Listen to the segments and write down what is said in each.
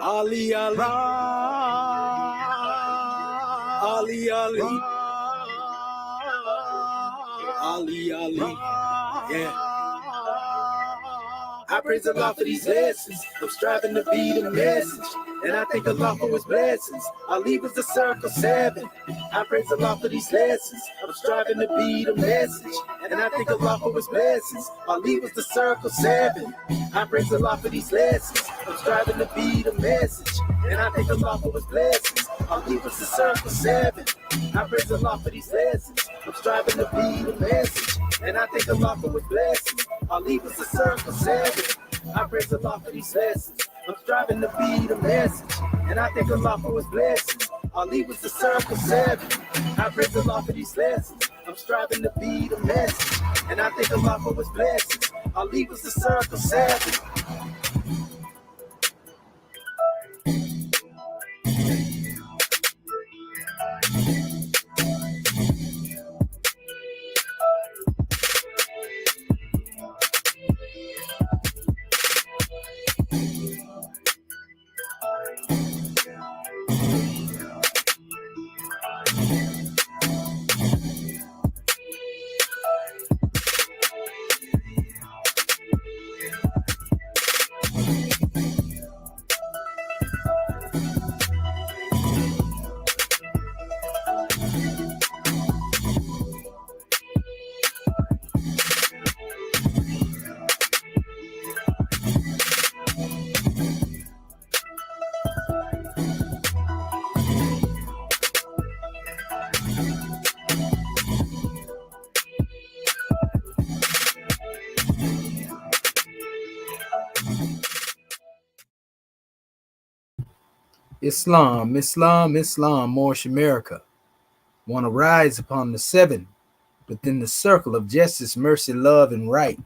Ali, Ali, Ali, Ali, Ali, Ali, yeah. I praise Allah for these lessons. I'm striving to be the message, and I thank Allah for his blessings. Ali was the circle 7. I praise Allah for these lessons. I'm striving to be the message, and I thank Allah for his blessings. Ali was the circle 7. I praise Allah for these lessons. I'm striving to be the message, and I thank Allah for his blessings. Ali was the circle 7. I praise Allah for these lessons. I'm striving to be the message, and I thank Allah for his blessings. Ali was the circle 7. I praise Allah for these lessons. I'm striving to be the message, and I thank Allah for his blessings. Ali was the circle 7. I praise Allah for these lessons. I'm striving to be the message, and I thank Allah for his blessings. Ali was the circle 7. Islam, Islam, Islam, Moorish America want to rise upon the 7 within the circle of justice, mercy, love, and right,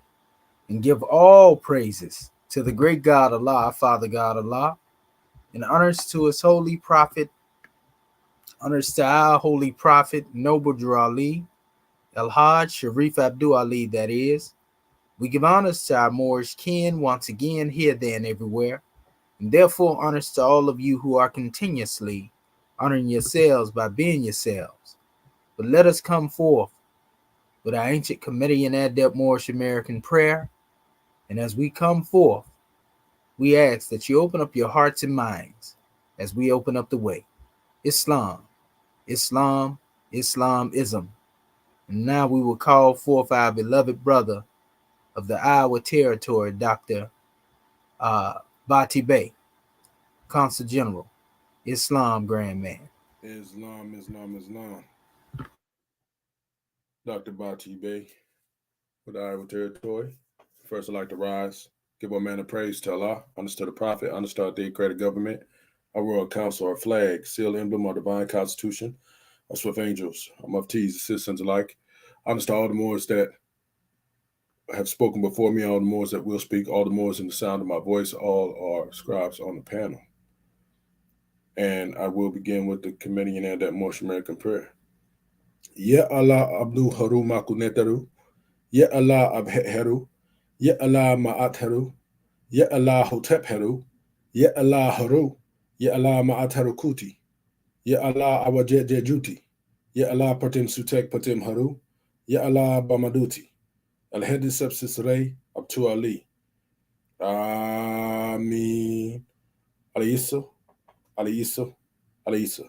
and give all praises to the great God Allah, Father God Allah, and honors to his holy prophet, honors to our holy prophet, Noble Drew Ali, El-Hajj Sharif Abdul Ali, that is. We give honors to our Moorish kin once again, here, there, and everywhere. And therefore, honors to all of you who are continuously honoring yourselves by being yourselves. But let us come forth with our ancient committee and adept Moorish American prayer. And as we come forth, we ask that you open up your hearts and minds as we open up the way. Islam, Islam, Islamism. And now we will call forth our beloved brother of the Iowa Territory, Dr. Bati Bey, Consul General, Islam Grand Man. Islam, Islam, Islam. Dr. Bati Bey with the Iowa Territory. First, I'd like to rise, give our man of praise to Allah, understood the Prophet, understood the accredited government, our royal council, our flag, seal, emblem, our divine constitution, our swift angels, our muftis, citizens alike. Understand all the Moors that have spoken before me, all the Moors that will speak, all the Moors in the sound of my voice, all are scribes on the panel. And I will begin with the Comedian and that Moorish American prayer. Ya Allah Abdu Haru Makunetaru, Ya Allah Abheru, Ya Allah Ma'atheru, Ya Allah Hotepheru, Ya Allah Haru, Ya Allah Ma'atheru Kuti, Ya Allah Awajejuti, Ya Allah Patim Sutek Patim Haru, Ya Allah Bamaduti. Al-Hedi Sepsisrei Abtu Ali. Ameen. Alayisa, Alayisa, Alayisa.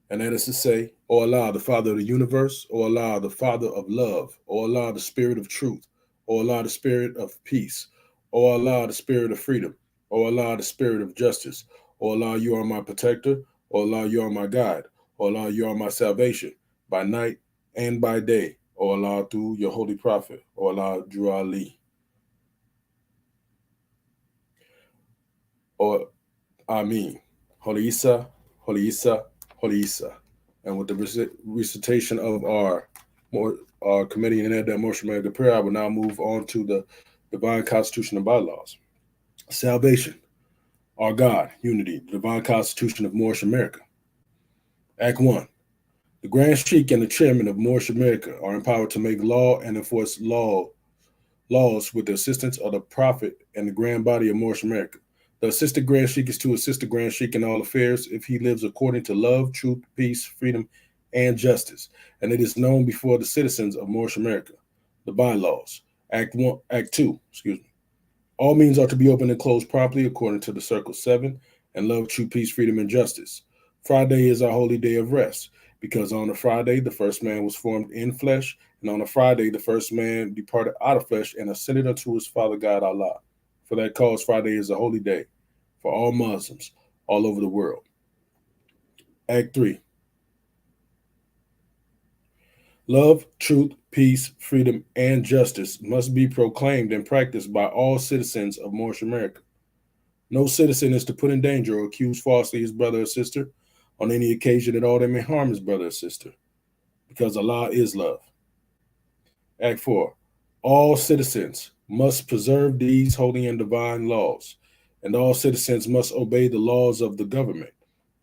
And that is to say, O Allah, the Father of the universe, O Allah, the Father of love, O Allah, the Spirit of truth, O Allah, the Spirit of peace, O Allah, the Spirit of freedom, O Allah, the Spirit of justice, O Allah, you are my protector, O Allah, you are my guide, O Allah, you are my salvation, by night and by day, O Allah, through your holy prophet, O Allah, Drew Ali. O Ameen. Holy Isa, Holy Isa, Holy Isa. And with the recitation of our committee and that Moorish American prayer, I will now move on to the divine constitution and bylaws. Salvation, our God, unity, the divine constitution of Moorish America. Act 1. The Grand Sheikh and the chairman of Moorish America are empowered to make law and enforce laws with the assistance of the Prophet and the grand body of Moorish America. The assistant grand sheik is to assist the grand sheik in all affairs if he lives according to love, truth, peace, freedom, and justice, and it is known before the citizens of Moorish America. The bylaws, Act 2, excuse me. All means are to be opened and closed properly according to the Circle 7, and love, true peace, freedom, and justice. Friday is our holy day of rest, because on a Friday the first man was formed in flesh, and on a Friday the first man departed out of flesh and ascended unto his Father God Allah. For that cause, Friday is a holy day for all Muslims all over the world. Act 3. Love, truth, peace, freedom, and justice must be proclaimed and practiced by all citizens of Moorish America. No citizen is to put in danger or accuse falsely his brother or sister on any occasion at all that may harm his brother or sister, because Allah is love. Act 4. All citizens must preserve these holy and divine laws, and all citizens must obey the laws of the government,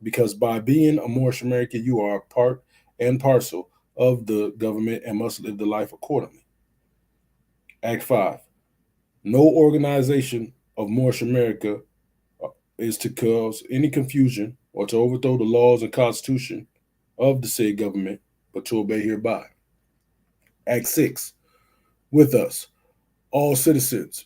because by being a Moorish American, you are part and parcel of the government and must live the life accordingly. Act 5. No organization of Moorish America is to cause any confusion or to overthrow the laws and constitution of the said government, but to obey hereby. Act 6. With us, all citizens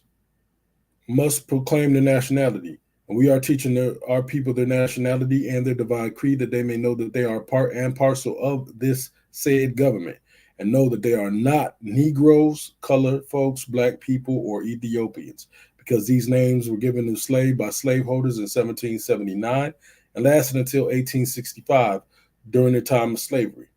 must proclaim their nationality, and we are teaching our people their nationality and their divine creed, that they may know that they are part and parcel of this said government, and know that they are not Negroes, colored folks, black people, or Ethiopians, because these names were given to slaves by slaveholders in 1779 and lasted until 1865 during the time of slavery.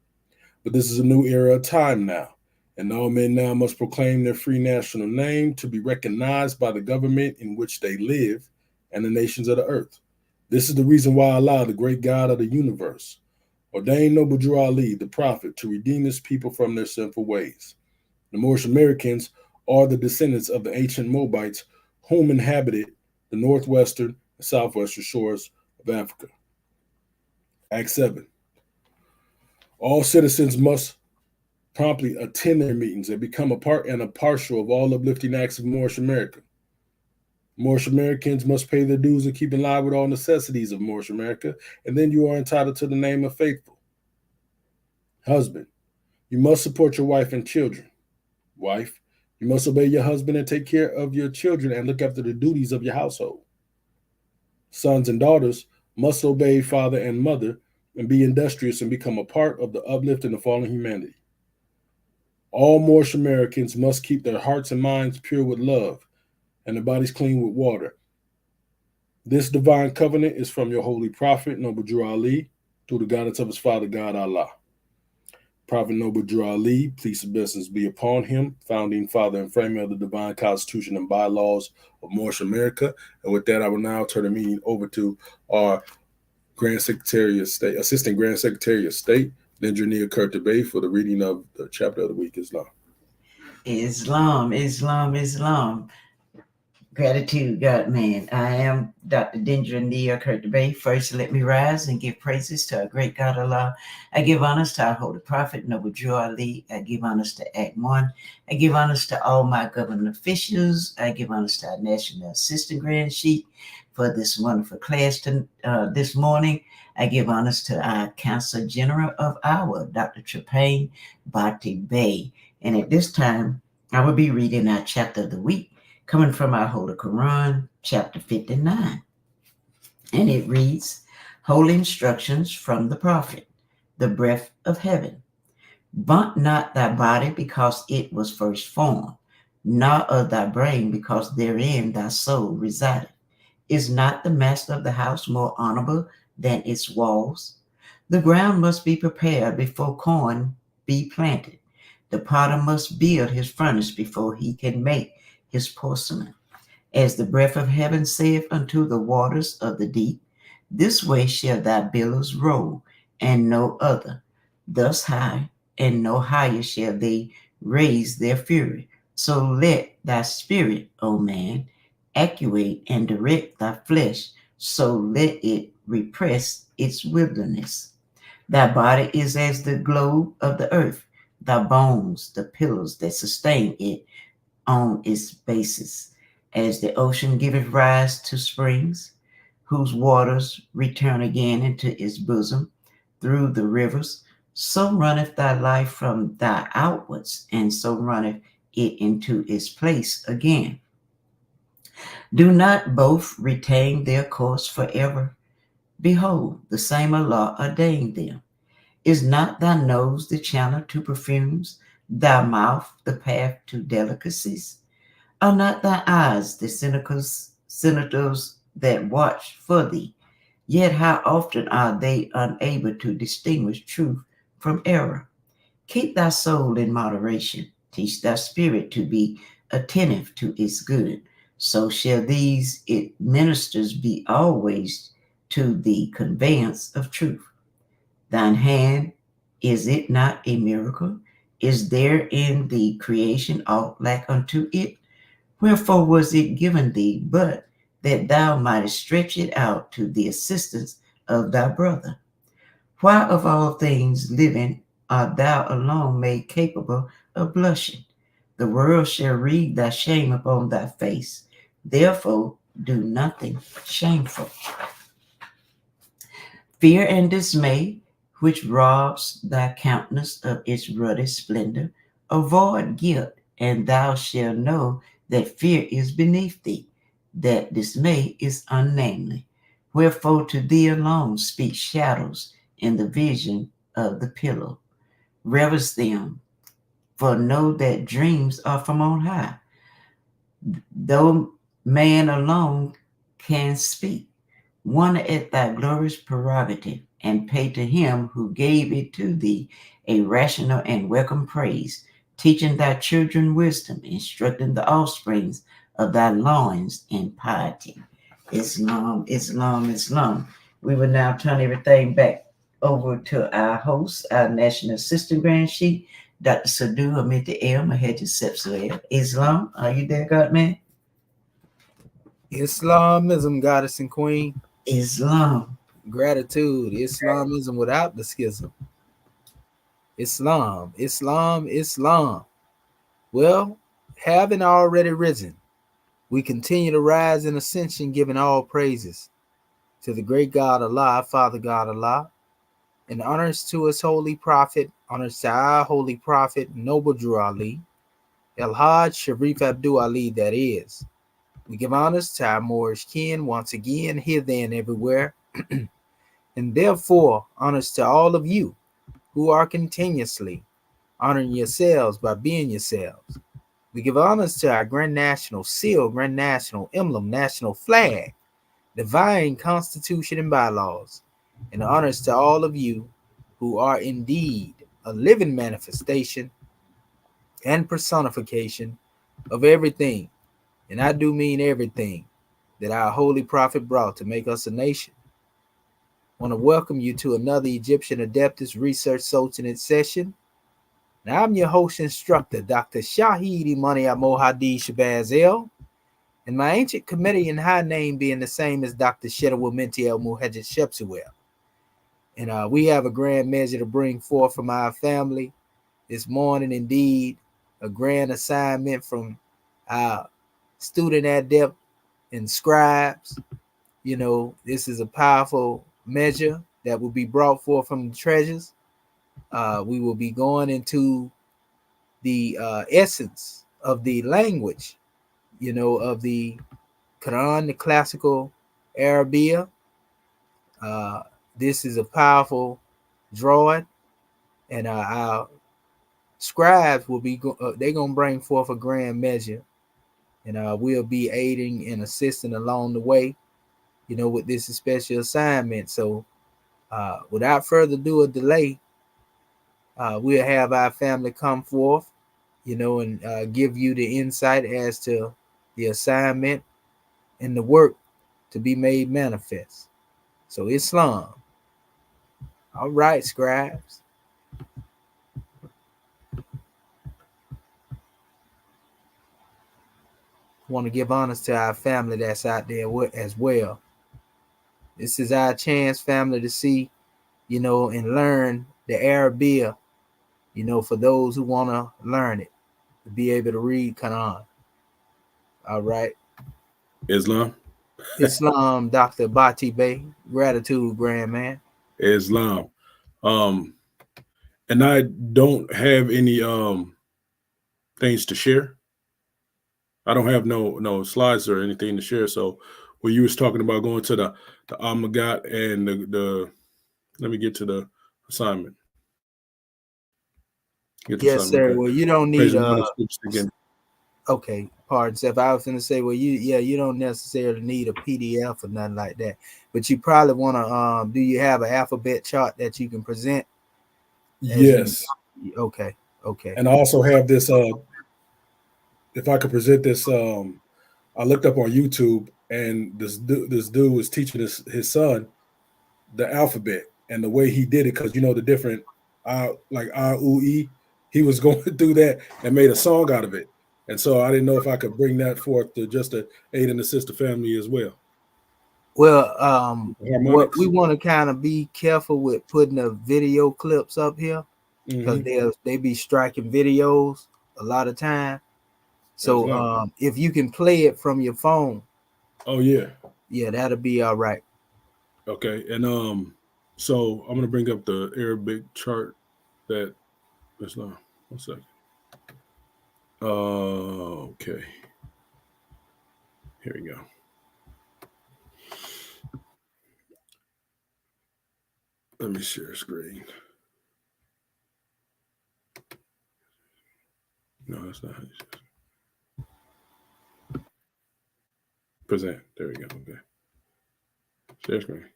But this is a new era of time now, and all men now must proclaim their free national name to be recognized by the government in which they live and the nations of the earth. This is the reason why Allah, the great God of the universe, ordained Noble Drew Ali, the prophet, to redeem his people from their sinful ways. The Moorish Americans are the descendants of the ancient Moabites whom inhabited the northwestern and southwestern shores of Africa. Act 7. All citizens must promptly attend their meetings and become a part and a partial of all uplifting acts of Moorish America. Moorish Americans must pay their dues and keep in line with all necessities of Moorish America, and then you are entitled to the name of faithful. Husband, you must support your wife and children. Wife, you must obey your husband and take care of your children and look after the duties of your household. Sons and daughters must obey father and mother and be industrious and become a part of the uplift and the fallen humanity. All Moorish Americans must keep their hearts and minds pure with love and their bodies clean with water. This divine covenant is from your holy prophet, Noble Drew Ali, through the guidance of his father, God Allah. Prophet Noble Drew Ali, peace and blessings be upon him, founding father and framer of the divine constitution and bylaws of Moorish America. And with that, I will now turn the meeting over to our Grand Secretary of State, Assistant Grand Secretary of State, Engineer Kurt Bay, for the reading of the chapter of the week, Islam. Islam, Islam, Islam. Gratitude, God, man. I am Dr. Dendra Nia Kurt Bay. First, let me rise and give praises to our great God Allah. I give honors to our holy prophet, Noble Drew Ali. I give honors to Act 1. I give honors to all my government officials. I give honors to our National Assistant Grand Sheik for this wonderful class this morning. I give honors to our Counsel General of our, Dr. Trepane Bhatti Bay. And at this time, I will be reading our chapter of the week, coming from our Holy Quran, chapter 59. And it reads, Holy Instructions from the Prophet, the breath of heaven. Vaunt not thy body because it was first formed, nor of thy brain because therein thy soul resideth. Is not the master of the house more honorable than its walls? The ground must be prepared before corn be planted. The potter must build his furnace before he can make his porcelain. As the breath of heaven saith unto the waters of the deep, this way shall thy billows roll, and no other. Thus high, and no higher shall they raise their fury. So let thy spirit, O man, actuate and direct thy flesh, so let it repress its wilderness. Thy body is as the globe of the earth, thy bones, the pillars that sustain it on its basis. As the ocean giveth rise to springs, whose waters return again into its bosom through the rivers. So runneth thy life from thy outwards, and so runneth it into its place again. Do not both retain their course forever? Behold, the same Allah ordained them. Is not thy nose the channel to perfumes, thy mouth the path to delicacies? Are not thy eyes the senators that watch for thee? Yet how often are they unable to distinguish truth from error? Keep thy soul in moderation. Teach thy spirit to be attentive to its good. So shall these its ministers be always to the conveyance of truth. Thine hand, is it not a miracle? Is there in the creation aught lack unto it? Wherefore was it given thee, but that thou mightest stretch it out to the assistance of thy brother? Why of all things living art thou alone made capable of blushing? The world shall read thy shame upon thy face. Therefore, do nothing shameful. Fear and dismay, which robs thy countenance of its ruddy splendor, avoid guilt, and thou shalt know that fear is beneath thee, that dismay is unnamely. Wherefore to thee alone speak shadows in the vision of the pillow. Reverence them, for know that dreams are from on high. Though man alone can speak, wonder at thy glorious prerogative, and pay to him who gave it to thee a rational and welcome praise, teaching thy children wisdom, instructing the offsprings of thy loins in piety. Islam, Islam, Islam. We will now turn everything back over to our host, our National Assistant Grand Chief, Dr. Sadu Amiti El Maheji Sepsuel. Islam, are you there, God man? Islamism, goddess and queen. Islam. Gratitude. Islamism without the schism. Islam, Islam, Islam. Well, having already risen, we continue to rise in ascension, giving all praises to the great God Allah, Father God Allah, and honors to his holy prophet, honors to our holy prophet, Noble Drew Ali, El Hajj Sharif Abdul Ali, that is. We give honors to our Moorish kin once again, here, there, and everywhere. And therefore, honors to all of you who are continuously honoring yourselves by being yourselves. We give honors to our Grand National Seal, Grand National Emblem, National Flag, Divine Constitution and Bylaws. And honors to all of you who are indeed a living manifestation and personification of everything, and I do mean everything, that our holy prophet brought to make us a nation. I want to welcome you to another Egyptian Adeptus Research Sultanate session. Now, I'm your host instructor, Dr. Shahid Imani Mohadi Shabazz El, and my ancient committee and high name being the same as Dr. Shedawal Minti El Muhajjid Shepsuel. And we have a grand measure to bring forth from our family this morning, indeed, a grand assignment from our student adept and scribes. You know, this is a powerful measure that will be brought forth from the treasures. We will be going into the essence of the language, you know, of the Quran, the classical Arabia. This is a powerful drawing, and our scribes will be, they're going to bring forth a grand measure, and we'll be aiding and assisting along the way, you know, with this special assignment. So without further ado or delay, we'll have our family come forth, you know, and give you the insight as to the assignment and the work to be made manifest. So Islam. All right, scribes. Want to give honors to our family that's out there as well. This is our chance, family, to see, you know, and learn the Arabia, you know, for those who want to learn it, to be able to read Quran. All right. Islam, Islam, Dr. Bati Bey. Gratitude, grand man. Islam. And I don't have any things to share. I don't have no slides or anything to share. So when you was talking about going to the Amagat and the let me get to the assignment. Get the Yes, assignment. sir. Okay. Well, you don't Praise need the Lord. Again. Okay, pardon, Seth. I was gonna say, well, you don't necessarily need a PDF or nothing like that, but you probably want to. Do you have an alphabet chart that you can present? Yes. Okay. And I also have this. If I could present this, I looked up on YouTube, and this dude was teaching his son the alphabet and the way he did it, because the different like I, U, E. He was going through that and made a song out of it. And so I didn't know if I could bring that forth to just to aid and assist the family as well. Well, what Harmonics. we want to kind of be careful with putting the video clips up here, because they be striking videos a lot of time. So if you can play it from your phone, oh yeah, that'll be all right. Okay, and so I'm gonna bring up the Arabic chart that that's not 1 second. Okay, here we go. Let me share screen. No, that's not how you share. Present. There we go. Okay. Share screen.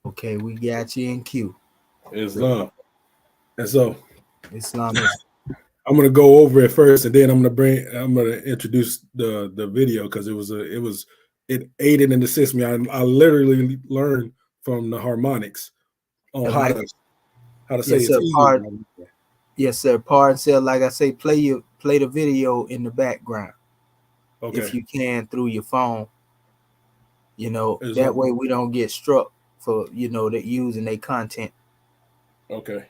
Okay, we got you in queue. Islam. And so Islam is. I'm gonna go over it first, and then I'm gonna introduce the video, because it aided and assisted me. I literally learned from the harmonics on how to say Yes, it's sir. easy. Yes, sir. Pardon, sir. Like I say, play the video in the background, Okay. if you can, through your phone. Islam. That way we don't get struck for that using their content. Okay.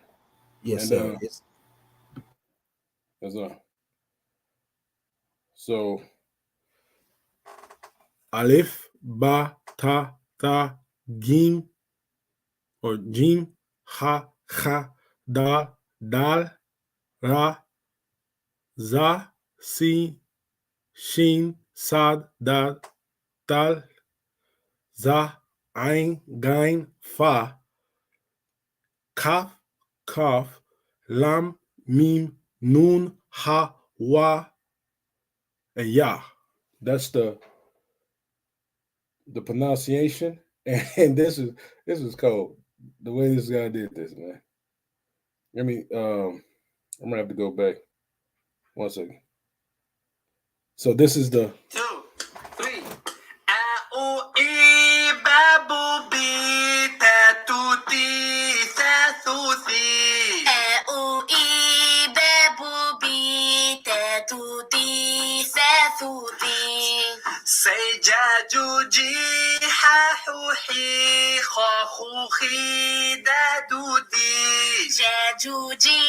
Yes, And, sir. So Alif, Ba, Ta, Ta, Gim, or Jim, Ha, Ha, Da, Dal, Ra, Za, Si, Shin, Sad, Dal, Tal, Za, Ain, Gain, Fa, Kaf, Kaf, Lam, Mim, Nun, Ha, Wa, and Ya. That's the pronunciation. And this is cold. The way this guy did this, man. I'm gonna have to go back 1 second. So this is the 2, 3. سيجاجوجي حاحوحي خاخوخي دادودي جاجوجي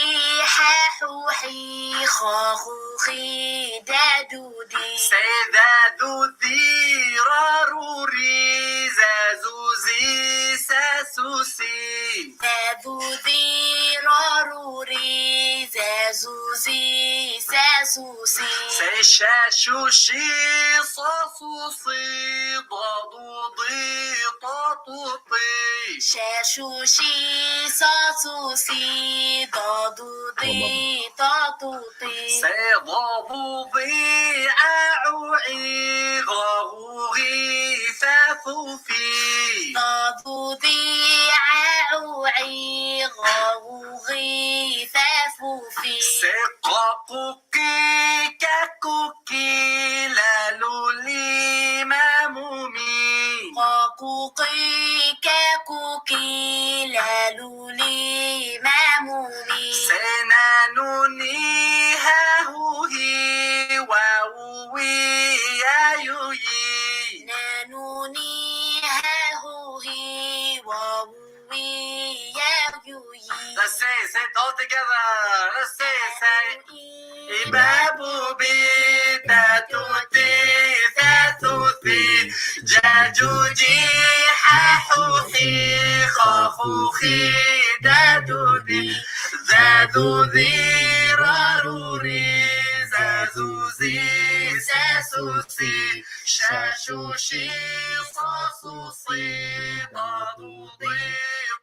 حاحوحي خاخوخي دادودي سيذاذوذي راروري زازوزي ساسوسي ذاذوذي راروري زازوزي ساسوسي سيشاشوشي صاصوصي ضاضوضي طاطوطي شاشوشي صاصوصي ضاضوضي طاطوطي سيضاضوضي عاعوعي غاغوغي فافوفي ضاضوضي عاعوعي غاغوغي فافوفي سقاقوكي كاكوكي لالولي مامومي قاقوقي كاكوكي لالولي مامومي سنانوني هاهوهي Let's say it all together. Let's say. Ibabu bita tuti, jajuji hahuhi, khafuhi, dadudi, zadudi, raruri, zazuzi, sasusi, shashushi, sasusi, dadudi,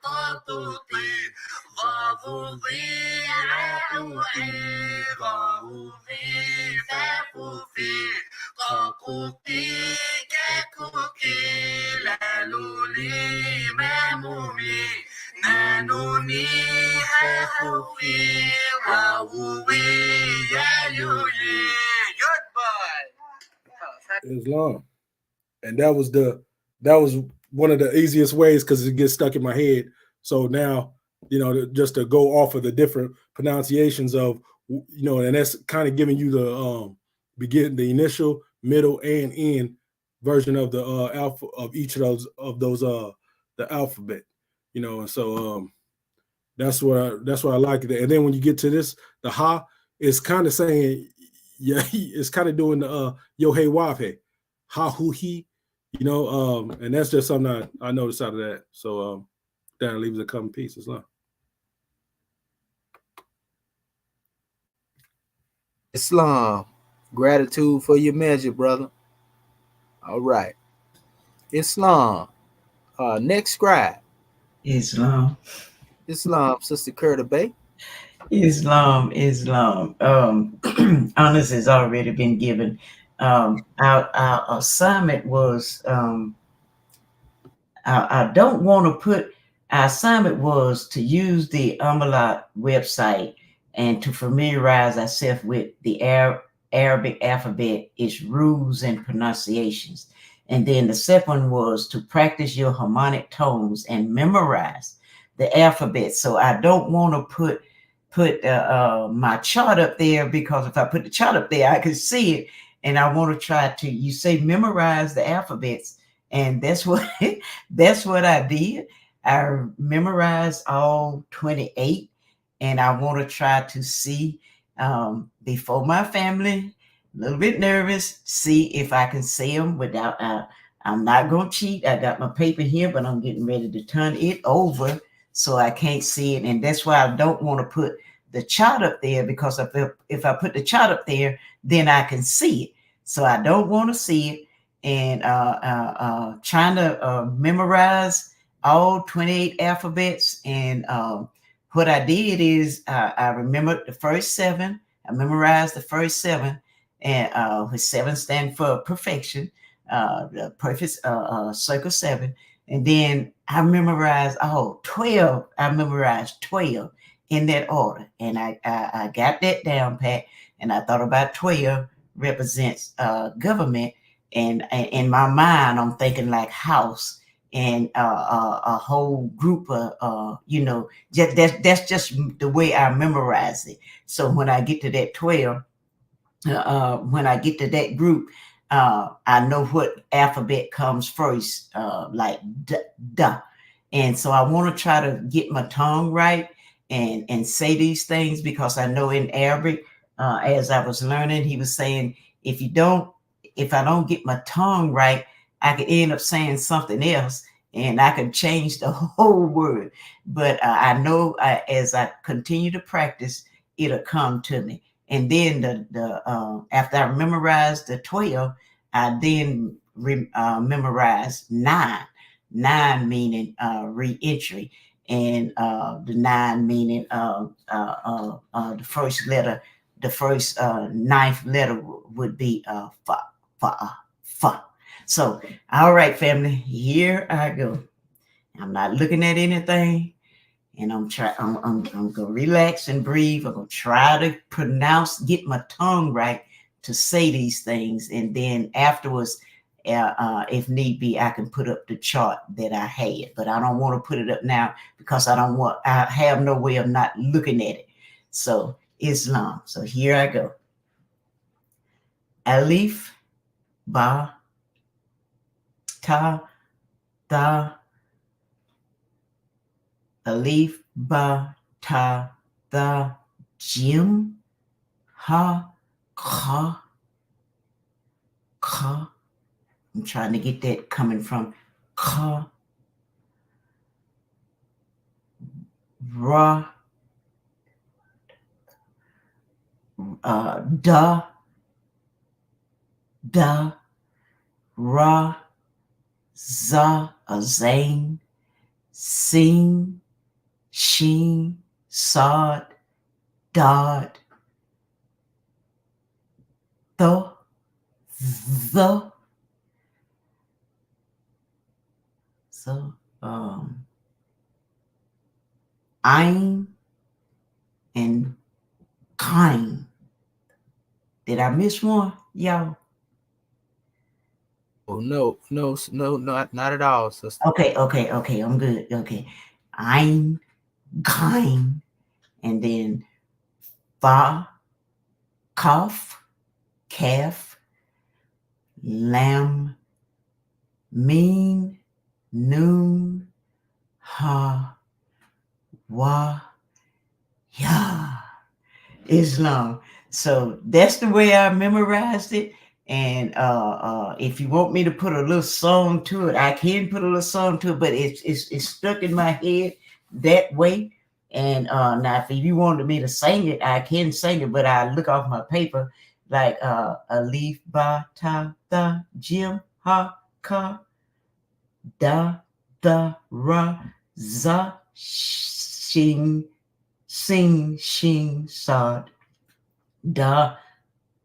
tatuti, ضاضوضي عوحي ضاضوضي فافوفي قاقوقي كاكوكي لالولي مامومي نانوني هاهوي واووي يايوي. Goodbye. Islam. And that was one of the easiest ways because it gets stuck in my head. So now, just to go off of the different pronunciations of, and that's kind of giving you the the initial, middle, and end version of the alpha of each of those the alphabet, and so that's what I like it. And then when you get to this, the ha, it's kind of saying, yeah, it's kind of doing the yo hey waf hey, ha hu he, and that's just something I noticed out of that. So that leaves a couple pieces, huh? Islam, gratitude for your measure, brother. All right. Islam, next scribe. Islam. Islam, Sister Curta Bay. Islam. Honors has already been given. Our assignment was, I don't want to put, our assignment was to use the Amalat website and to familiarize ourselves with the Arabic alphabet, its rules and pronunciations. And then the second one was to practice your harmonic tones and memorize the alphabet. So I don't want to put my chart up there, because if I put the chart up there, I can see it. And I want to try to, you say memorize the alphabets. And that's what I did. I memorized all 28, and I want to try to see before my family, a little bit nervous, see if I can say them without, I'm not going to cheat. I got my paper here, but I'm getting ready to turn it over so I can't see it. And that's why I don't want to put the chart up there, because if I put the chart up there, then I can see it. So I don't want to see it. And trying to memorize all 28 alphabets. And what I did is I remembered the first 7. I memorized the first 7, and with 7 stand for perfection, the perfect circle 7. And then I memorized 12. I memorized 12 in that order. And I got that down pat. And I thought about 12 represents government. And in my mind, I'm thinking like house and a whole group of, that's just the way I memorize it. So when I get to that 12, when I get to that group, I know what alphabet comes first, like duh. And so I want to try to get my tongue right and say these things, because I know in Arabic, as I was learning, he was saying, if I don't get my tongue right, I could end up saying something else, and I could change the whole word. But I know as I continue to practice, it'll come to me. And then the after I memorized the 12, I then memorized 9. 9 meaning re-entry, and the 9 meaning the first letter, the first 9th letter would be fa. So, all right, family, here I go. I'm not looking at anything, and I'm gonna relax and breathe. I'm gonna try to get my tongue right to say these things, and then afterwards, if need be, I can put up the chart that I had. But I don't want to put it up now because I have no way of not looking at it. So Islam. So here I go. Alif, ba, ta, da, alif, ba, ta, the, jim, ha, ka, ka. I'm trying to get that coming from ka, ra, da, ra, za, zain, sing, sheen, sod, dod, the, so ein and kind. Did I miss one, y'all? Oh no, not at all, sister. Okay, I'm good. Okay. Ein, kind, and then fa, cough, calf, lamb, mean, noon, ha, wa, ya. Islam. So that's the way I memorized it. And if you want me to put a little song to it, I can put a little song to it, but it's stuck in my head that way. And now, if you wanted me to sing it, I can sing it, but I look off my paper like alif ba ta da jim ha ka da da ra za shing sing shing sad da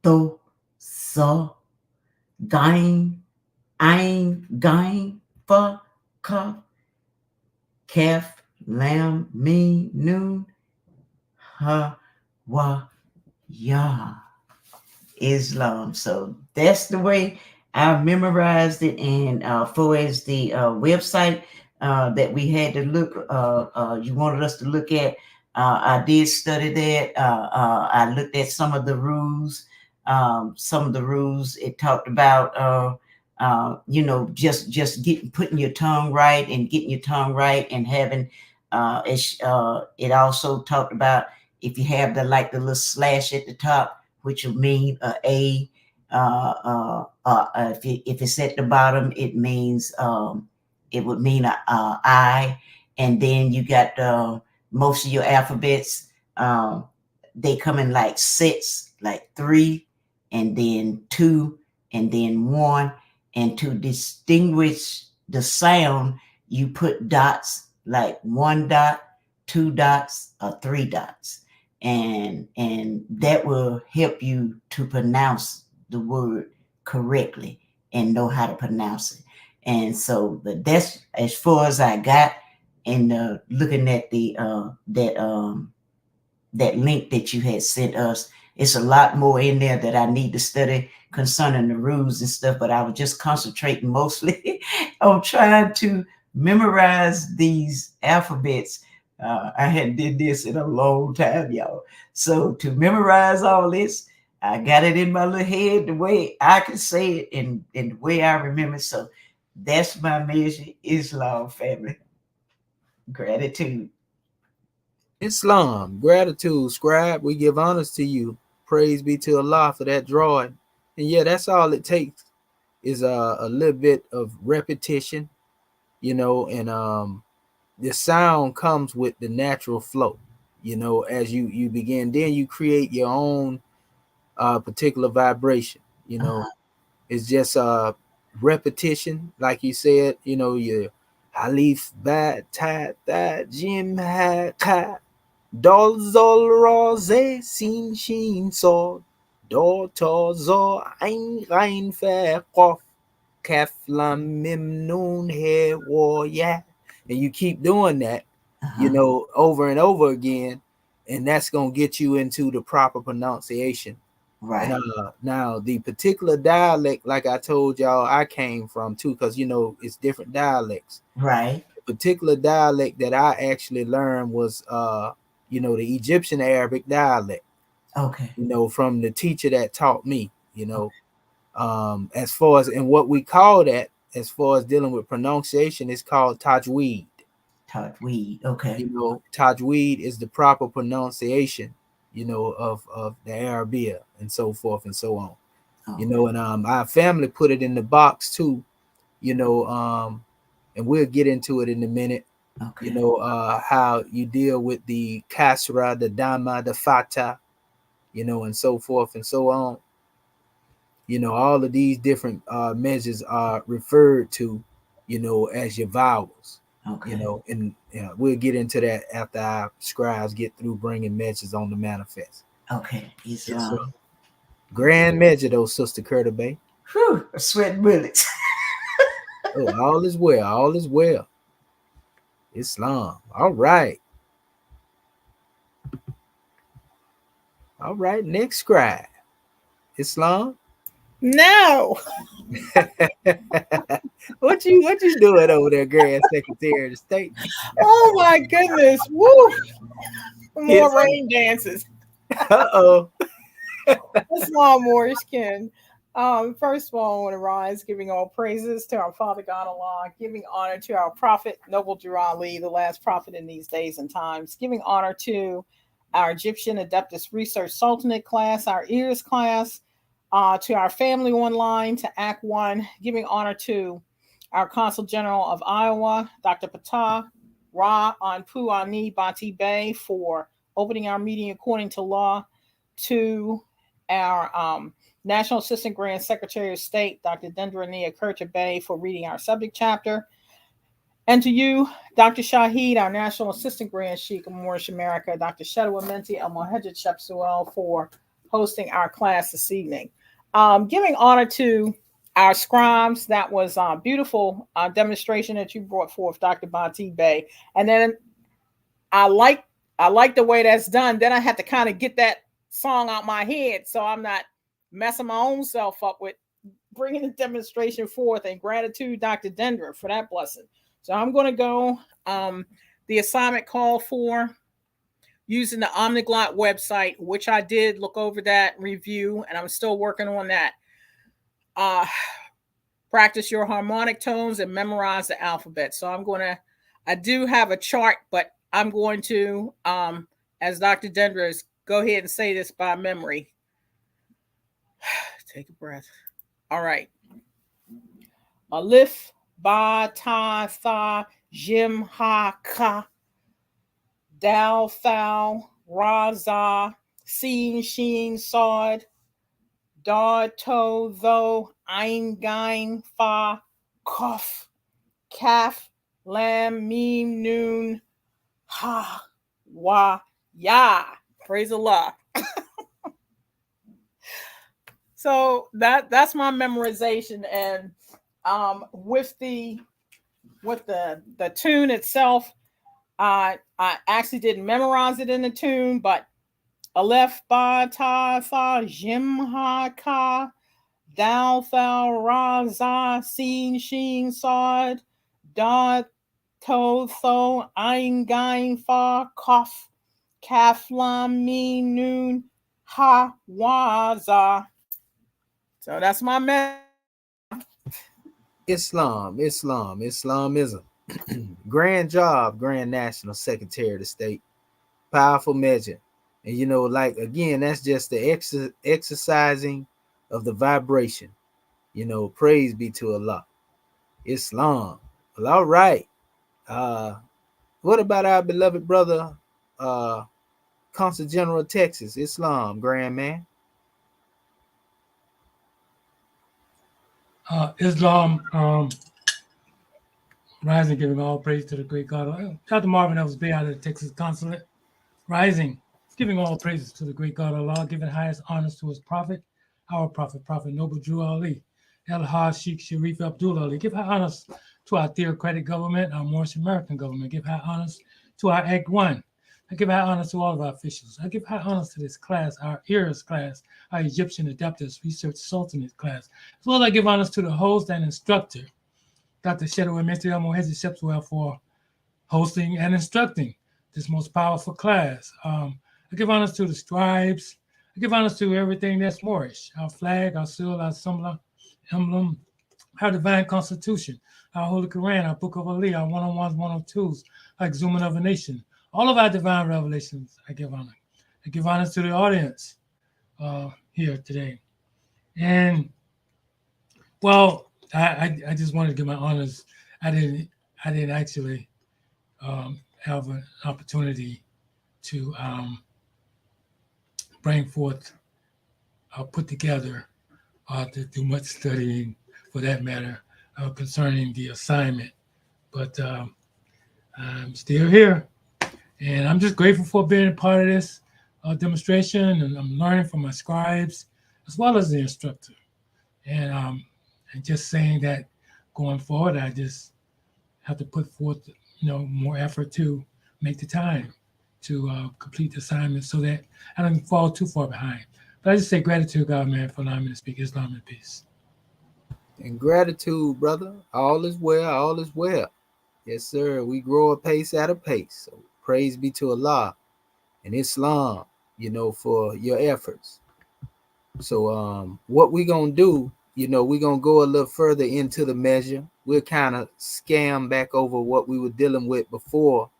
do so gain ein gain fa ka calf lamb me noon ha wa ya. Islam. So that's the way I memorized it. And for as the website that we had to look, you wanted us to look at, I did study that. I looked at some of the rules. It talked about, just putting your tongue right and getting your tongue right and having. It also talked about if you have the little slash at the top, which will mean a. If it's at the bottom, it means it would mean a I, and then you got most of your alphabets. They come in like sets, like 3, and then 2, and then 1. And to distinguish the sound, you put dots, like 1 dot, 2 dots, or 3 dots. And that will help you to pronounce the word correctly and know how to pronounce it. And so, but that's as far as I got. And looking at the that link that you had sent us, it's a lot more in there that I need to study concerning the rules and stuff. But I was just concentrating mostly on trying to memorize these alphabets. I hadn't did this in a long time, y'all. So to memorize all this, I got it in my little head the way I can say it and the way I remember. So that's my measure, Islam family. Gratitude. Islam, gratitude, scribe. We give honors to you. Praise be to Allah for that drawing. And yeah, that's all it takes is a little bit of repetition, and the sound comes with the natural flow. As you begin, then you create your own particular vibration. It's just repetition, like you said. Your alif ba ta da jim ha ka dol zol ro ze sin shin so do to zo ein rein fe qaf kaf lam mim nun he wo ya. And you keep doing that, over and over again, and that's gonna get you into the proper pronunciation. Right. And now the particular dialect, like I told y'all, I came from too, because it's different dialects. Right. The particular dialect that I actually learned was the Egyptian Arabic dialect. Okay. From the teacher that taught me. As far as and what we call that, as far as dealing with pronunciation, is called tajweed. Tajweed. Okay. You know, Tajweed is the proper pronunciation, you know, of the Arabia and so forth and so on. You know, and our family put it in the box too, you know, and we'll get into it in a minute. Okay. You know, how you deal with the kasra, the dama, the fata, you know, and so forth and so on. You know, all of these different measures are referred to, you know, as your vowels. Okay. You know, and we'll get into that after our scribes get through bringing measures on the manifest. Okay. Yes, sir. Islam. Grand measure, though, Sister Curta Bay. Whew, sweat bullets. Oh, all is well. All is well. Islam. All right. All right. Next scribe. Islam. No. what you doing over there, Grand Secretary of the State? Oh my goodness. Woo. More rain dances. Uh-oh. Islam Moriskin. First of all, I want to rise, giving all praises to our Father God Allah, giving honor to our Prophet Noble Drew Ali, the last prophet in these days and times, giving honor to our Egyptian Adeptus Research Sultanate class, our ears class, to our family online, to Act One, giving honor to our Consul General of Iowa, Dr. Patah Ra Anpu Ani Bati Bey, for opening our meeting according to law, to our National Assistant Grand Secretary of State, Dr. Dendra Nia Kurta Bey, for reading our subject chapter. And to you, Dr. Shahid, our National Assistant Grand Sheikh of Moorish America, Dr. Shadwa Menti El Mohajjed Shepsuel, for hosting our class this evening. Giving honor to our scribes. That was a beautiful demonstration that you brought forth, Dr. Bati Bey. And then I like the way that's done. Then I had to kind of get that song out my head so I'm not messing my own self up with bringing the demonstration forth. And gratitude, Dr. Dendra, for that blessing. So I'm going to go. The assignment called for using the Omniglot website, which I did look over that review, and I'm still working on that. Practice your harmonic tones and memorize the alphabet. So I do have a chart, but I'm going to, as Dr. Dendra is, go ahead and say this by memory. Take a breath. All right. Alif, ba, ta, tha, jim, ha, ka, dal, thal, ra, za, sin, sheen, sod, da, to, tho, ein, gain, fa, kof, kaf, lam, mim, noon, ha, wa, ya. Praise Allah. So that's my memorization, and with the tune itself, I actually didn't memorize it in the tune, but Aleph, Ba, Ta, Tha, Jim, Ha, Ka, Dal, Thal, Ra, Za, Sin, Sheen, Sod, Da, To, Tho, Ein, Gain, Fa, Kof, Kaf, Lam, Mim, Noon, Ha, Wa, Za. So that's my message. Islamism. Grand job, Grand National Secretary of the State. Powerful measure. And you know, like again, that's just the exercising of the vibration. You know, praise be to Allah. Islam. Well, all right. What about our beloved brother, Consul General of Texas, Islam, Grand Man? Islam, rising, giving all praise to the great God. Dr. Marvin Ellis Bay out of the Texas Consulate, rising, giving all praises to the great God Allah, giving highest honors to his prophet, our prophet, Prophet Noble Drew Ali, El Haj Sheikh Sharif Abdul Ali. Give high honors to our theocratic government, our Moorish American government. Give high honors to our Act One. I give high honors to all of our officials. I give high honors to this class, our ERAS class, our Egyptian Adeptus Research Sultanate class, as well as I give honors to the host and instructor, Dr. Shedow and Mr. Mohajjed Shepsuel, for hosting and instructing this most powerful class. I give honors to the scribes. I give honors to everything that's Moorish, our flag, our seal, our emblem, our divine constitution, our Holy Quran, our Book of Ali, our 101s, 102s, our exhuming of a nation. All of our divine revelations, I give honor. I give honor to the audience here today. And well, I just wanted to give my honors. I didn't actually have an opportunity to bring forth, put together, to do much studying, for that matter, concerning the assignment. But I'm still here, and I'm just grateful for being a part of this demonstration, and I'm learning from my scribes as well as the instructor. And just saying that going forward, I just have to put forth, more effort to make the time to complete the assignment so that I don't fall too far behind. But I just say gratitude, God, man, for allowing me to speak Islam in peace. And gratitude, brother. All is well. All is well. Yes, sir. We grow a pace at a pace. So praise be to Allah and Islam, for your efforts. So what we gonna do, we're gonna go a little further into the measure. We'll kind of scan back over what we were dealing with before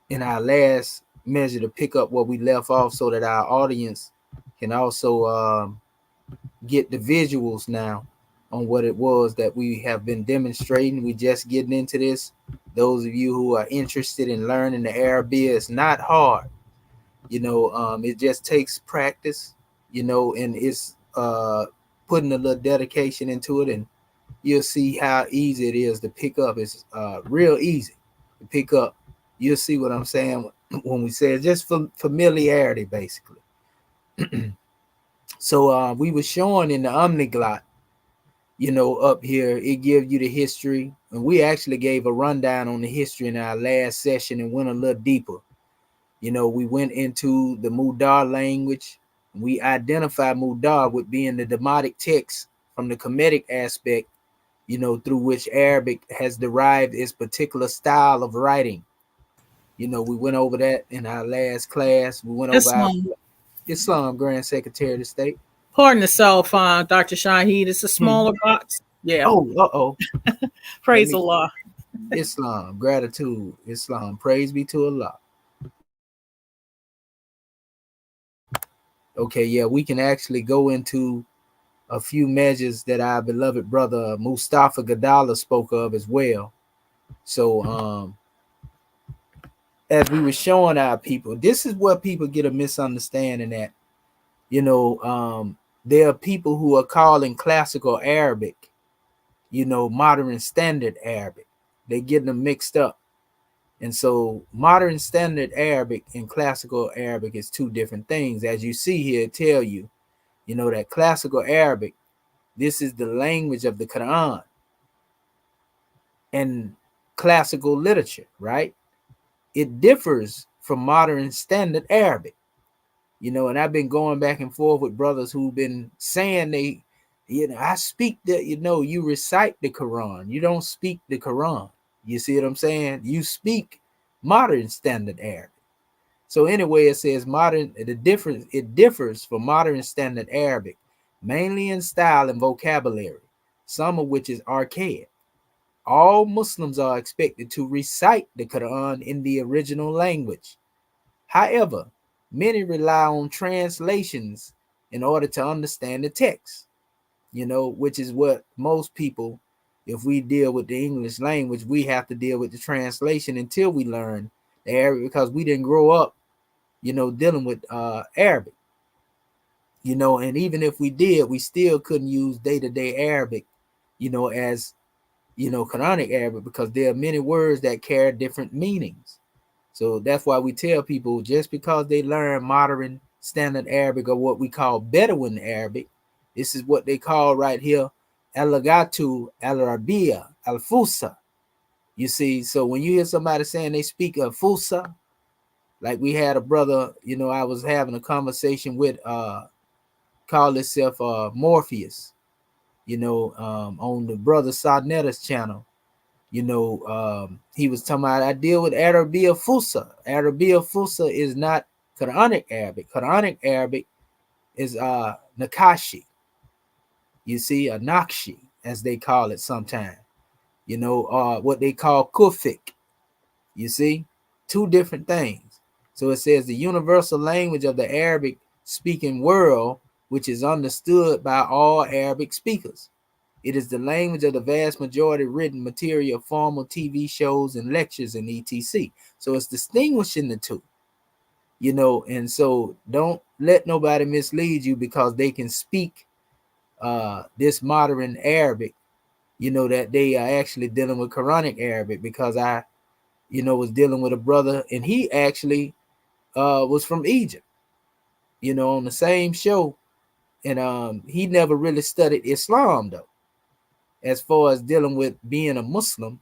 in our last measure to pick up what we left off so that our audience can also get the visuals now on what it was that we have been demonstrating. We just getting into this. Those of you who are interested in learning the Arabic, it's not hard. It just takes practice, and it's putting a little dedication into it, and you'll see how easy it is to pick up. It's real easy to pick up. You'll see what I'm saying when we say it's just familiarity, basically. So we were showing in the Omniglot, up here, it gives you the history, and we actually gave a rundown on the history in our last session and went a little deeper. We went into the Mudar language. We identified Mudar with being the Demotic text from the Kemetic aspect, through which Arabic has derived its particular style of writing. We went over that in our last class. We went over our Islam, Grand Secretary of the State. Pardon the self, Dr. Shahid. It's a smaller box. Yeah. Oh, Praise Allah. Islam, gratitude, Islam. Praise be to Allah. Okay, yeah, we can actually go into a few measures that our beloved brother Mustafa Gadala spoke of as well. So as we were showing our people, this is what people get a misunderstanding at. There are people who are calling classical Arabic, modern standard Arabic. They're getting them mixed up. And so modern standard Arabic and classical Arabic is two different things. As you see here, tell you, that classical Arabic, this is the language of the Quran and classical literature, right? It differs from modern standard Arabic, and I've been going back and forth with brothers who've been saying they, I speak you recite the Quran. You don't speak the Quran. You see what I'm saying? You speak modern standard Arabic. So anyway, it says it differs from modern standard Arabic, mainly in style and vocabulary, some of which is archaic. All Muslims are expected to recite the Quran in the original language. However, many rely on translations in order to understand the text, which is what most people, if we deal with the English language, we have to deal with the translation until we learn the Arabic, because we didn't grow up, dealing with Arabic, and even if we did, we still couldn't use day-to-day Arabic, as, Quranic Arabic, because there are many words that carry different meanings. So that's why we tell people, just because they learn modern standard Arabic, or what we call Bedouin Arabic, this is what they call right here, Al-Lagatu Al-Arabiya Al-Fusa. You see, so when you hear somebody saying they speak of Fusa, like we had a brother, I was having a conversation with, called himself Morpheus, on the brother Sadnetta's channel. He was talking about, I deal with Arabiya Fusa. Arabiya Fusa is not Quranic Arabic. Quranic Arabic is Nakashi. You see, a Nakshi, as they call it sometimes. What they call Kufik. You see, two different things. So it says the universal language of the Arabic speaking world, which is understood by all Arabic speakers. It is the language of the vast majority written material, formal TV shows and lectures and etc. So it's distinguishing the two, and so don't let nobody mislead you because they can speak this modern Arabic, that they are actually dealing with Quranic Arabic, because I was dealing with a brother and he actually was from Egypt, on the same show. And he never really studied Islam though, as far as dealing with being a Muslim,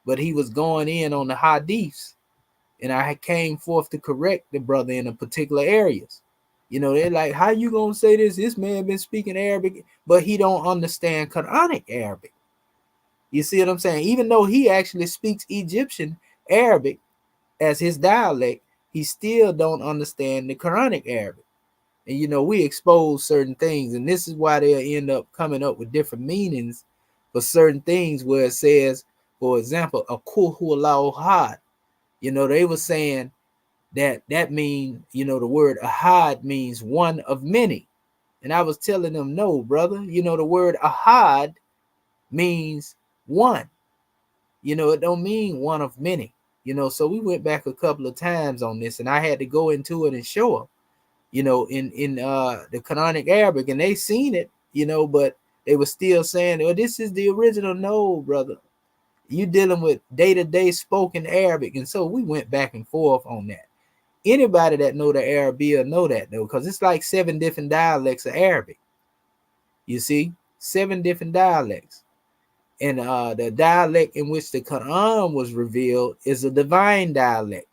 but he was going in on the hadiths, and I came forth to correct the brother in a particular areas. They're like, how you gonna say this? This man been speaking Arabic, but he don't understand Quranic Arabic. You see what I'm saying? Even though he actually speaks Egyptian Arabic as his dialect, he still don't understand the Quranic Arabic. And we expose certain things, and this is why they'll end up coming up with different meanings for certain things, where it says, for example, a kul huwallahu ahad. They were saying that mean, the word ahad means one of many. And I was telling them, no, brother, the word ahad means one. It don't mean one of many. So we went back a couple of times on this, and I had to go into it and show them, in the Quranic Arabic, and they seen it, but they were still saying, oh, this is the original. No, brother, you dealing with day-to-day spoken Arabic. And so we went back and forth on that. Anybody that know the Arabic know that though, because it's like 7 different dialects of Arabic. You see, 7 different dialects. And the dialect in which the Quran was revealed is a divine dialect.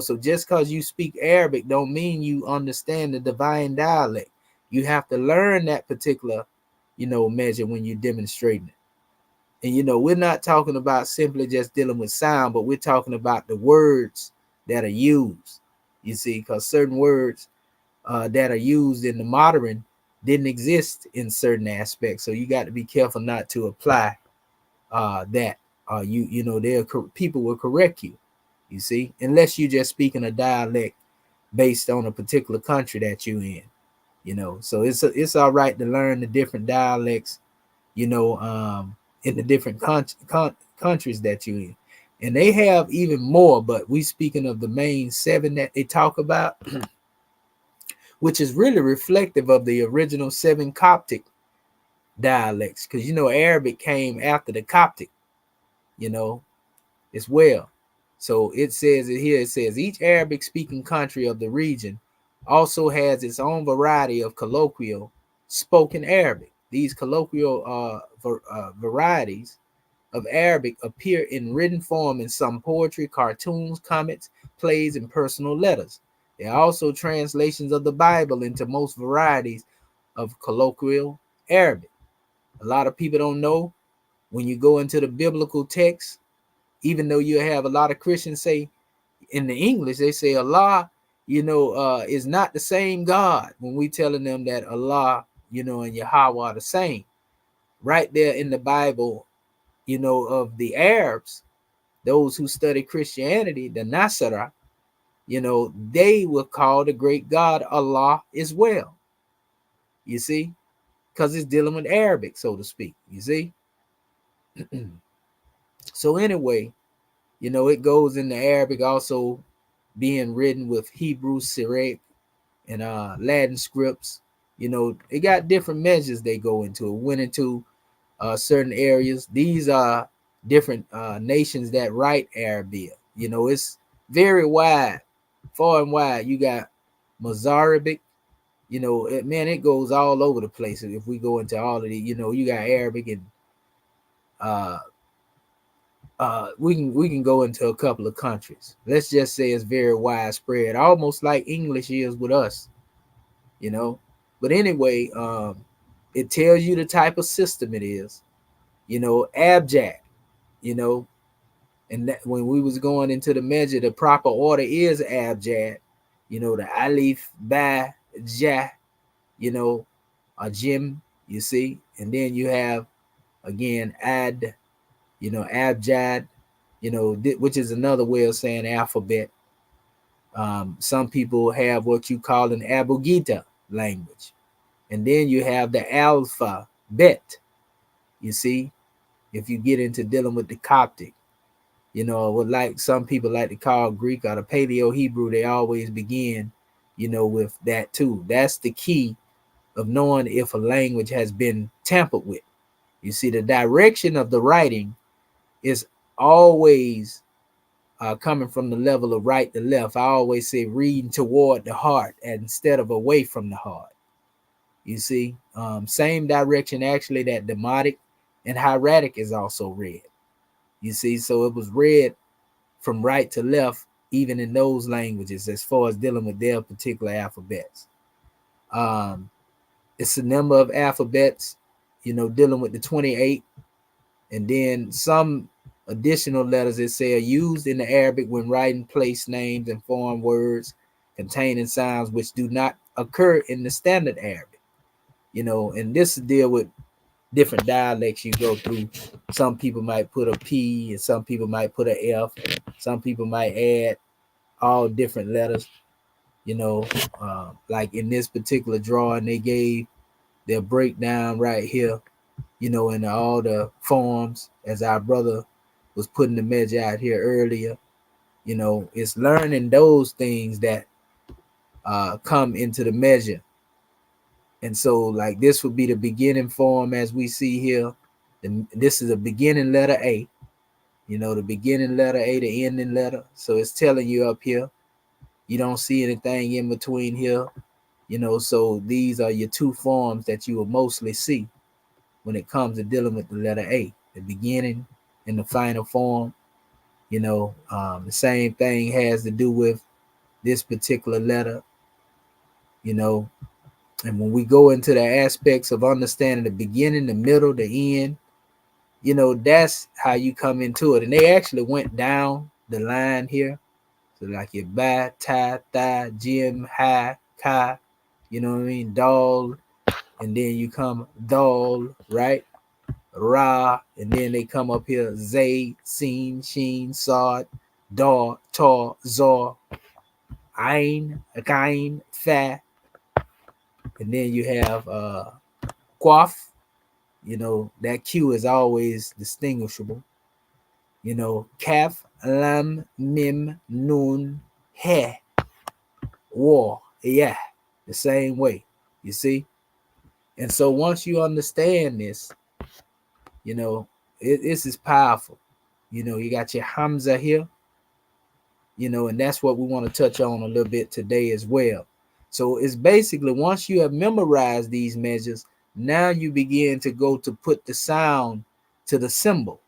So just because you speak Arabic don't mean you understand the divine dialect. You have to learn that particular, measure when you're demonstrating it. And we're not talking about simply just dealing with sound, but we're talking about the words that are used. You see, because certain words that are used in the modern didn't exist in certain aspects. So you got to be careful not to apply that. People will correct you. You see, unless you just speaking a dialect based on a particular country that you in, so it's all right to learn the different dialects, in the different countries that you in, and they have even more. But we speaking of the main 7 that they talk about, which is really reflective of the original 7 Coptic dialects, because Arabic came after the Coptic, as well. So it says it here, it says each Arabic speaking country of the region also has its own variety of colloquial spoken Arabic. These colloquial varieties of Arabic appear in written form in some poetry, cartoons, comics, plays, and personal letters. There are also translations of the Bible into most varieties of colloquial Arabic. A lot of people don't know, when you go into the biblical text, even though you have a lot of Christians say in the English, they say Allah, is not the same God, when we telling them that Allah, and Yahweh are the same. Right there in the Bible, of the Arabs, those who study Christianity, the Nasara, they will call the great God Allah as well. You see, because it's dealing with Arabic, so to speak. You see. So anyway, it goes into Arabic also being written with Hebrew, Syriac, and Latin scripts. It got different measures they go into. It went into certain areas. These are different nations that write Arabic. It's very wide, far and wide. You got Mozarabic. It goes all over the place. If we go into all of the, you got Arabic, and we can go into a couple of countries. Let's just say it's very widespread, almost like English is with us, But anyway, it tells you the type of system it is, abjad, and that when we was going into the measure, the proper order is abjad, the alif, ba, ja, a jim, You see, and then you have again ad, abjad, which is another way of saying alphabet. Some people have what you call an abugida language, and then you have the alphabet. You see, if you get into dealing with the Coptic, what like some people like to call Greek or the Paleo Hebrew, they always begin, with that too. That's the key of knowing if a language has been tampered with. You see, the direction of the writing is always coming from the level of right to left. I always say reading toward the heart instead of away from the heart. You see, same direction actually that Demotic and hieratic is also read. You see, so it was read from right to left, even in those languages, as far as dealing with their particular alphabets. It's a number of alphabets, dealing with the 28, and then some additional letters that say are used in the Arabic when writing place names and foreign words containing sounds which do not occur in the standard Arabic. And this deal with different dialects you go through. Some people might put a P and some people might put a F. Some people might add all different letters, like in this particular drawing, they gave their breakdown right here, in all the forms, as our brother was putting the measure out here earlier. It's learning those things that come into the measure. And so, like, this would be the beginning form as we see here. This is a beginning letter A, the beginning letter A, the ending letter. So it's telling you up here, you don't see anything in between here, so these are your two forms that you will mostly see when it comes to dealing with the letter A, the beginning and the final form. The same thing has to do with this particular letter, and when we go into the aspects of understanding the beginning, the middle, the end, that's how you come into it. And they actually went down the line here. So like your ba, ta, tha, jim, ha, ka, you know what I mean? Dal, and then you come dal, right? Ra, and then they come up here, zay, sin, sheen, sod, da, ta, zor, ain, akain, fa, and then you have quaf. That Q is always distinguishable. Kaf, lam, mim, nun, he, war, yeah, the same way. You see? And so once you understand this, this is powerful. You got your Hamza here, and that's what we want to touch on a little bit today as well. So it's basically once you have memorized these measures, now you begin to go to put the sound to the symbol,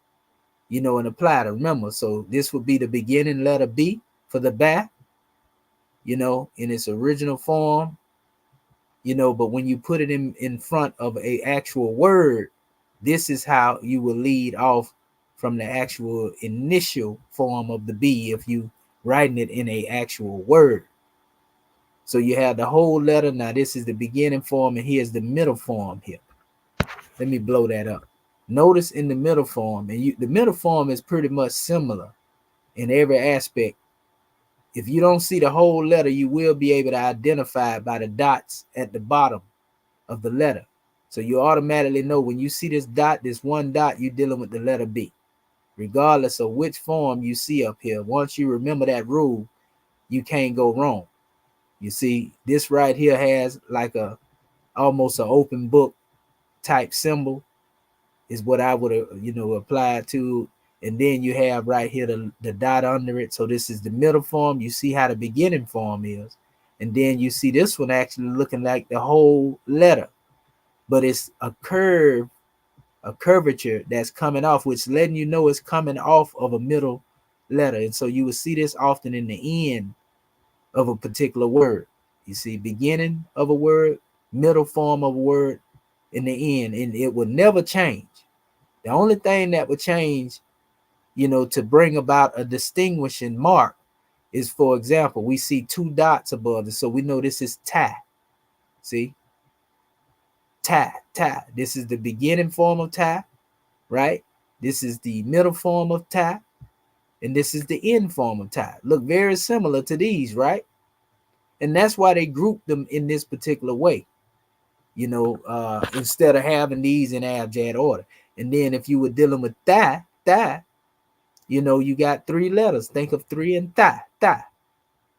and apply to. Remember, so this would be the beginning letter B for the ba, in its original form, but when you put it in front of a actual word, this is how you will lead off from the actual initial form of the B if you writing it in a actual word. So you have the whole letter. Now this is the beginning form, and here's the middle form here. Let me blow that up. Notice in the middle form, and the middle form is pretty much similar in every aspect. If you don't see the whole letter, you will be able to identify it by the dots at the bottom of the letter. So you automatically know when you see this dot, this one dot, you're dealing with the letter B, regardless of which form you see up here. Once you remember that rule, you can't go wrong. You see, this right here has like almost an open book type symbol is what I would apply to. And then you have right here the dot under it. So this is the middle form. You see how the beginning form is. And then you see this one actually looking like the whole letter, but it's a curvature that's coming off, which letting you know it's coming off of a middle letter. And so you will see this often in the end of a particular word. You see beginning of a word, middle form of a word, in the end, and it will never change. The only thing that would change, to bring about a distinguishing mark is, for example, we see two dots above it, so we know this is ta. See? ta, ta. This is the beginning form of ta, right? This is the middle form of ta, and this is the end form of ta. Look very similar to these, right? And that's why they group them in this particular way, instead of having these in abjad order. And then if you were dealing with tha, you got 3 letters. Think of 3 and tha, tha.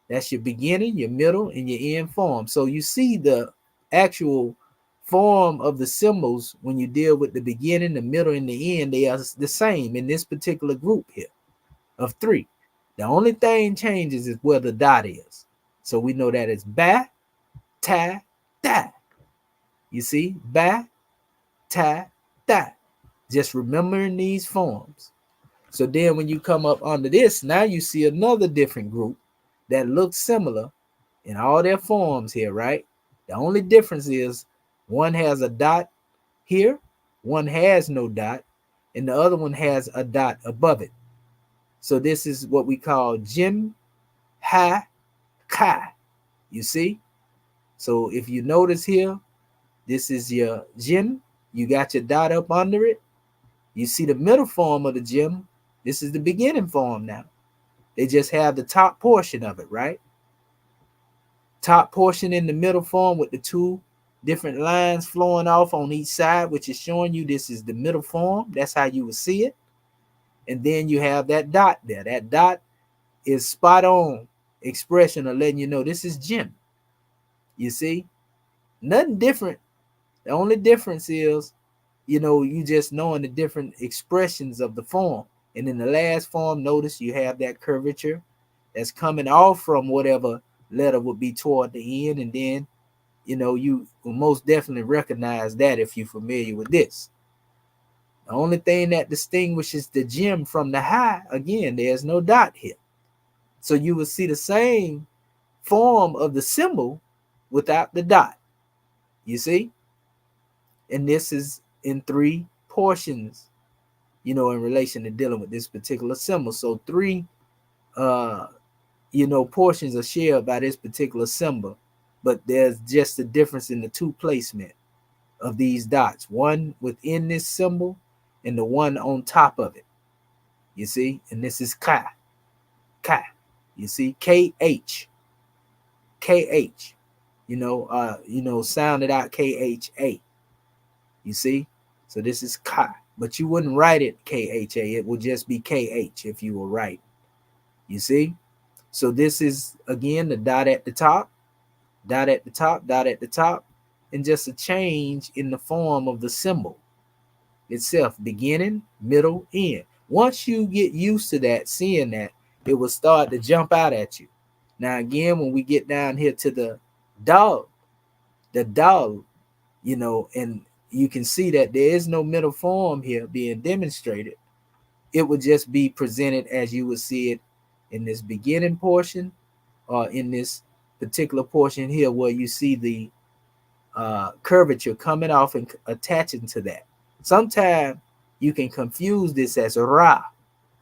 That's your beginning, your middle, and your end form. So you see the actual form of the symbols when you deal with the beginning, the middle, and the end. They are the same in this particular group here of 3. The only thing changes is where the dot is. So we know that it's ba, ta, da. You see? Ba, ta, da. Just remembering these forms. So then when you come up under this, now you see another different group that looks similar in all their forms here, right? The only difference is one has a dot here, one has no dot, and the other one has a dot above it. So this is what we call Jim, Ha, Ka. You see? So if you notice here, this is your Jim. You got your dot up under it. You see the middle form of the Jim. This is the beginning form now. They just have the top portion of it, right? Top portion in the middle form with the 2 different lines flowing off on each side, which is showing you this is the middle form. That's how you would see it. And then you have that dot there. That dot is spot on expression of letting you know this is Jim. You see? Nothing different. The only difference is, you just knowing the different expressions of the form. And in the last form, notice you have that curvature that's coming off from whatever letter would be toward the end. And then, you will most definitely recognize that if you're familiar with this. The only thing that distinguishes the Jim from the high, again, there's no dot here. So you will see the same form of the symbol without the dot. You see? And this is in 3 portions, in relation to dealing with this particular symbol. So 3, portions are shared by this particular symbol, but there's just a difference in the 2 placement of these dots, one within this symbol and the one on top of it. You see? And this is Ka, Ka. You see? KH, KH. Sound it out, KHA. You see? So this is Ka, but you wouldn't write it KHA. It would just be KH if you were writing. You see? So this is, again, the dot at the top, dot at the top, dot at the top, and just a change in the form of the symbol itself, beginning, middle, end. Once you get used to that, seeing that, it will start to jump out at you. Now, again, when we get down here to the dog, and you can see that there is no middle form here being demonstrated. It would just be presented as you would see it in this beginning portion or in this particular portion here where you see the curvature coming off and attaching to that. Sometimes you can confuse this as Ra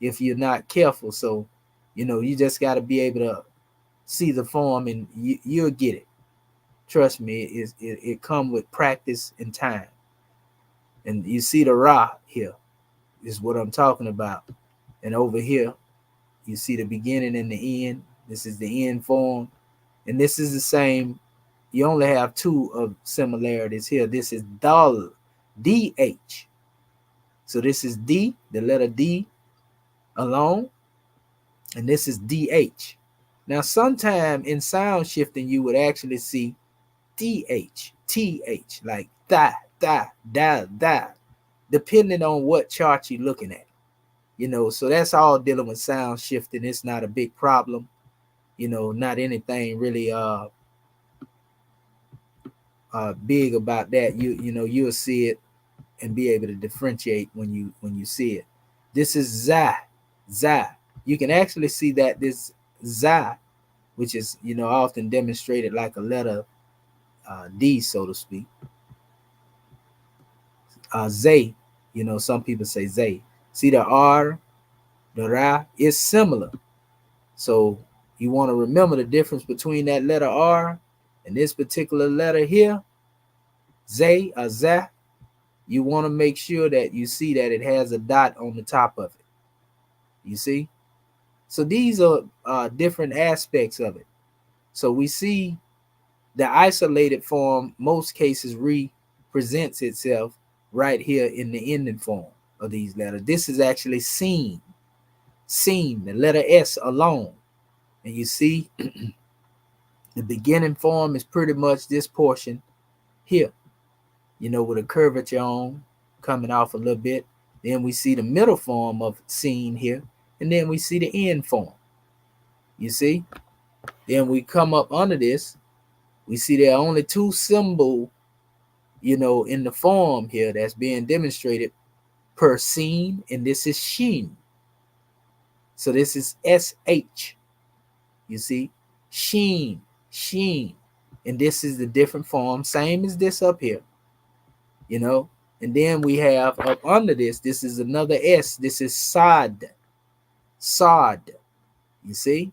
if you're not careful. So, you just got to be able to see the form and you'll get it. Trust me, it comes with practice and time. And you see the Ra here is what I'm talking about. And over here, you see the beginning and the end. This is the end form. And this is the same. You only have 2 of similarities here. This is Dal, D-H. So this is D, the letter D alone. And this is D-H. Now, sometime in sound shifting, you would actually see D-H, T-H, like da, da, da, da, depending on what chart you're looking at. So that's all dealing with sound shifting. It's not a big problem. Not anything really big about that. You'll see it and be able to differentiate when you see it. This is za, za. You can actually see that this za, which is often demonstrated like a letter D, so to speak. Zay, some people say Zay. See the R, the Ra is similar. So you want to remember the difference between that letter R and this particular letter here. Zay or Zah, you want to make sure that you see that it has a dot on the top of it. You see? So these are different aspects of it. So we see the isolated form, most cases, represents itself right here in the ending form of these letters. This is actually seen, the letter S alone. And you see, the beginning form is pretty much this portion here, with a curvature on, coming off a little bit. Then we see the middle form of seen here, and then we see the end form. You see? Then we come up under this, we see there are only two symbols, in the form here that's being demonstrated per seen, and this is sheen. So this is SH. You see? Sheen, sheen. And this is the different form, same as this up here. And then we have up under this is another S. This is sod. Sod. You see?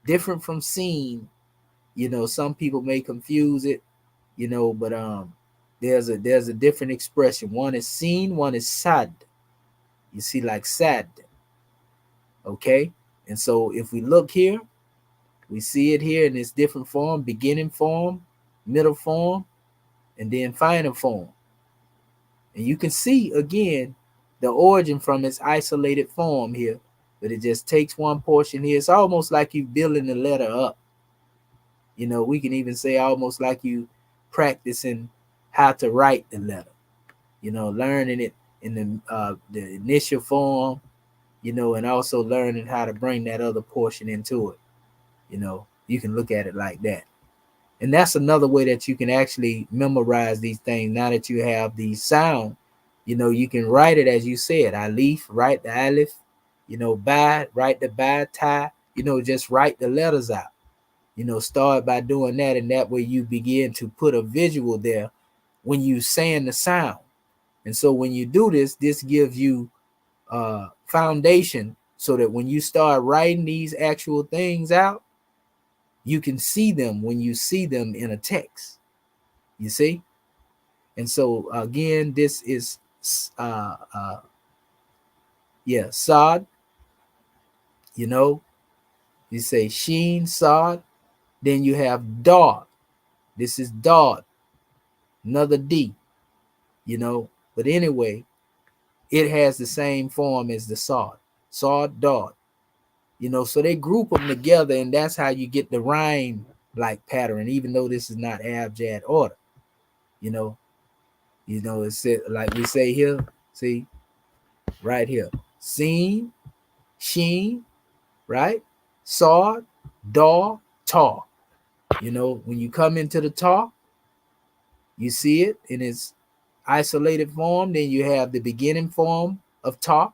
Different from seen. Some people may confuse it, but there's a different expression. One is seen, one is sad. You see, like sad. Okay? And so if we look here, we see it here in its different form, beginning form, middle form, and then final form. And you can see again the origin from its isolated form here, but it just takes one portion here. It's almost like you building the letter up. We can even say almost like you practicing how to write the letter, learning it in the initial form, and also learning how to bring that other portion into it. You can look at it like that. And that's another way that you can actually memorize these things. Now that you have the sound, you can write it as you said. Alif, write the alif, ba, write the ba, ta, just write the letters out. Start by doing that, and that way you begin to put a visual there when you saying the sound. And so when you do this gives you foundation so that when you start writing these actual things out, you can see them when you see them in a text. You see? And so again, this is sod. You say sheen, sod. Then you have dot. This is dot. Another D. But anyway, it has the same form as the sod. Sod, dot. So they group them together, and that's how you get the rhyme like pattern, even though this is not abjad order. It's like we say here, see, right here. Seen, sheen, right? Sod, daw, taw. When you come into the taw, you see it in its isolated form. Then you have the beginning form of taw,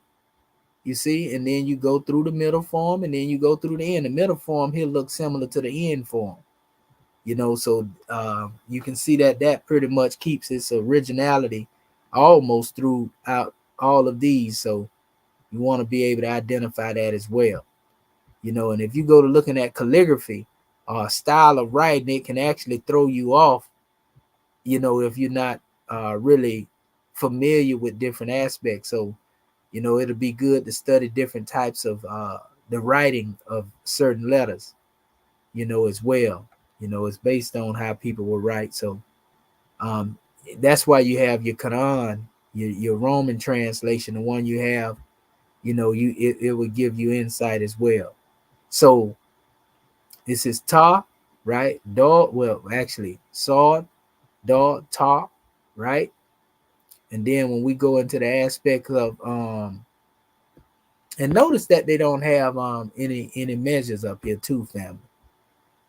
you see, and then you go through the middle form, and then you go through the end. The middle form here looks similar to the end form. So you can see that pretty much keeps its originality almost throughout all of these. So you want to be able to identify that as well. And if you go to looking at calligraphy or style of writing, it can actually throw you off, if you're not really familiar with different aspects. So, it'll be good to study different types of the writing of certain letters, as well. It's based on how people will write. So that's why you have your Quran, your Roman translation, the one you have, it will give you insight as well. So this is ta, right? Dog, well, actually, sod, dog, ta, right? And then when we go into the aspect of and notice that they don't have any measures up here too, family.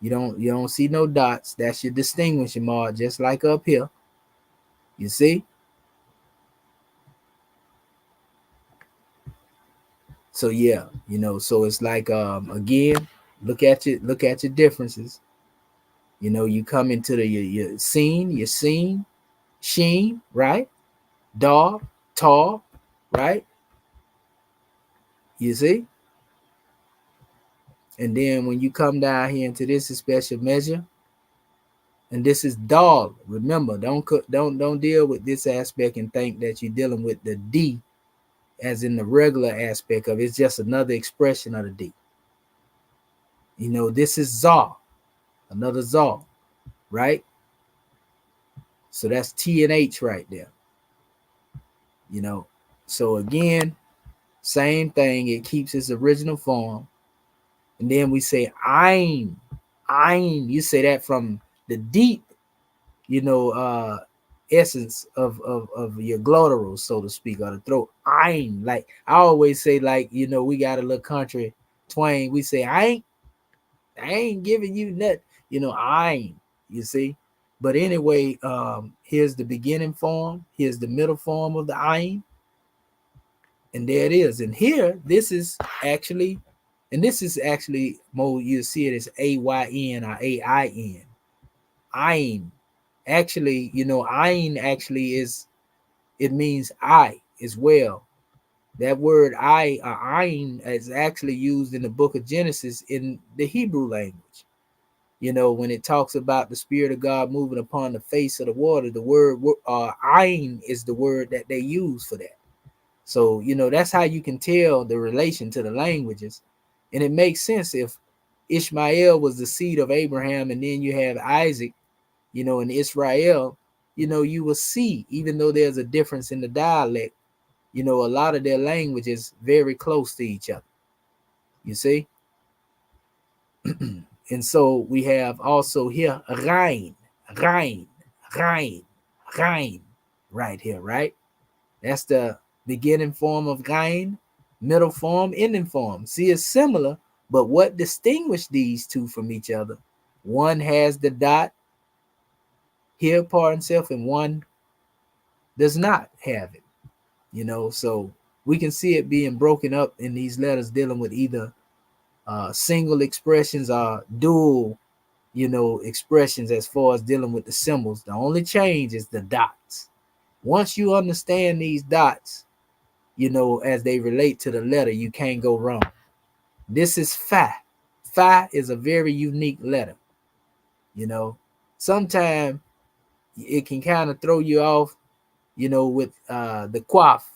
You don't see no dots. That's your distinguishing mark, just like up here. You see? So yeah, so it's like again, look at your differences. You come into your scene, sheen, right? Daw, tall, right? You see? And then when you come down here into this special measure, And this is dal. Remember, don't deal with this aspect and think that you're dealing with the D as in the regular aspect of it. It's just another expression of the D. You know, this is za, another za, right? So that's T and H right there. You know, so again, same thing. It keeps its original form. And then we say ein. Ein. You say that from the deep, you know, essence of your glottal, so to speak, or the throat. Ein. Like I always say, like, you know, we got a little country twang. We say, I ain't giving you nothing, you know, ein. You see? But anyway, here's the beginning form, here's the middle form of the ein. And there it is. And here, this is actually more, you see it as AYN or AIN. Ein. Actually, you know, ein actually is, it means I as well. That word I or ein is actually used in the book of Genesis in the Hebrew language. You know, when it talks about the Spirit of God moving upon the face of the water, the word ein is the word that they use for that. So, you know, that's how you can tell the relation to the languages. And it makes sense if Ishmael was the seed of Abraham and then you have Isaac, you know, in Israel, you know, you will see, even though there's a difference in the dialect, you know, a lot of their language is very close to each other. You see? And so we have also here Rein, Rein, Rein, Rein, right here, right? That's the beginning form of Rein, middle form, ending form. See, it's similar, but what distinguishes these two from each other? One has the dot here, part and self, and one does not have it. You know, so we can see it being broken up in these letters dealing with either single expressions or dual, you know, expressions as far as dealing with the symbols. The only change is the dots. Once you understand these dots, you know, as they relate to the letter, you can't go wrong. This is Fa. Fa is a very unique letter. You know, sometimes it can kind of throw you off, you know, with the quaff,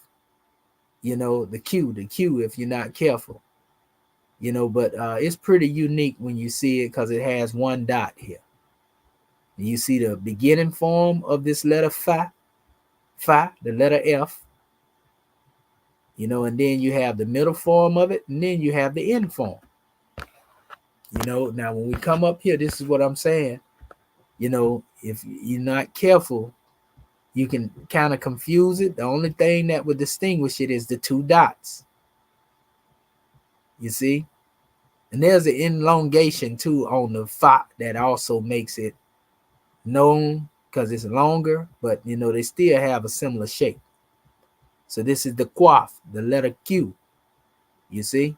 you know, the Q if you're not careful. You know, but it's pretty unique when you see it because it has one dot here. And you see the beginning form of this letter Fa, the letter F, you know, and then you have the middle form of it, and then you have the end form. You know, now when we come up here, this is what I'm saying. You know, if you're not careful, you can kind of confuse it. The only thing that would distinguish it is the two dots. You see? And there's an elongation too on the Fa that also makes it known because it's longer, but you know, they still have a similar shape. So this is the Quaff, the letter Q. You see?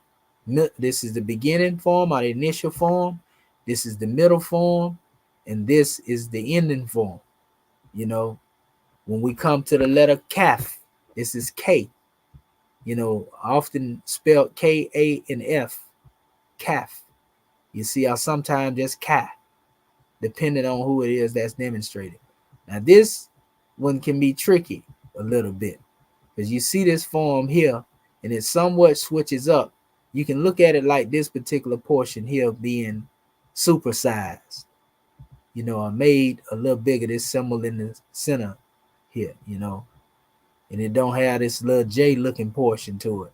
This is the beginning form or the initial form. This is the middle form. And this is the ending form. You know, when we come to the letter Kaf, this is K. You know, often spelled K-A and F. Kaf. You see how sometimes just Ka, depending on who it is that's demonstrated. Now, this one can be tricky a little bit because you see this form here and it somewhat switches up. You can look at it like this particular portion here being supersized, you know, or made a little bigger, this symbol in the center here, you know, and it don't have this little J looking portion to it.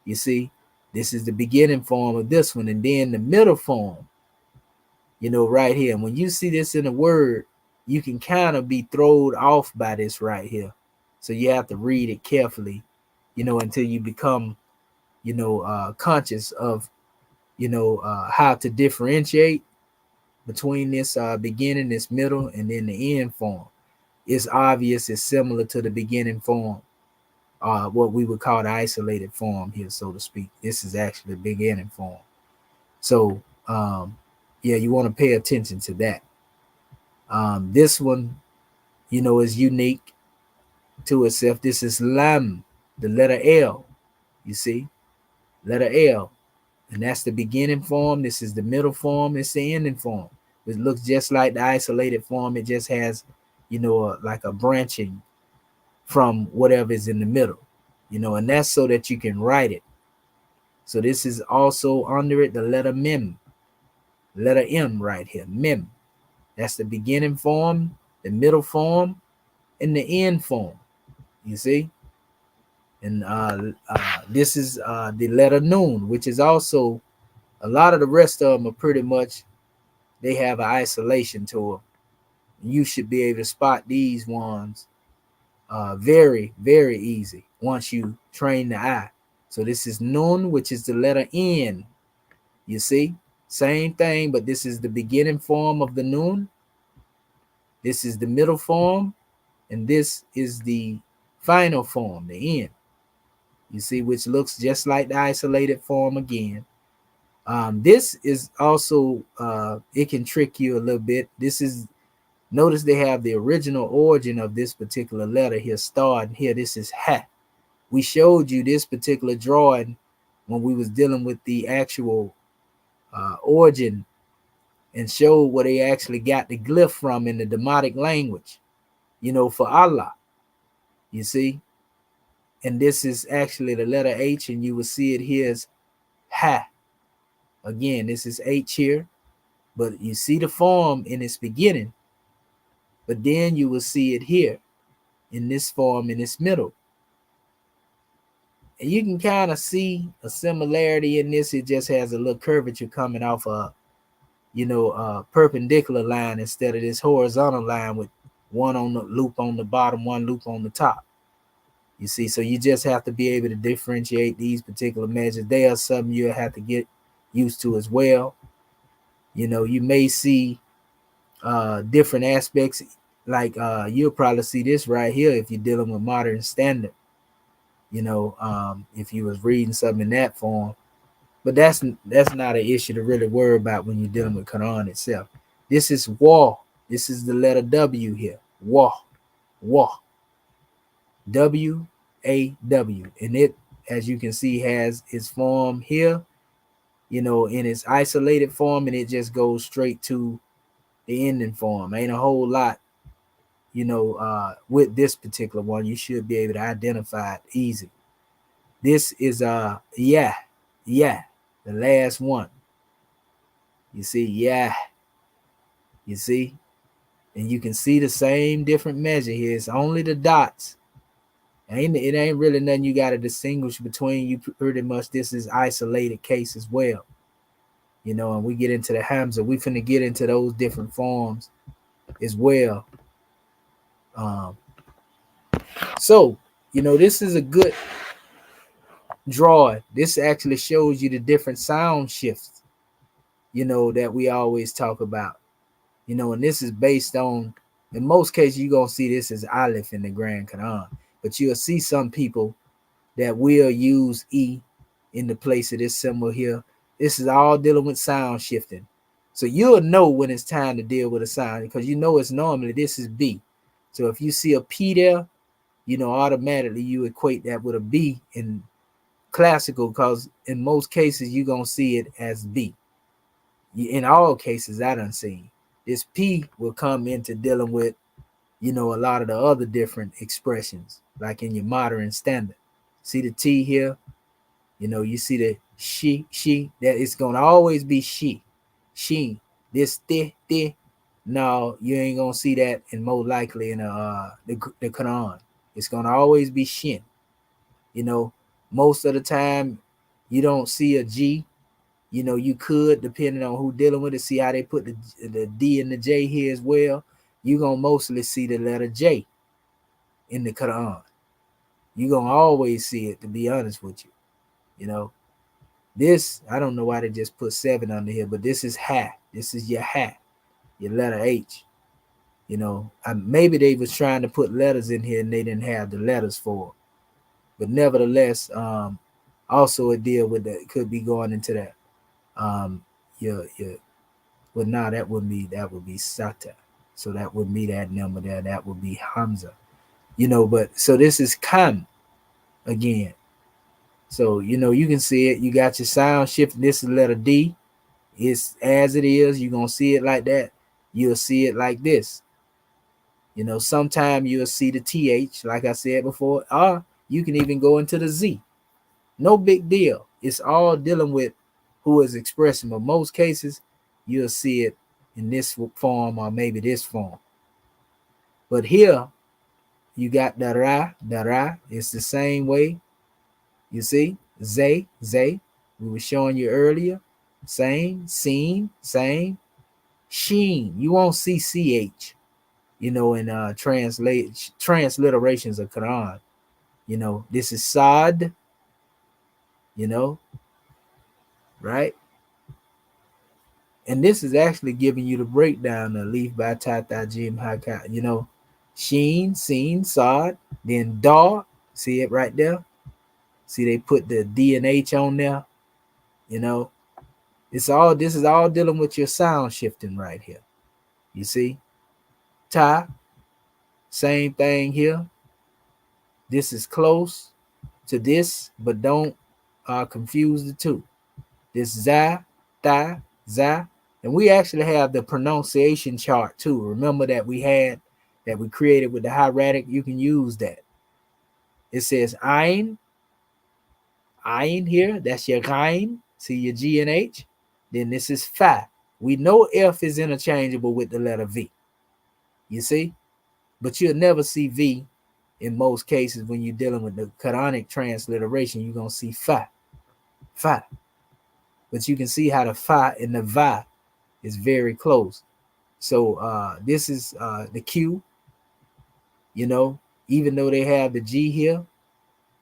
You see, this is the beginning form of this one, and then the middle form, you know, right here. And when you see this in a word, you can kind of be thrown off by this right here. So you have to read it carefully, you know, until you become, you know, conscious of, you know, how to differentiate between this beginning, this middle, and then the end form. It's obvious it's similar to the beginning form, what we would call the isolated form here, so to speak. This is actually the beginning form. So, yeah, you want to pay attention to that. This one, you know, is unique to itself. This is Lam, the letter L. You see, letter L, and that's the beginning form. This is the middle form. It's the ending form. It looks just like the isolated form. It just has, like a branching from whatever is in the middle, and that's so that you can write it. So this is also under it, the letter mem, letter M right here, mem. That's the beginning form, the middle form, and the end form. You see? And this is the letter Nun, which is also, a lot of the rest of them are pretty much, they have an isolation to them. You should be able to spot these ones very, very easy once you train the eye. So this is Nun, which is the letter N. You see? Same thing, but this is the beginning form of the Nun. This is the middle form, and this is the final form, the N. You see, which looks just like the isolated form again. This is also, it can trick you a little bit. This is, notice they have the original origin of this particular letter here, star, and here this is ha. We showed you this particular drawing when we was dealing with the actual origin, and showed where they actually got the glyph from in the Demotic language, for Allah. You see? And this is actually the letter H, and you will see it here as ha. Again, this is H here, but you see the form in its beginning, but then you will see it here in this form in its middle. And you can kind of see a similarity in this. It just has a little curvature coming off a perpendicular line instead of this horizontal line with one on the loop on the bottom, one loop on the top. You see, so you just have to be able to differentiate these particular measures. They are something you have to get used to as well. You may see different aspects, like you'll probably see this right here if you're dealing with modern standard, if you was reading something in that form. But that's not an issue to really worry about when you're dealing with Quran itself. This is Wa. This is the letter W here. Wa. Wa. W-A-W. And it, as you can see, has its form here, in its isolated form, and it just goes straight to the ending form. Ain't a whole lot, with this particular one. You should be able to identify it easy. This is yeah, the last one. You see, yeah. You see? And you can see the same different measure here. It's only the dots. It ain't really nothing you got to distinguish between. You pretty much, this is isolated case as well. And we get into the Hamza. We finna get into those different forms as well. So, this is a good drawing. This actually shows you the different sound shifts, that we always talk about. And this is based on, in most cases, you're going to see this as Aleph in the Grand Quran. But you'll see some people that will use E in the place of this symbol here. This is all dealing with sound shifting. So you'll know when it's time to deal with a sound, because it's normally this is B. So if you see a P there, automatically you equate that with a B in classical, because in most cases you're going to see it as B. In all cases I done seen, this P will come into dealing with, a lot of the other different expressions, like in your modern standard. See the T here? You see the she, that it's going to always be she. This th. No, you ain't going to see that, and more likely in the Quran. It's going to always be shin. Most of the time you don't see a G. You could, depending on who dealing with it, see how they put the D and the J here as well. You're going to mostly see the letter J in the Quran. You're going to always see it, to be honest with you. This, I don't know why they just put 7 under here, but this is ha. This is your ha, your letter H. Maybe they was trying to put letters in here and they didn't have the letters for it. But nevertheless, also a deal with that could be going into that. Well, now that would be Sata. So that would be that number there. That would be Hamza. But so this is Kam again. So you can see it. You got your sound shift. This is letter D. It's as it is. You're gonna see it like that. You'll see it like this. Sometime you'll see the TH, like I said before, or you can even go into the Z. No big deal. It's all dealing with who is expressing, but most cases you'll see it in this form or maybe this form. But here you got the ra. It's the same way. You see, zay. We were showing you earlier. Same, seen, same. Sheen. You won't see ch. In transliterations of Quran. This is Sad. Right? And this is actually giving you the breakdown of Leaf by Tata Jim Haka. Sheen, seen, Sad, then Da. See it right there? See, they put the D and H on there. This is all dealing with your sound shifting right here. You see? Ta, same thing here. This is close to this, but don't confuse the two. This za, tha, za. And we actually have the pronunciation chart too. Remember that we created with the hieratic. You can use that. It says ein here. That's your ghain. See your G and H. Then this is fa. We know F is interchangeable with the letter V. You see? But you'll never see V in most cases when you're dealing with the Quranic transliteration. You're going to see fa. But you can see how the fa and the va is very close. So this is the Q, even though they have the G here,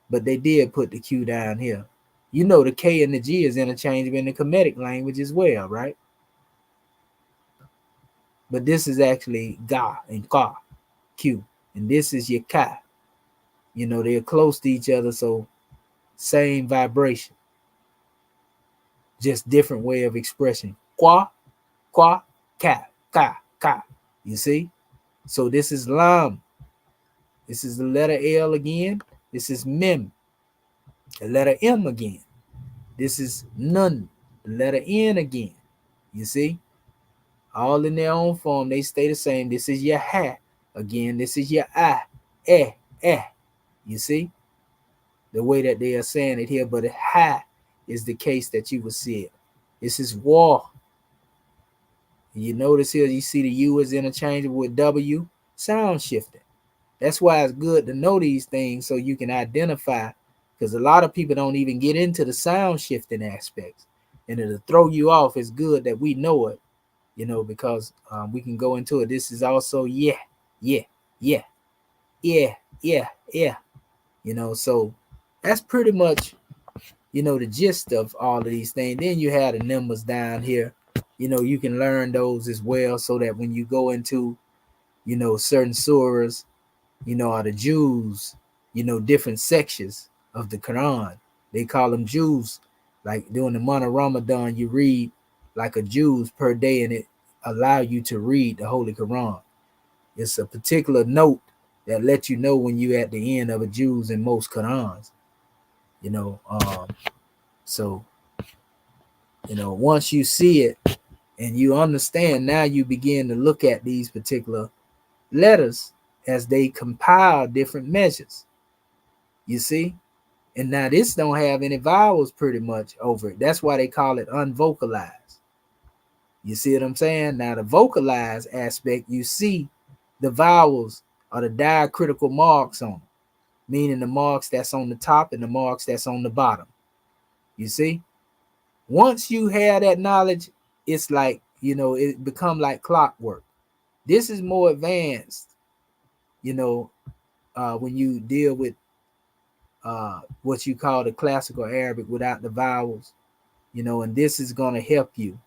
but they did put the Q down here. The K and the G is interchangeable in the Kemetic language as well, right? But this is actually Ga and Ka, Q. And this is your Ka. They're close to each other, so same vibration. Just different way of expression. Kwa, ka, ka. You see? So this is Lam. This is the letter L again. This is Mem. The letter M again. This is Nun. The letter N again. You see? All in their own form. They stay the same. This is your Ha. Again, this is your I. Eh. You see? The way that they are saying it here. But Ha is the case that you will see it. This is War. You notice here, you see the U is interchangeable with W. Sound shifting. That's why it's good to know these things so you can identify, because a lot of people don't even get into the sound shifting aspects, and it'll throw you off. It's good that we know it, because we can go into it. This is also yeah. So that's pretty much, the gist of all of these things. Then you have the numbers down here. You can learn those as well, so that when you go into, certain surahs, are the Jews, different sections of the Quran. They call them Jews. Like during the month of Ramadan, you read like a Jews per day, and it allow you to read the Holy Quran. It's a particular note that lets you know when you're at the end of a Jews in most Qurans. So once you see it and you understand, now you begin to look at these particular letters as they compile different measures. You see? And now this don't have any vowels pretty much over it. That's why they call it unvocalized. You see what I'm saying? Now the vocalized aspect, you see the vowels are the diacritical marks on them, meaning the marks that's on the top and the marks that's on the bottom. You see? Once you have that knowledge, it's like, it become like clockwork. This is more advanced, when you deal with what you call the classical Arabic without the vowels, and this is going to help you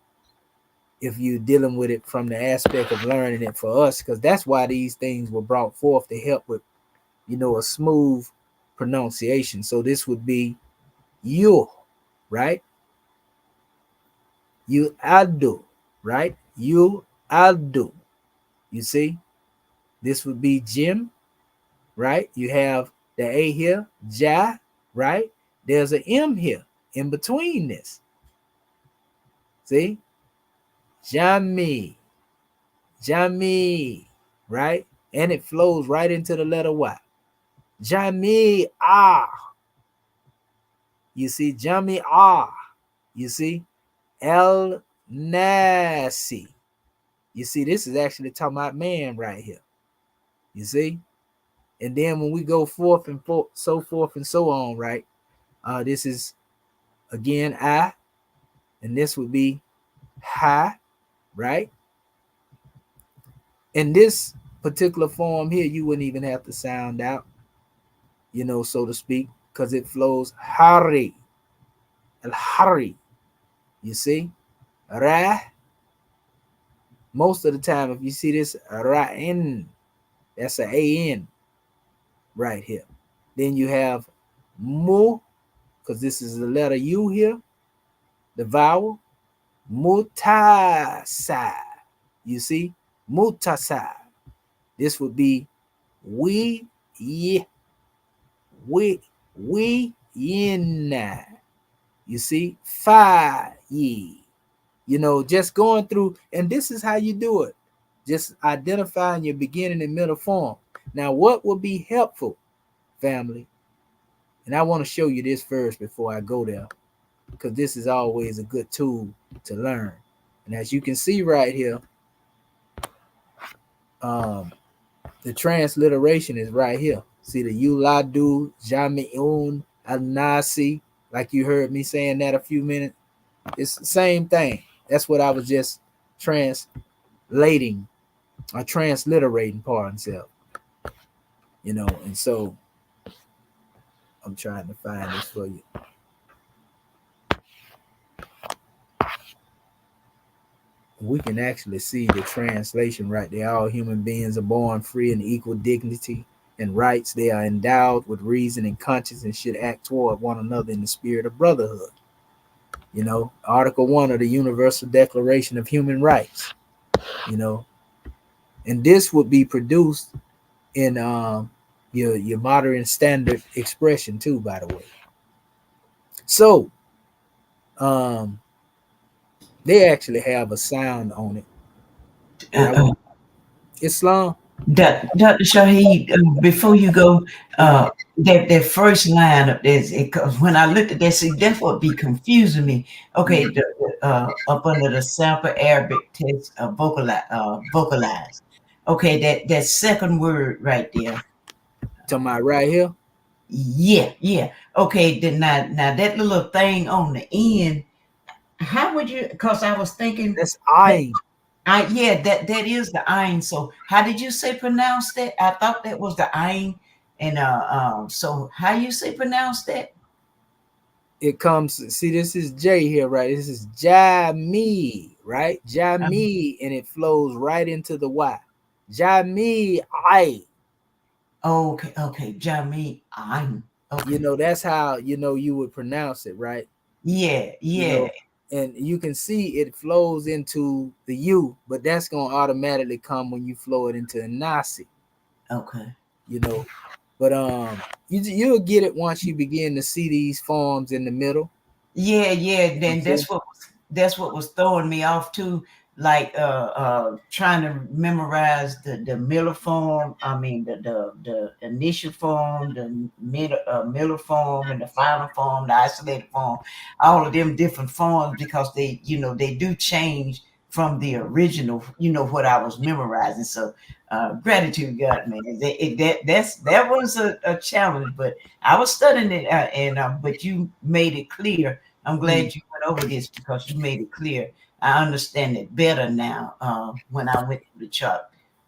if you're dealing with it from the aspect of learning it for us, because that's why these things were brought forth to help with, a smooth pronunciation. So this would be you, right? You adu, right? You adu. You see? This would be Jim, right? You have the A here, Ja, right? There's an M here in between this. See? Jami, Jami, right? And it flows right into the letter Y. Jami ah. You see, Jami ah. You see, El Nasi. You see, this is actually talking about man right here. You see? And then when we go forth and so forth and so on, right? This is again I, and this would be ha, right? In this particular form here, you wouldn't even have to sound out, so to speak, because it flows hari, el hari. You see? Ra. Most of the time, if you see this ra'in, that's an A-N right here. Then you have mu, because this is the letter U here, the vowel, mutasa. You see? Mutasa. This would be we, ye, we, yin. You see? Fa, ye. Just going through, and this is how you do it. Just identifying your beginning and middle form. Now, what will be helpful, family? And I want to show you this first before I go there, because this is always a good tool to learn. And as you can see right here, the transliteration is right here. See the Yuladu, Jami'un, Al-Nasi, like you heard me saying that a few minutes. It's the same thing. That's what I was just transliterating, pardon self. And so I'm trying to find this for you. We can actually see the translation right there. All human beings are born free and equal dignity and rights. They are endowed with reason and conscience and should act toward one another in the spirit of brotherhood. Article 1 of the Universal Declaration of Human Rights. And this would be produced in your modern standard expression too, by the way. So they actually have a sound on it. Islam. Dr. Shaheed, before you go, that first line of this, when I looked at that, see, that's what be confusing me. Okay, up under the sample Arabic text, vocalize. Okay, that second word right there. Talking about right here? Yeah. Okay, then now that little thing on the end, how would you, because I was thinking that's ayn. Yeah, that is the ayn. So how did you say pronounce that? I thought that was the ayn. And so how you say pronounce that? It comes, see, this is J here, right? This is Jami, right? Jami, and it flows right into the Y. Jami, I. Okay, Jami, ayn. Okay. That's how you would pronounce it, right? Yeah. And you can see it flows into the U, but that's gonna automatically come when you flow it into a Nasi. Okay. But you'll get it once you begin to see these forms in the middle. Yeah. Then that's what was throwing me off too. Like trying to memorize the middle form. I mean the initial form, the middle form, and the final form, the isolated form. All of them different forms because they do change from the original. What I was memorizing. So gratitude, God, man. That was a challenge, but I was studying it, but you made it clear. I'm glad you went over this because you made it clear. I understand it better now when I went through the chart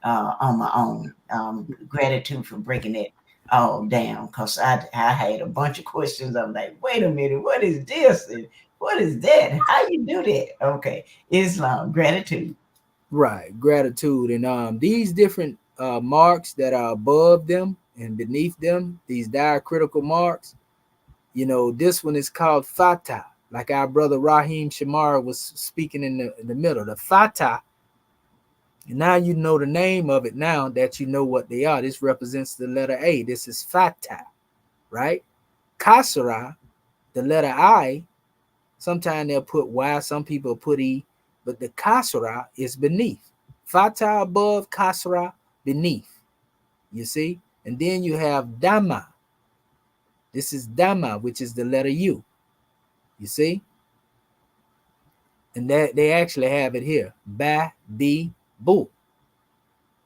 on my own. Gratitude for breaking it all down because I had a bunch of questions. I'm like, wait a minute, what is this? And what is that? How you do that? Okay, Islam, gratitude. Right, gratitude. And these different marks that are above them and beneath them, these diacritical marks, this one is called Fatah. Like our brother Rahim Shamar was speaking in the middle, the Fatah. And now you know the name of it now that you know what they are. This represents the letter A. This is Fatah, right? Kasra, the letter I, sometimes they'll put Y, some people put E. but the kasra is beneath. Fatah above, kasra beneath. You see? And then you have dhamma. This is dhamma, which is the letter U. You see? And that they actually have it here. Ba, bi, bu.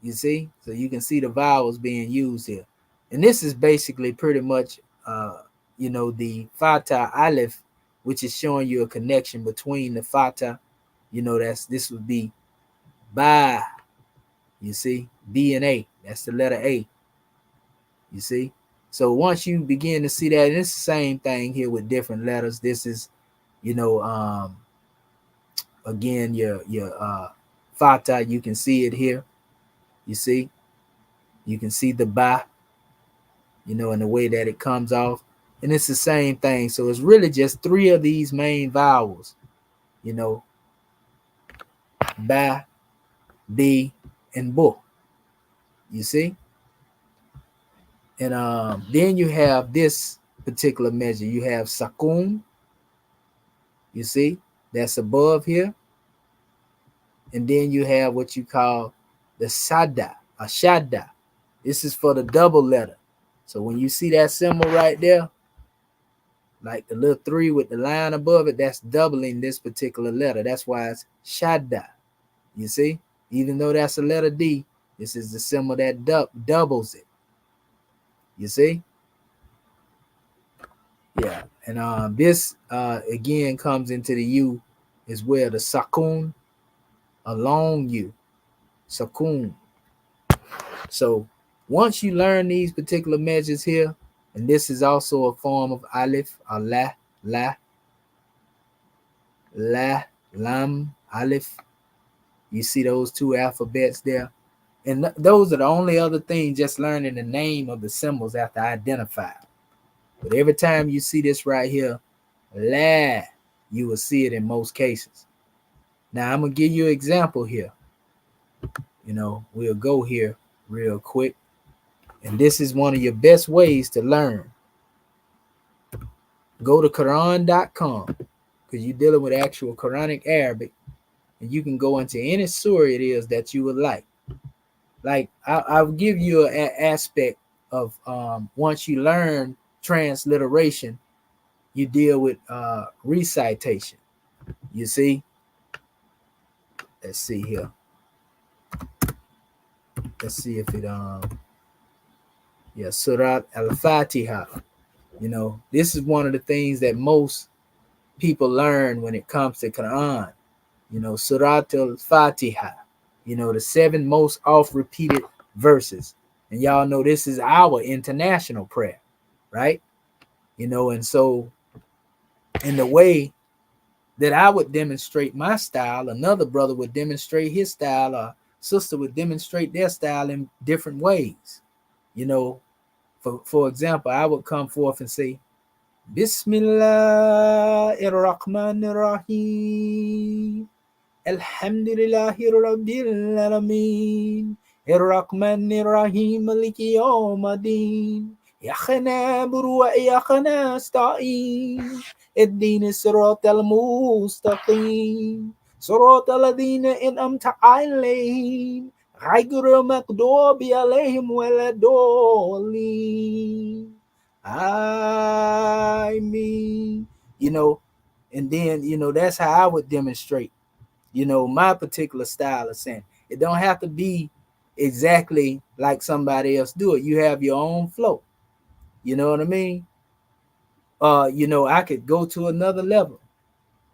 You see? So you can see the vowels being used here. And this is basically pretty much the Fatah Aleph, which is showing you a connection between the Fatah. This would be Ba. You see? B and A. That's the letter A. You see? So once you begin to see that, and it's the same thing here with different letters. This is, again, your Fatah. You can see it here. You see? You can see the Ba, in the way that it comes off. And it's the same thing. So it's really just three of these main vowels, Ba, B, and Bu. You see? And then you have this particular measure. You have Sakun. You see? That's above here. And then you have what you call the Shadda, a Shadda. This is for the double letter. So when you see that symbol right there, like the little 3 with the line above it, that's doubling this particular letter. That's why it's Shadda. You see? Even though that's a letter D, this is the symbol that doubles it. You see? Yeah. And this again comes into the U as well, the Sakun, a long U. Sakun. So once you learn these particular measures here, and this is also a form of Aleph, Allah, La, Lam, Aleph. You see those two alphabets there. And those are the only other things, just learning the name of the symbols after identify. But every time you see this right here, La, you will see it in most cases. Now I'm going to give you an example here. We'll go here real quick. And this is one of your best ways to learn. Go to Quran.com because you're dealing with actual Quranic Arabic. And you can go into any surah it is that you would like. Like I'll give you an aspect of once you learn transliteration, you deal with recitation. You see? Let's see here. Let's see if it Surat Al-Fatiha. This is one of the things that most people learn when it comes to Quran. Surat Al-Fatiha. The 7 most oft repeated verses. And y'all know this is our international prayer, right? And so in the way that I would demonstrate my style, another brother would demonstrate his style, or sister would demonstrate their style in different ways. For example, I would come forth and say, Bismillahir Rahmanir Rahim. Alhamdulillahi Rabbil Alameen. Ar-Rahmanir Rahim Maliki Yawmiddin. Iyyaka na'budu wa iyyaka nasta'in. Ihdina siratal mustaqim. Siratal ladzina an'amta 'alaihim. Ghayril maghdubi 'alaihim waladdallin. I mean, and then, that's how I would demonstrate, my particular style of saying. It don't have to be exactly like somebody else do it. You have your own flow. You know what I mean? I could go to another level.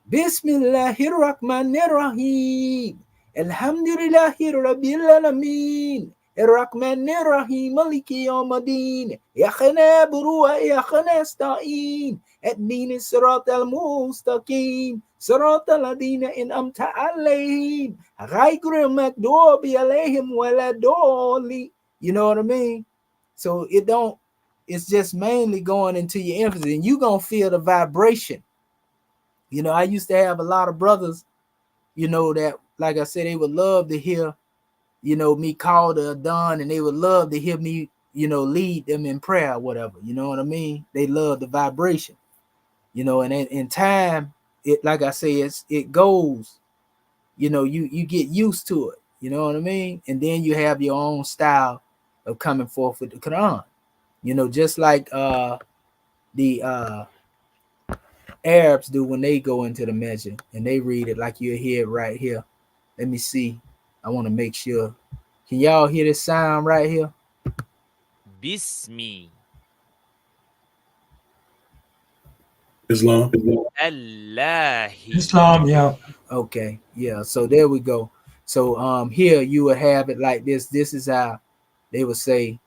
Bismillahirrahmanirrahim. Alhamdulillahi Rabbil Alameen. Ar-Rahmanir Rahim Maliki Yawmiddin. Iyyaka na'budu wa iyyaka nasta'in. Ihdina siratal mustaqim. Siratal ladzina an'amta 'alaihim. Ghayril maghdubi 'alaihim waladdallin. You know what I mean? So it's just mainly going into your emphasis, and you're gonna feel the vibration. I used to have a lot of brothers, that, like I said, they would love to hear, me call the Adhan, and they would love to hear me, lead them in prayer or whatever. You know what I mean? They love the vibration, and in time, it, like I say, it goes, you get used to it. You know what I mean? And then you have your own style of coming forth with the Quran. Just like the Arabs do when they go into the measure and they read it like you hear it right here. Let me see. I want to make sure. Can y'all hear this sound right here? Bismi. Islam. Allahi. Islam, yeah. Okay, yeah. So there we go. So here you would have it like this. This is how they would say.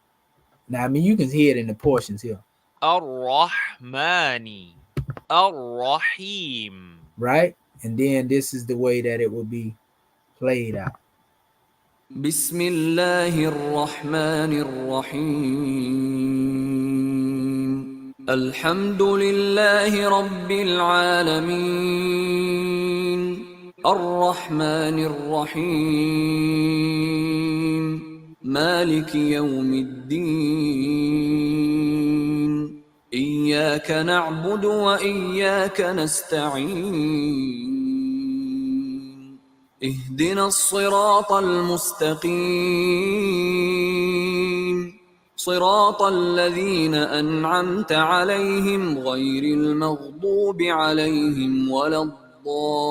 Now I mean you can hear it in the portions here, Ar-Rahmani. Ar-Rahim. right? And then this is the way that it will be played out. بسم الله الرحمن الرحيم الحمد لله رب العالمين الرحمن الرحيم مالك يوم الدين إياك نعبد وإياك نستعين اهدنا الصراط المستقيم صراط الذين أنعمت عليهم غير المغضوب عليهم ولا الضالين.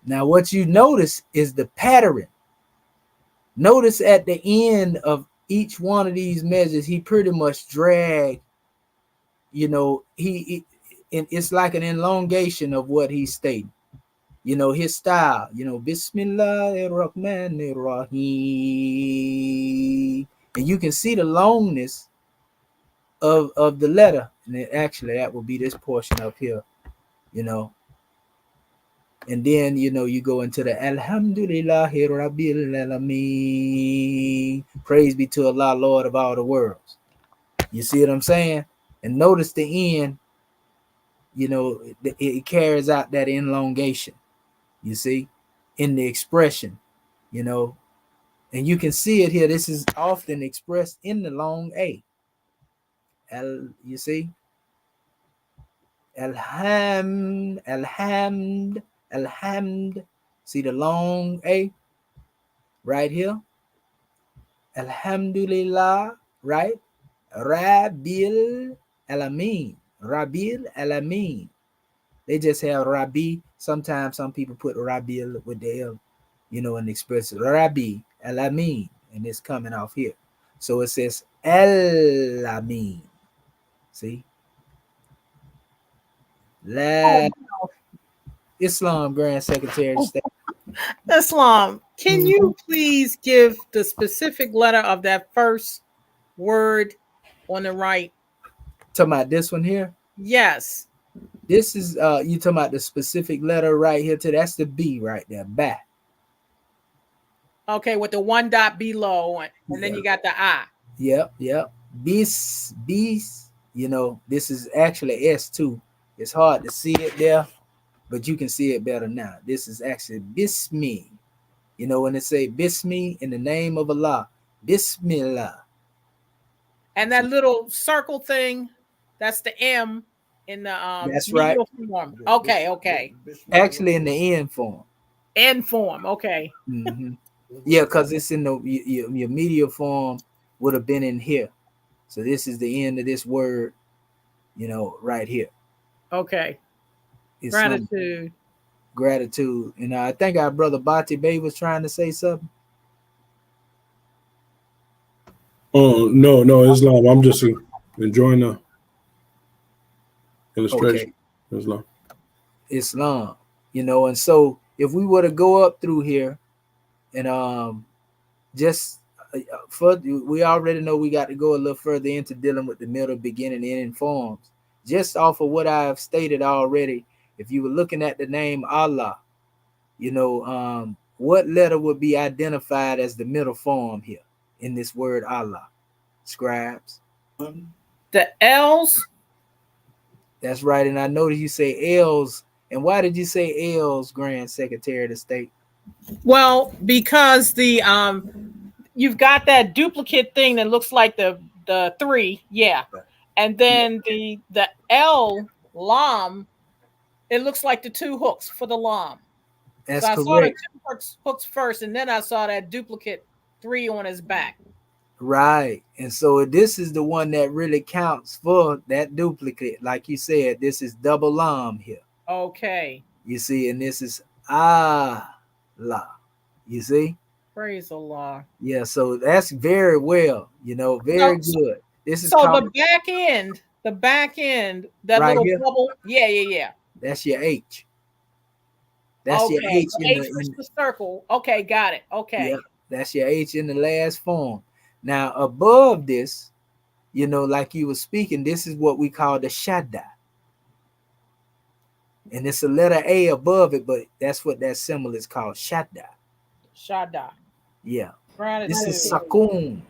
Now what you notice is the pattern. Notice at the end of each one of these measures, he pretty much dragged, it's like an elongation of what he's stating. His style, Bismillahir Rahmanir Rahim. And you can see the longness of the letter. And actually that will be this portion up here, And then, you go into the Alhamdulillahi Rabbil Alameen. Praise be to Allah, Lord of all the worlds. You see what I'm saying? And notice the end, it carries out that elongation, you see, in the expression, and you can see it here. This is often expressed in the long A. You see? Alhamd. See the long A right here? Alhamdulillah, right? Rabbil Alameen. They just have Rabbi. Sometimes some people put Rabbil with the L, and express Rabbi Alameen, and it's coming off here. So it says Alameen. See? Islam Grand Secretary of State. Islam, can you please give the specific letter of that first word on the right? Talking about this one here? Yes. This is you talking about the specific letter right here to that's the B right there. Ba. Okay, with the one dot below, and then you got the I. Yep. Bis. This is actually S2. It's hard to see it there, but you can see it better now. This is actually Bismi. When it say Bismi, in the name of Allah, Bismillah. And that little circle thing, that's the M in the that's right. Form. Okay. Actually, in the end form. End form, okay. Mm-hmm. Yeah, because it's in your medial form would have been in here. So this is the end of this word, right here. Okay. It's Gratitude. Gratitude. And I think our brother Bati Bey was trying to say something. Oh, no, Islam. I'm just enjoying the illustration. Okay. Islam. And so if we were to go up through here and just we already know we got to go a little further into dealing with the middle, beginning, and end forms. Just off of what I've stated already, if you were looking at the name Allah, what letter would be identified as the middle form here in this word Allah? Scribes. The L's. That's right. And I noticed you say L's. And why did you say L's, Grand Secretary of the State? Well, because the you've got that duplicate thing that looks like the 3, yeah. And then the L Lam It looks like the two hooks for the lam. That's So I saw the correct. two hooks first, and then I saw that duplicate 3 on his back. Right. And so this is the one that really counts for that duplicate. Like you said, this is double lam here. Okay. You see, and this is Allah. You see? Praise Allah. Yeah, so that's very well, very good. This is So called the back end, that right little here. bubble. Yeah. That's your H. That's your Okay. H The H is the circle. Okay, got it. Okay. yeah, that's your H in the last form. Now above this, like you were speaking, this is what we call the shadda. And it's a letter A above it, but that's what that symbol is called, shadda. Shada. Yeah. Gratitude. This is sakun.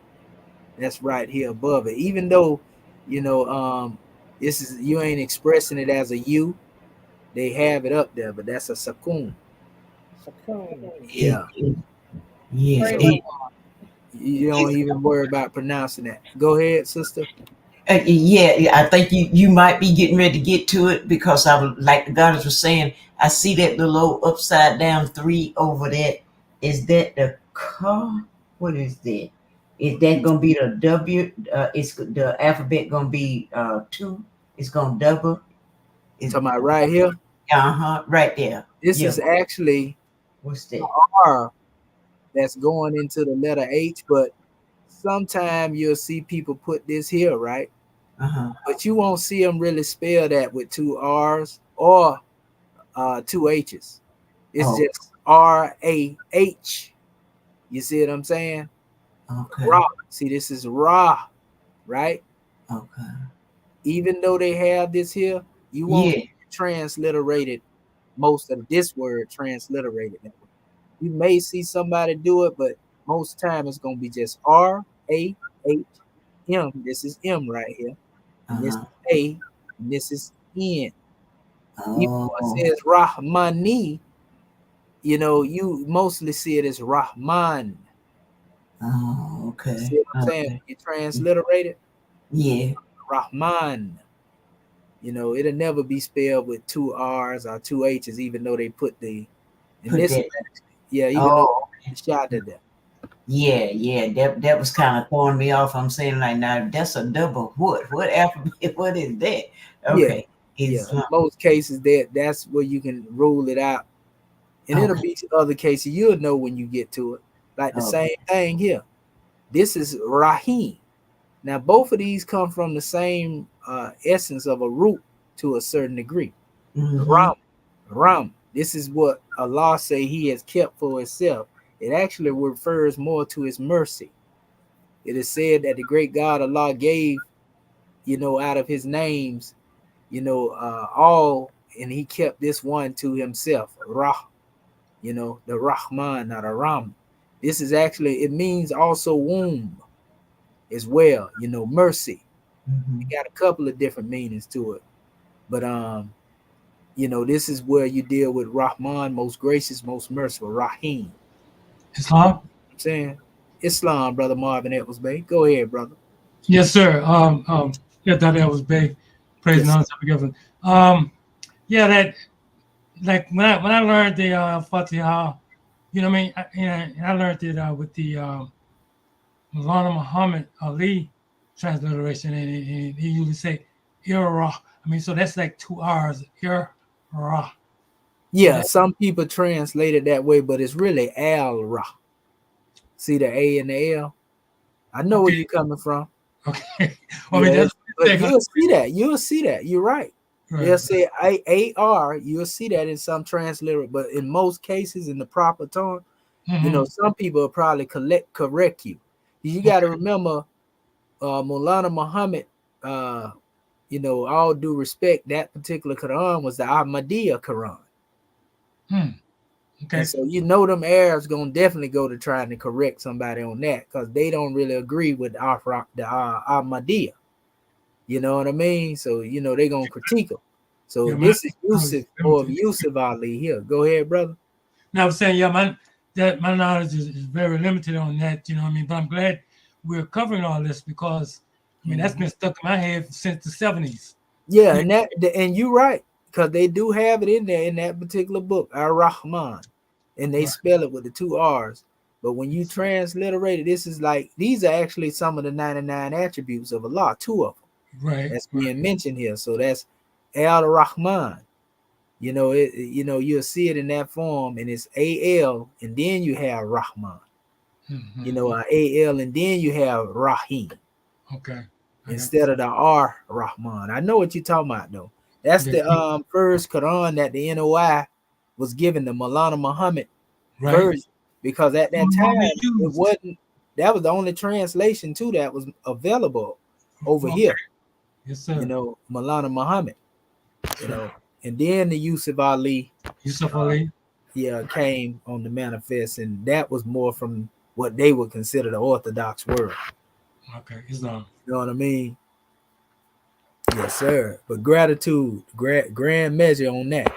That's right here above it. Even though, this is, you ain't expressing it as a U, they have it up there, but that's a sakun. Sakun. Yeah. Yes. Praise So you don't even worry about pronouncing that. Go ahead, sister. Yeah, I think you might be getting ready to get to it, because I would, like the goddess was saying, I see that little old upside down 3 over that. Is that the car? What is that? Is that gonna be the W? It's the alphabet gonna be 2. It's gonna double. It's Talking about right here. right there. This Yeah. is actually What's that? R that's going into the letter H, but sometimes you'll see people put this here, right? But you won't see them really spell that with 2 R's or 2 H's. It's just R-A-H. You see what I'm saying? Okay. Ra. See, this is Ra, right? Okay. Even though they have this here, you won't transliterated most of this word transliterated that way. You may see somebody do it, but most time it's gonna be just R-A-H-M. This is M right here. And this is A, and this is N. Even though it says Rahmani, you mostly see it as Rahman. Oh, okay. You see what I'm saying? You transliterate it? Yeah. Rahman. It'll never be spelled with 2 R's or 2 H's, even though they put the even though the shot of that. Yeah. That was kind of throwing me off. I'm saying, like, now that's a double what alphabet? What is that? Okay. Yeah. In most cases that's where you can rule it out. And it'll be other cases you'll know when you get to it. Like the same thing here. This is Rahim. Now both of these come from the same essence of a root to a certain degree. Ram. This is what Allah say he has kept for himself. It actually refers more to his mercy. It is said that the great God Allah gave, out of his names, all, and he kept this one to himself. Rah, the Rahman, not a Ram. This is actually, it means also womb as well, mercy. It got a couple of different meanings to it. But this is where you deal with Rahman, most gracious, most merciful, Rahim. Islam? I'm saying Islam, Brother Marvin Edwards Bay. Go ahead, brother. Yes, sir. Yeah, that was big. Praise and honor to be given. Yeah, that, like when I learned the Fatiha, I mean, I learned it with the Maulana Muhammad Ali transliteration, and he usually say Irah. I mean, so that's like 2 R's. Irah. Yeah, some people translate it that way, but it's really Al-Ra. See the A and the L? I know where you're coming from. Okay. Well, I mean, but you'll see that. You'll see that. You're right. They'll say A-R. You'll see that in some transliteration, but in most cases, in the proper tone, some people will probably correct you. You got to remember, Maulana Muhammad, all due respect, that particular Quran was the Ahmadiyya Quran. Okay. And so them Arabs gonna definitely go to trying to correct somebody on that because they don't really agree with the Ahmadiyya. You know what I mean? So they're gonna critique them. So this is Yusuf Ali here. Go ahead, brother. Now I'm saying, my knowledge is very limited on that, what I mean? But I'm glad we're covering all this because that's been stuck in my head since the 70s. Yeah, and you're right. because they do have it in there in that particular book, Ar-Rahman, and they Right. spell it with the 2 R's. But when you transliterate it, this is like these are actually some of the 99 attributes of Allah, 2 of them Right. that's being mentioned here. So that's Al-Rahman. You know, you'll see it in that form, and it's AL, and then you have Rahman. Mhm. You know, AL, and then you have Rahim Okay. instead of the R Rahman. I know what you're talking about though. That's Yeah. the first Quran that the NOI was given the Maulana Muhammad Right. version, because at that What time we it used. wasn't. That was the only translation too that was available over Okay. here. Yes, sir. You know, Maulana Muhammad. You know, and then the Yusuf Ali, Yusuf Ali. came on the manifest, and that was more from what they would consider the Orthodox world. Okay. Islam. You know what I mean? Yes, sir. But gratitude, grand measure on that.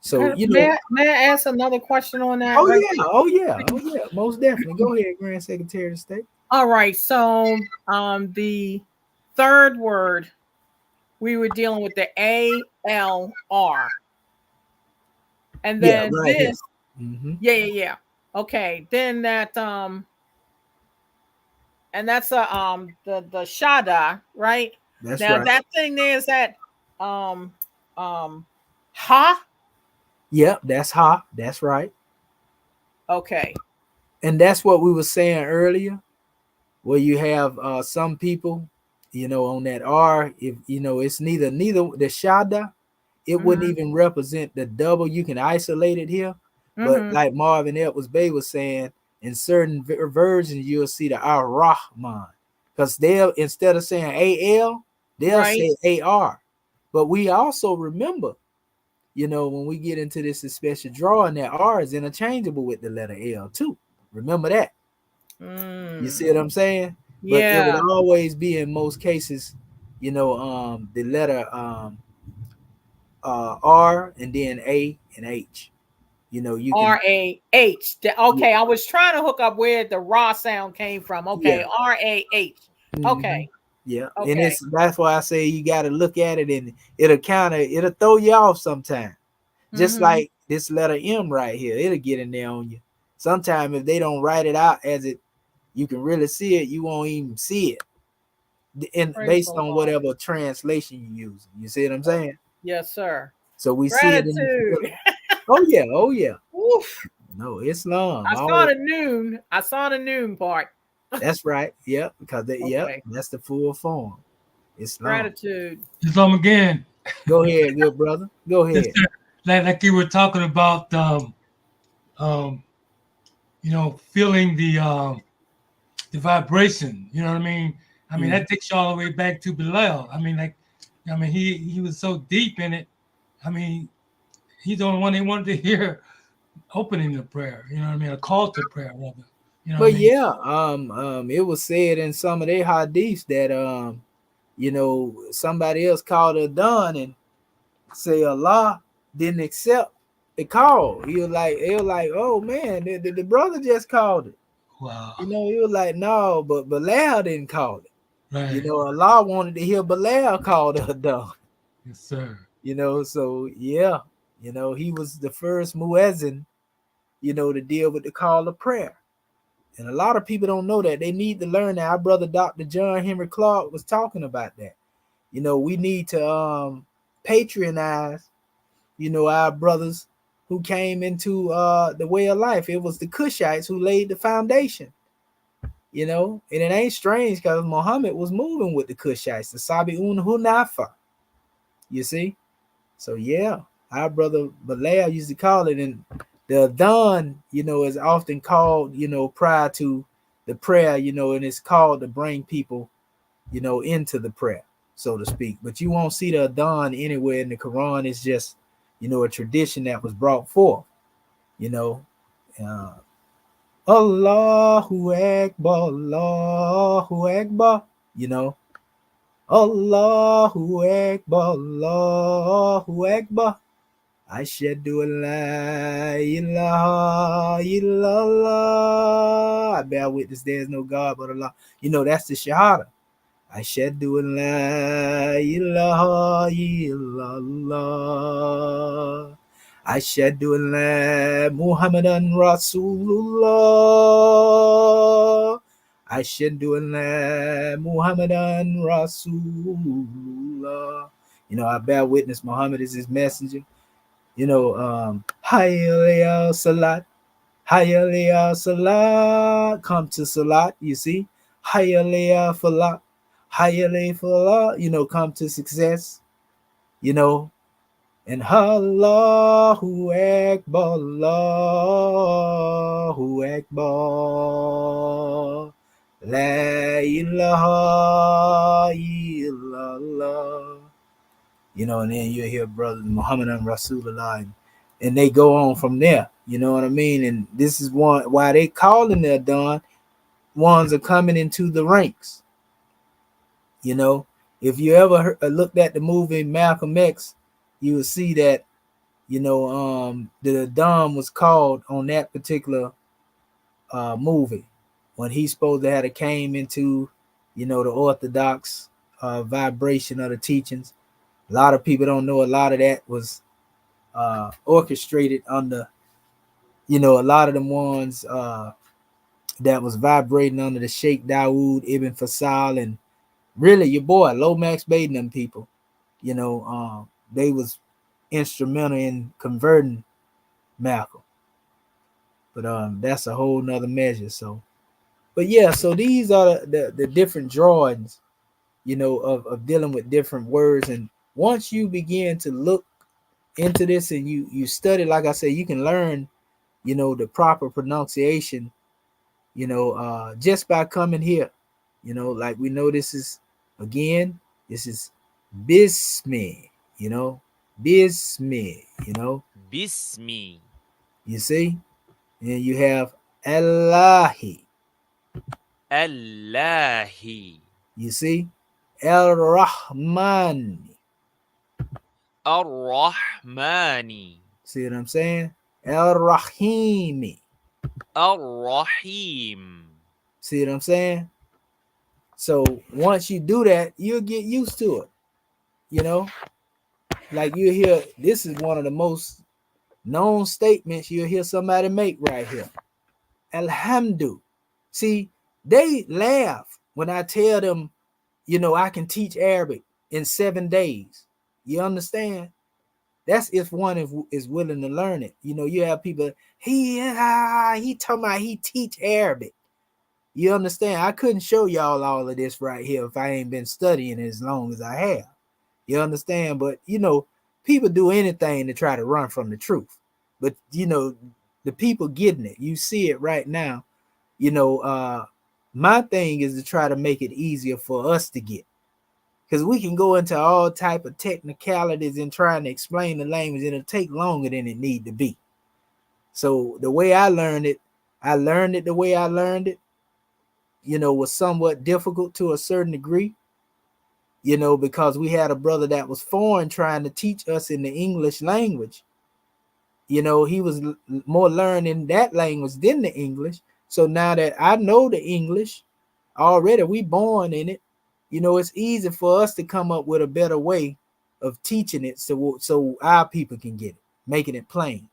So you know, May I ask another question on that? oh right yeah, quick? oh yeah, oh yeah, most definitely. Go ahead, Grand Secretary of State. All right. So the third word, we were dealing with the ALR. And Yeah, then right here. this, Mm-hmm. yeah. Okay. Then that and that's the Shada, right? That's Now right. that thing there is that ha. Yep, that's Ha. That's right. Okay. And that's what we were saying earlier, where you have some people, you know, on that R, if you know it's neither the Shada, it wouldn't even represent the double. You can isolate it here, but Mm-hmm. like Marvin Edwards Bay was saying, in certain versions you'll see the Ar Rahman, because they'll, instead of saying AL, they'll Right. say AR. But we also remember, you know, when we get into this special drawing, that R is interchangeable with the letter L too. Remember that. You see what I'm saying? But it would Yeah. always be, in most cases, you know, the letter R and then A and H. You know, you can, RAH. yeah, Okay, I was trying to hook up where the raw sound came from. yeah, Okay, RAH. mhm, Okay, yeah. And okay. that's why I say you got to look at it, and it'll throw you off sometimes. Just Mm-hmm. like this letter M right here, it'll get in there on you. Sometimes if they don't write it out as it, you can really see it, you won't even see it, and Praise the based on Lord. whatever translation you use. You see what I'm saying? Yes, sir. So we see it in the Gratitude. oh yeah, oh yeah. Oof. No, Islam. I saw the noon. I saw the noon part. That's right. Yep, because Okay. that's the full form. Islam. Gratitude. Islam again. Go ahead, good brother. Go Yes, ahead. sir. Like you were talking about, you know, feeling the vibration. You know what I mean? I mean, that takes you all the way back to Bilal. I mean, he was so deep in it. I mean, he's the only one they wanted to hear opening the prayer. You know what I mean? A call to prayer, rather. You know what But I mean? yeah, it was said in some of their hadiths that you know, somebody else called a done and say Allah didn't accept the call. He was like, oh man, the brother just called it. Wow. You know, he was like, no, but Bilal didn't call it. Right. You know, Allah wanted to hear Bilal call the done. Yes, sir. You know, so yeah, you know, he was the first muezzin, you know, to deal with the call of prayer. And a lot of people don't know that. They need to learn that. Our brother Dr. John Henry Clark was talking about that. You know, we need to patronize, you know, our brothers who came into the way of life. It was the Cushites who laid the foundation. You know, and it ain't strange because Muhammad was moving with the Cushites, the Sabi'un Hunafa. You see? So yeah, our brother Bilal used to call it, and the adhan, you know, is often called, you know, prior to the prayer, you know, and it's called to bring people, you know, into the prayer, so to speak. But you won't see the adhan anywhere in the Quran. It's just, you know, a tradition that was brought forth, you know. Allahu Akbar, Allahu Akbar, you know. Allahu Akbar, Allahu Akbar. Ashhadu an la ilaha illallah. I bear witness there is no God but Allah. You know, that's the Shahada. Ashhadu an la ilaha illallah. Ashhadu an la Muhammadan Rasulullah. Ashhadu an la Muhammadan Rasulullah. You know, I bear witness Muhammad is his messenger. You know, Hayya Salat, Hayya Salat, come to Salat, you see, Hayya Falah, Hayya Falah, you know, come to success, you know, and Allahu Akbar, Allahu Akbar, La ilaha illallah. You know, and then you hear brothers Muhammad and Rasulullah, and they go on from there. You know what I mean? And this is one why they calling their done ones are coming into the ranks. You know, if you ever looked at the movie Malcolm X, you will see that you know the Don was called on that particular movie when he's supposed to have came into you know the orthodox vibration of the teachings. A lot of people don't know a lot of that was orchestrated under, you know, a lot of the ones that was vibrating under the Sheikh Dawood Ibn Fasal and really your boy Lomax Baden them people, you know, they was instrumental in converting Malcolm. But that's a whole nother measure. So, but yeah, so these are the different drawings, you know, of dealing with different words. And once you begin to look into this and you study, like I said, you can learn, you know, the proper pronunciation, you know, just by coming here. You know, like we know this is again, this is Bismi, you know, Bismi, you know, Bismi. you see, and you have Allahi, Allahi. you see, El Rahman. Ar-Rahmani. See what I'm saying? El Rahimi. Ar-Rahim. See what I'm saying? So once you do that, you'll get used to it. You know, like you hear this is one of the most known statements you'll hear somebody make right here. Alhamdu. See, they laugh when I tell them, you know, I can teach Arabic in 7 days. You understand? That's if one is willing to learn it. You know, you have people, he talking about he teach Arabic. You understand? I couldn't show y'all all of this right here if I ain't been studying as long as I have. You understand? But, you know, people do anything to try to run from the truth. But, you know, the people getting it. You see it right now. You know, my thing is to try to make it easier for us to get. Because we can go into all type of technicalities and trying to explain the language. It'll take longer than it need to be. So the way I learned it the way I learned it, you know, was somewhat difficult to a certain degree, you know, because we had a brother that was foreign trying to teach us in the English language. You know, he was more learning that language than the English. So now that I know the English already, we born in it, you know, it's easy for us to come up with a better way of teaching it so our people can get it, making it plain.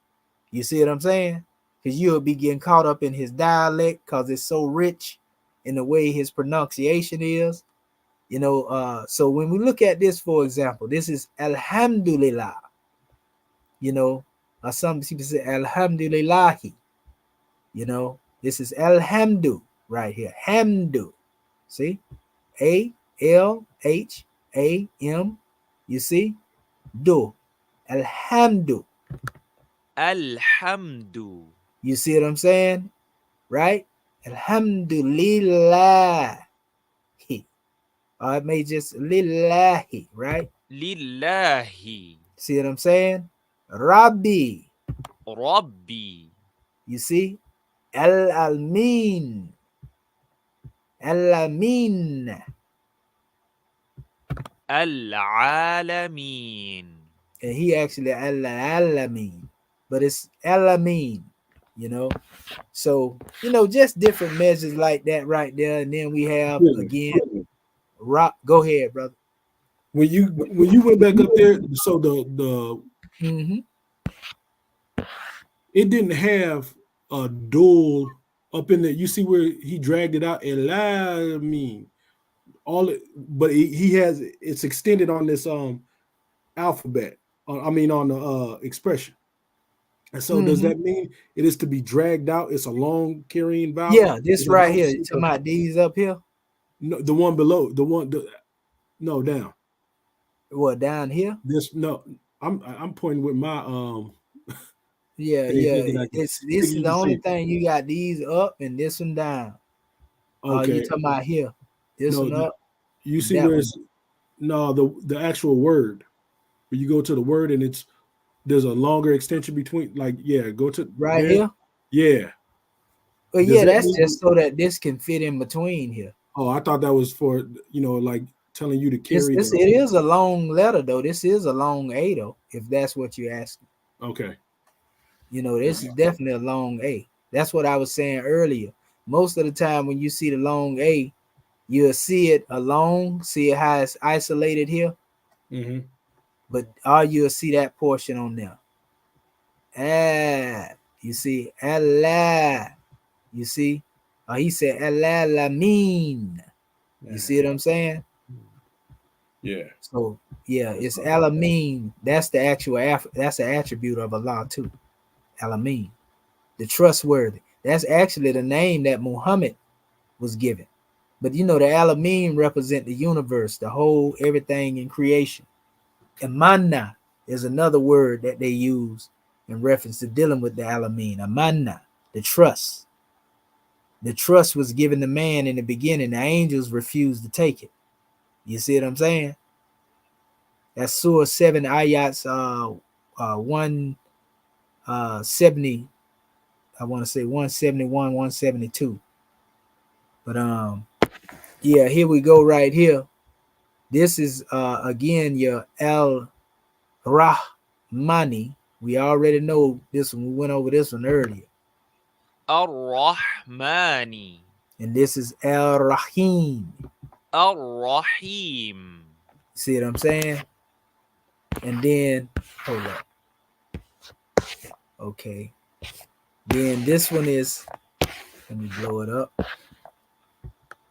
You see what I'm saying? Because you'll be getting caught up in his dialect because it's so rich in the way his pronunciation is. You know, so when we look at this, for example, this is Alhamdulillah. You know, some people say Alhamdulillahi. You know, this is Alhamdu right here. Hamdu. See? A-L-H-A-M. You see? Do. Alhamdu. Alhamdu. You see what I'm saying? Right? Alhamdulillah. Or it may just lillahi, right? Lillahi. See what I'm saying? Rabbi. Rabbi. You see? Al-Almin. Al-Amin. Al-Alamin. And he actually Al-Alamin. But it's Al-Amin, you know? So, you know, just different measures like that right there. And then we have, again, rock. Go ahead, brother. When you went back up there, so the Mm-hmm. it didn't have a dual up in there. You see where he dragged it out? I mean, all it, but he has it's extended on this alphabet. I mean, on the expression. And so, does Mm-hmm. that mean it is to be dragged out? It's a long carrying vowel. Yeah, this Is that right here. You opposite talking of- about these up here? no, the one below, no down. What down here? This no, I'm pointing with my Yeah, thing, yeah. thinking This thinking is you the can see only it. thing you got these up and this one down. You Okay, talking about here? This no, one up you and see that where one it's no the actual word. Where you go to the word and there's a longer extension between. Like go to right there. here. Yeah, Well, does yeah, that that's mean? just so that this can fit in between here. Oh, I thought that was for like telling you to This carry this the. it is a long letter though. This is a long A though, if that's what you're asking. Okay. This is definitely a long A. That's what I was saying earlier. Most of the time when you see the long A, you'll see it alone, see how it's isolated here, Mm-hmm. but all you'll see that portion on there. Ah, you see, Allah. You see, he said Allah Lameen. You see what I'm saying? Yeah. So yeah, it's Alameen. That's the actual that's the attribute of Allah too. Alameen, the trustworthy. That's actually the name that Muhammad was given. But the Alameen represent the universe, the whole everything in creation. And manna is another word that they use in reference to dealing with the Alameen. Amanna, the trust. The trust was given to man in the beginning. The angels refused to take it. You see what I'm saying? That's Surah 7 ayats 170. I want to say 171, 172. But yeah, here we go right here. This is again your Al Rahmani. We already know this one. We went over this one earlier. الرحمن And this is Al Rahim. الرحيم. See what I'm saying? And then hold up. Okay. Then this one is, let me blow it up.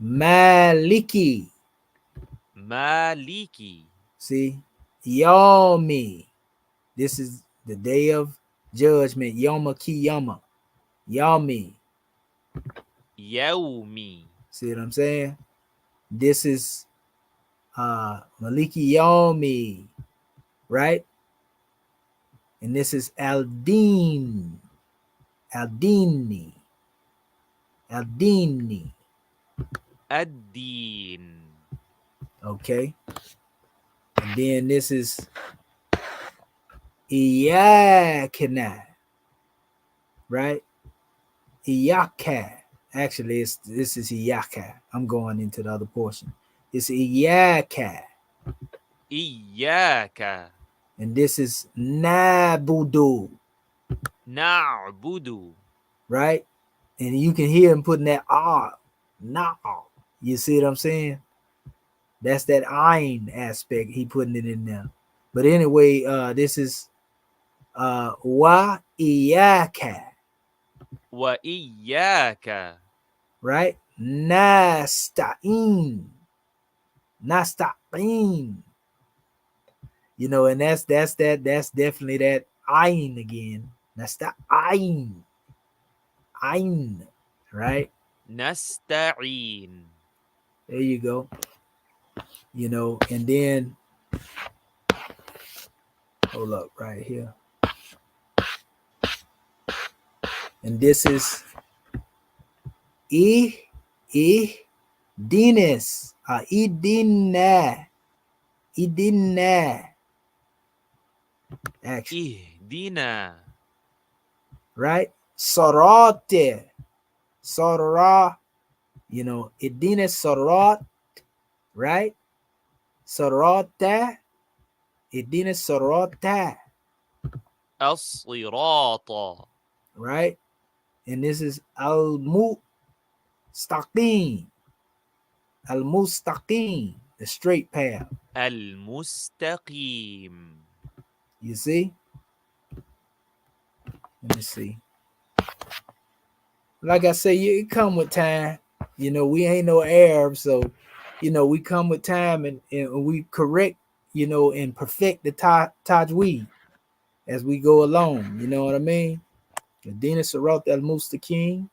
Maliki. مالكي. See? Yomi. This is the day of judgment. Yoma Kiyama. Yomi. يومي. See what I'm saying? This is Maliki Yomi. Right? And this is Aldin. Aldini. Aldini. الدين. Okay. And then this is Iyakana. Right? Iyaka. Actually, this is Iyaka. I'm going into the other portion. It's Iyaka. إياك And this is Nabudu. نعبد. Right? And you can hear him putting that R. Nah. You see what I'm saying? That's that ayin aspect. He putting it in there. But anyway, this is wa iyaka, وإياك right? Nasta'in. Nasta'in. And that's definitely that ayin again. Nasta'in. Ayin. Right? نستعين. There you go. And then hold up right here. And this is Dinis. Idinna. Idinna. Actually, اهدنا. right? Sorate. Sorah. Idina Sorat. Right? Sorata. Idina Sorata. الصراط. Right? And this is Al Mustaqim. al-mustaqim, the straight path. المستقيم. You see? Let me see. Like I say, it come with time. You know, we ain't no Arabs, so you know, we come with time and we correct, you know, and perfect the tajweed as we go along. You know what I mean? Adina Sarat al Mustaqim.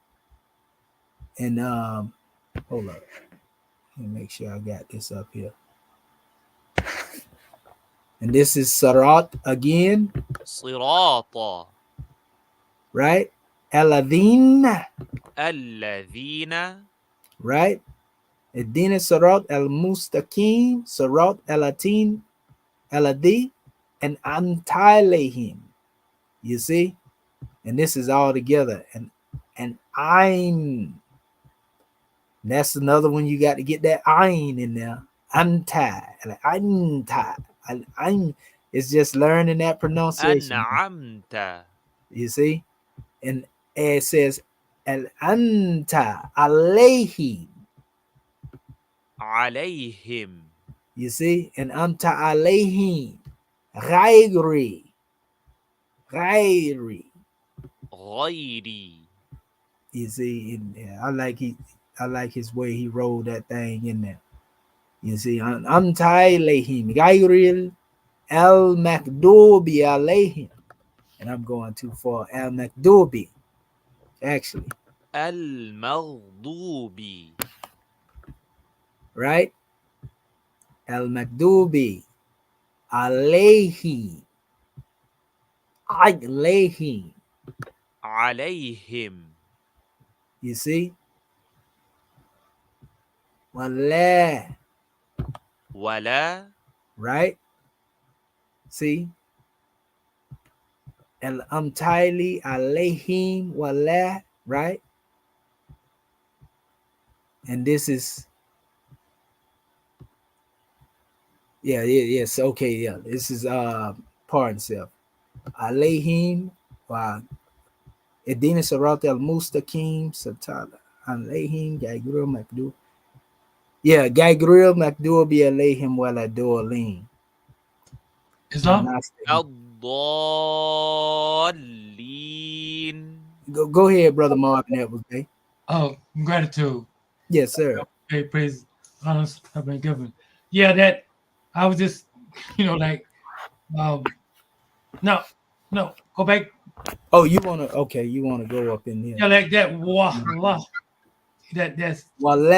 And hold up. Let me make sure I got this up here. And this is Sarat again, صراط right? Aladin, الذين right? Adina Sarat al Mustaqim, Sarat Alatin, Aladi, and Antilehim. You see? And this is all together. And I'm that's another one you got to get that ayn in there. Anti. Like anti. I'm it's just learning that pronunciation. أنعمت You see? And it says al anta alayhi. عليهم You see? And anta alayhi. Ghairi. Ghairi. غيري. You see, yeah, I like his way he rolled that thing in there. You see, Amtai Lehim, Gairil Al Makdubi Alehim. And I'm going too far. Al Makdubi, actually, المغضوب right? Al Makdubi Alehi. Alehi. عليهم. You see? Wallah, ولا right? See? Al Amtaili Alehim Wallah, right? And this is yes, okay, yeah. This is pardon self. Alayhim wa Edina Sarat al Mustaqim Satala. Alayhim Gagril Makdu. Yeah, Gagril Makdu be alayhim wala dolin. Islam. الضالين. Go ahead, brother Marvin Edwards. Oh, gratitude. Yes, sir. Okay, praise, honors have been given. Yeah, that I was just, like, no, go back. Oh, you wanna go up in there. Yeah, like that. Wallah. That's Wallah.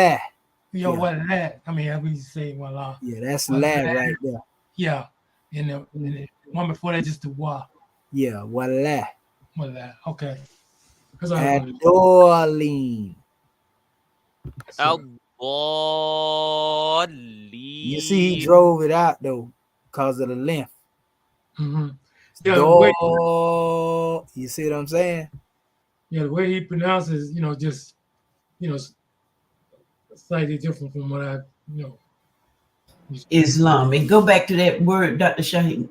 what that. I mean, I be saying wallah. Yeah, that's la right there. Yeah, and the one before that just the wa. Yeah, wallah. Wallah. Okay. That's all I wanted. Adolin. الضالين. You see, he drove it out though, because of the length. Mm-hmm. Yeah, the way, you see what I'm saying? yeah, the way he pronounces, just, slightly different from what I, Islam. And go back to that word, Dr. Shaheen,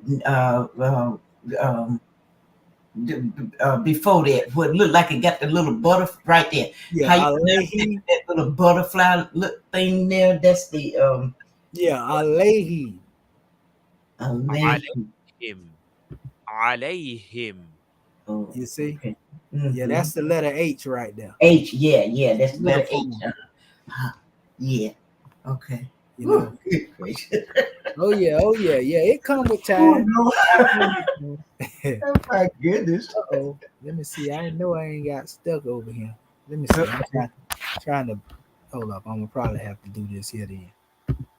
before that, what looked like it got the little butterfly right there. Yeah, How you pronounce that little butterfly look thing there? That's the Alehi. عليهم. Oh, You see? okay. Yeah, that's the letter H right there. H. Yeah, that's the letter H. Yeah. Okay. You know. Oh yeah. It comes with Oh, time. no. Oh my goodness. Uh-oh. Let me see. I know I ain't got stuck over here. Let me see. I'm trying to hold up. I'm gonna probably have to do this here then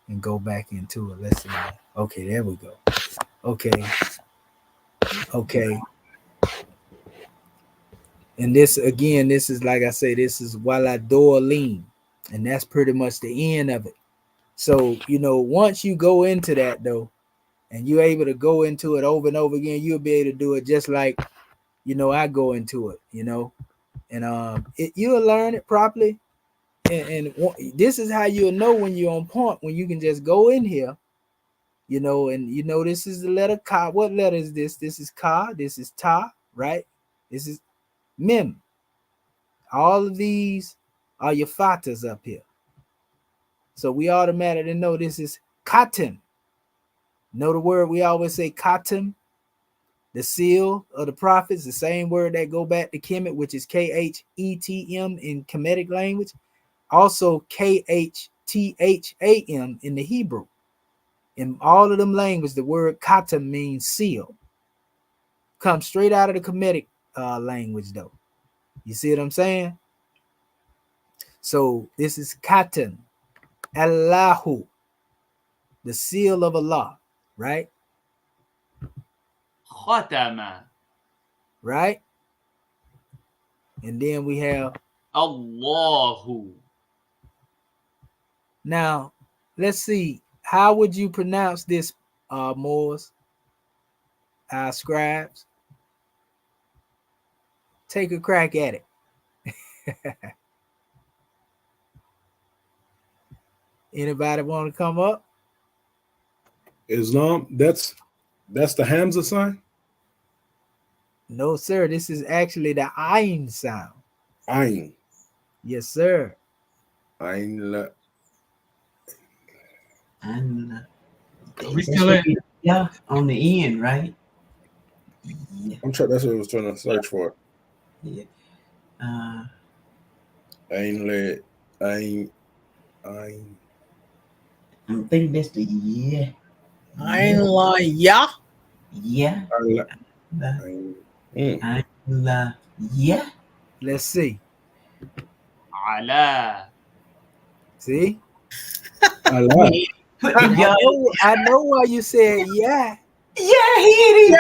and go back into it. Let's see. Okay, there we go. Okay. And this is like I say, this is Waladorleen, and that's pretty much the end of it. So once you go into that though, and you're able to go into it over and over again, you'll be able to do it just like I go into it, and you'll learn it properly. And this is how you'll know when you're on point, when you can just go in here, and this is the letter Ka. What letter is this? This is Ka. This is Ta, right? This is Mem. All of these are your fatas up here. So we automatically know this is cotton. Know the word we always say cotton, the seal of the prophets, the same word that go back to Kemet, which is Khetm in Kemetic language, also Khtham in the Hebrew. In all of them languages, the word cotton means seal. Comes straight out of the Kemetic language, though. You see what I'm saying? So this is cotton, Allahu, the seal of Allah, right? ختم Right? And then we have, الله. now, let's see. How would you pronounce this, Moors, our scribes? Take a crack at it. Anybody want to come up? Islam, that's the Hamza sign? No, sir. This is actually the Ayin sound. Ayn. Yes, sir. Ayn la. And We still in. yeah, on the end, right? Yeah. I'm sure that's what I was trying to search for. Yeah. Ayn la. Ayn. I think that's the yeah. Ain la ya. Yeah. Ayn la. La, Ayn. la, yeah. Let's see. على. See? Allah. Put the y'all. I know why you said yeah, Yeah, here it is.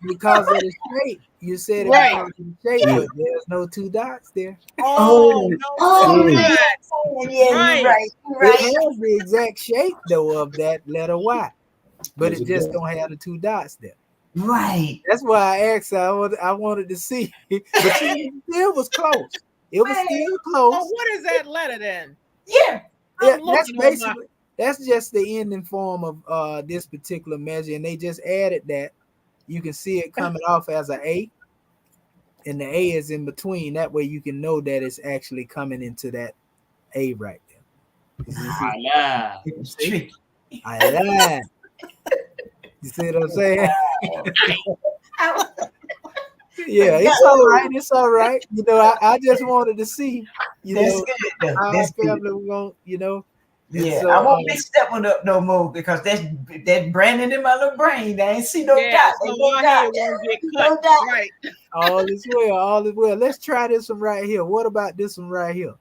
because of the shape. You said it Right. because of the shape, but there's no two dots there. Oh, no, Oh, right. yeah, Right. you're right. You're It right. has the exact shape though of that letter Y, but Yes, it it just does. don't have the two dots there. Right. That's why I asked. I wanted to see, but it still was close. It was still close. Oh, what is that letter then? Yeah. Yeah, I'm that's looking on my- basically that's just the ending form of this particular measure, and they just added that. You can see it coming off as an A, and the A is in between. That way you can know that it's actually coming into that A right there. على. It was tricky. I lied. You see what I'm saying? Yeah, it's all right. It's all right. You know, I just wanted to see, you That's know, good. Though. how That's our good. family was going, you know. And Yeah, so, I won't mix that one up no more because that's branding in my little brain. I ain't see no Yeah, dot. so Ain't no my dot. head won't get No cut. dot. Right. all is well. All is well. Let's try this one right here. What about this one right here?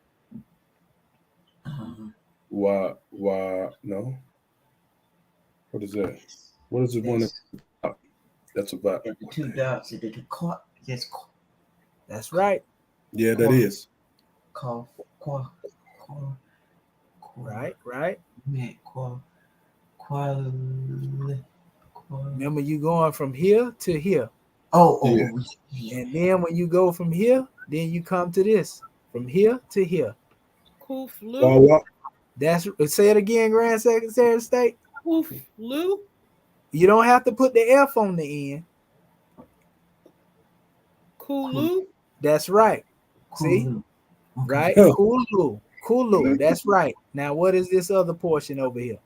Why? No. What is that? What is the one? That's about. The two dots. The cough. Just That's right. Yeah, that is. cough. Right. Remember, you going from here to here, Yeah. and then when you go from here, then you come to this. From here to here. Kuflu. That's say it again, Grand Secretary of State. Kuflu. You don't have to put the F on the end. Kulu. That's right. See? Right? Oh. Kulu. That's right. Now, what is this other portion over here?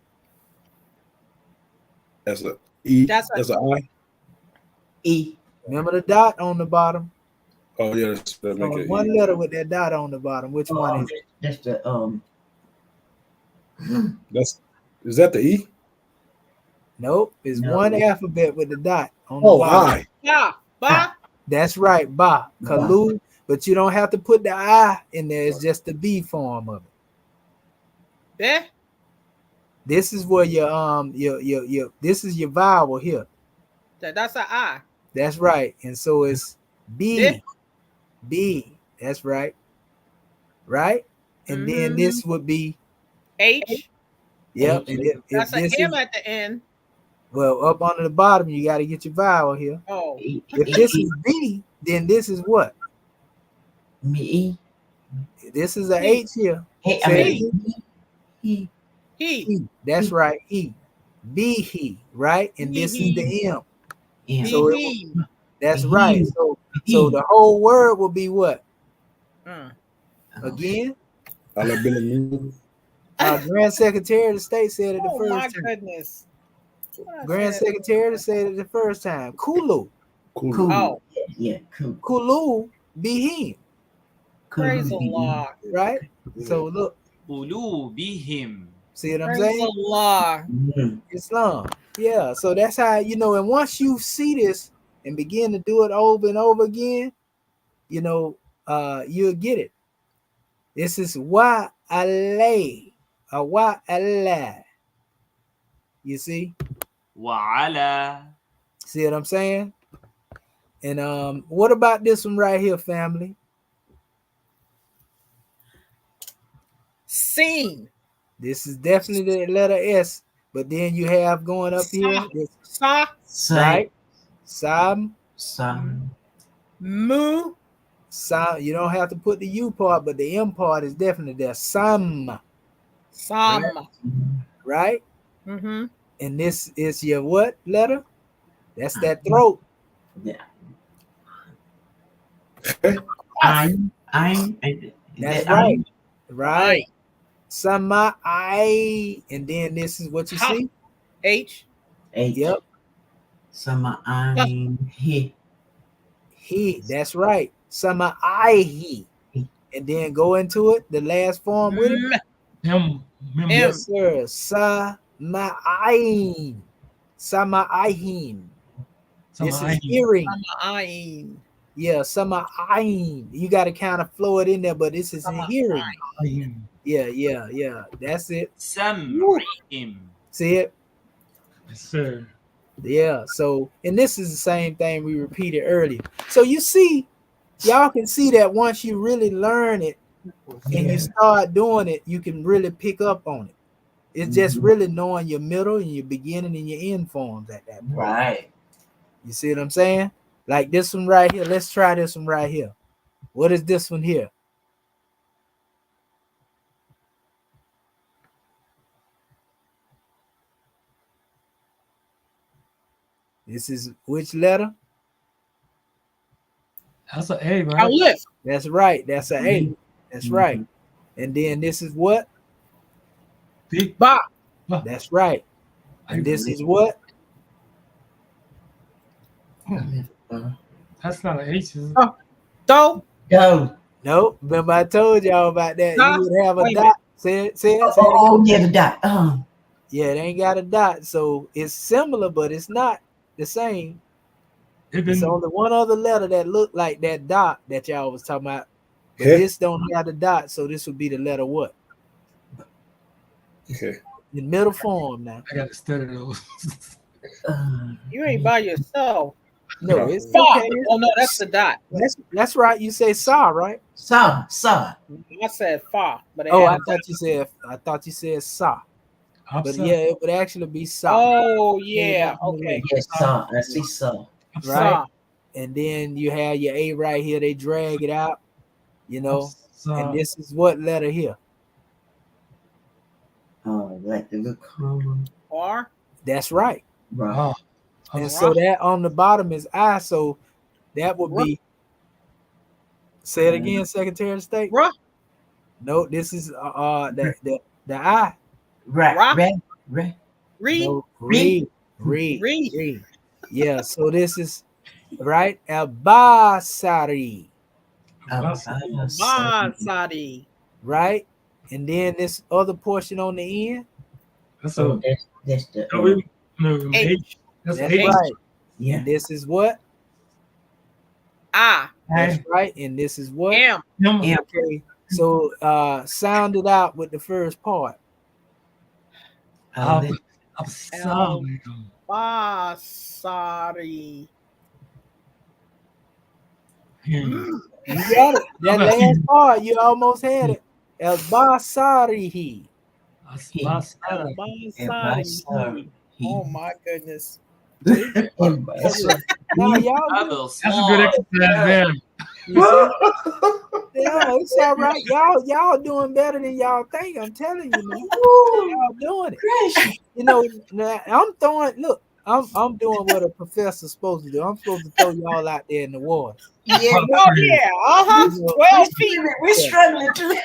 That's a E. That's That's a I. E. Remember the dot on the bottom? Oh yeah, that make it One E. letter with that dot on the bottom. Which one is it? That's the Is that the E? Nope. It's No. one alphabet with the dot on the Oh, bottom. I. Ba. Ba. That's right, ba. Kalu. But you don't have to put the I in there. It's just the B form of it. Be. This is where your this is your vowel here. That's an I. That's right. And so it's B. Yeah. B. That's right. Right? And then this would be H. yep. H. And if That's an this M is, at the end. well, up under the bottom, you got to get your vowel here. Oh. If this is B, then this is what? me. This is an H here. Hey, Say I it mean, he. He. E. That's right. E. Be he, right? And this is the M. Yeah. So He. that's He. right. So the whole word will be what? Mm. Again? Alabama. Grand Secretary of the State said it the Oh my first time. goodness. What I Grand said? Secretary said it the first time. Kulu. Cool. Cool. Oh, Yeah, cool. Kulu be him, praise Allah. right? So look, قلوبهم. see what I'm Praise saying? Allah. Mhm. Islam. Yeah. So that's how, and once you see this and begin to do it over and over again, you'll get it. This is wa alay, or wa Allah. You see? وعلى. See what I'm saying? And what about this one right here, family? Seen. This is definitely the letter S, but then you have going up here, Sa. right? Sam, Mu. Sam. You don't have to put the U part, but the M part is definitely there. Sam, Sam. right? Mm-hmm. And this is your what letter? That's that throat. Yeah. That's right. Right. Sama I, and then this is what you Ha. see. H. Yep. Sama he. He. That's right. Sama I he. And then go into it. The last form with it. Him. Yes, sir. Sama I. Sama I him. This is hearing. Sama'ain. Yeah, sama I. You got to kind of flow it in there, but this is in hearing. Yeah. That's it. سمعهم. See it? Yes, sir. Yeah. So, and this is the same thing we repeated earlier. So you see, y'all can see that once you really learn it and you start doing it, you can really pick up on it. It's just really knowing your middle and your beginning and your end forms at that point. Right. You see what I'm saying? Like this one right here. Let's try this one right here. What is this one here? This is which letter? That's an A, right? Aleph. That's right. That's an A. That's right. And then this is what? B. Ba. That's right. And this is what? That's not an H, is it? Do. Go. Nope. Remember I told y'all about that. Dot. You would have a Wait a dot. Say it. Oh, yeah, the dot. Yeah, it ain't got a dot. So it's similar, but it's not the same. It's only one other letter that looked like that dot that y'all was talking about. But this don't have the dot, so this would be the letter what? Okay. The middle form now. I gotta study those. You ain't by yourself. No, it's Fa. okay. Oh no, that's the dot. That's right. You say saw, right? Saw. I said fa, but it Oh, had I a thought you said saw. I'm But sorry. yeah, it would actually be saw. Oh yeah, okay. Yes, saw. I see saw. I'm Right. Sa. And then you have your A right here. They drag it out, sorry. And this is what letter here? Oh, like the little comma. R. That's right. Right. Oh, And so that on the bottom is I. So that would be. Say it again, Secretary of State. Ruh. No, this is the I. Rock. Right. Read. No, Read. read. Yeah. So this is right. Al-Basari. Basadi. Right. And then this other portion on the end. that's So a that's the no, H. That's That's H. right. yeah. And this is what? I. That's right. And this is what? Am. Yeah. Okay. So sound it out with the first part. I'm sorry. Basadi. You got it. That last part, you almost had it. El-Basarihi. Basadi. Oh my goodness. Now y'all, That's a good exercise there. yeah, it's all right. Y'all doing better than y'all think. I'm telling you, man. Y'all doing it. Gracious. Now, I'm throwing. Look, I'm doing what a professor's supposed to do. I'm supposed to throw y'all out there in the water. Yeah, Oh yeah, You know, 12 feet. we're struggling to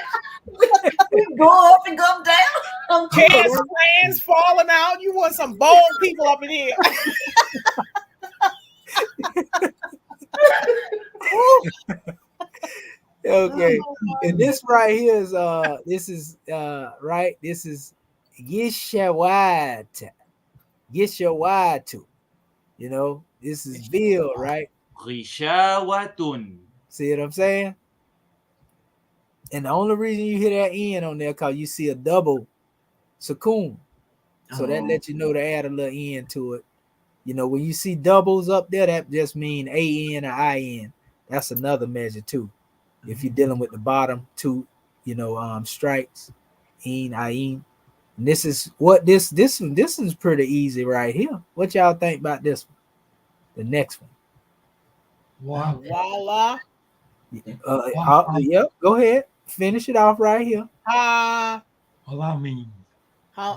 we go up and go down. Cast plans falling out. You want some bold people up in here. Okay. Oh, And this right here is right. This is Gishawat. Gishawatu. You know, this is veal, right? غشاوة. See what I'm saying? And the only reason you hear that N on there because you see a double sukoon. So that lets you know to add a little N to it. You know, when you see doubles up there, that just mean AN or IN. That's another measure too. If you're dealing with the bottom two, you know, strikes, in, IN. And this is what this is pretty easy right here. What y'all think about this one? The next one. Wow. Voila. Yep, go ahead. Finish it off right here. Allah means.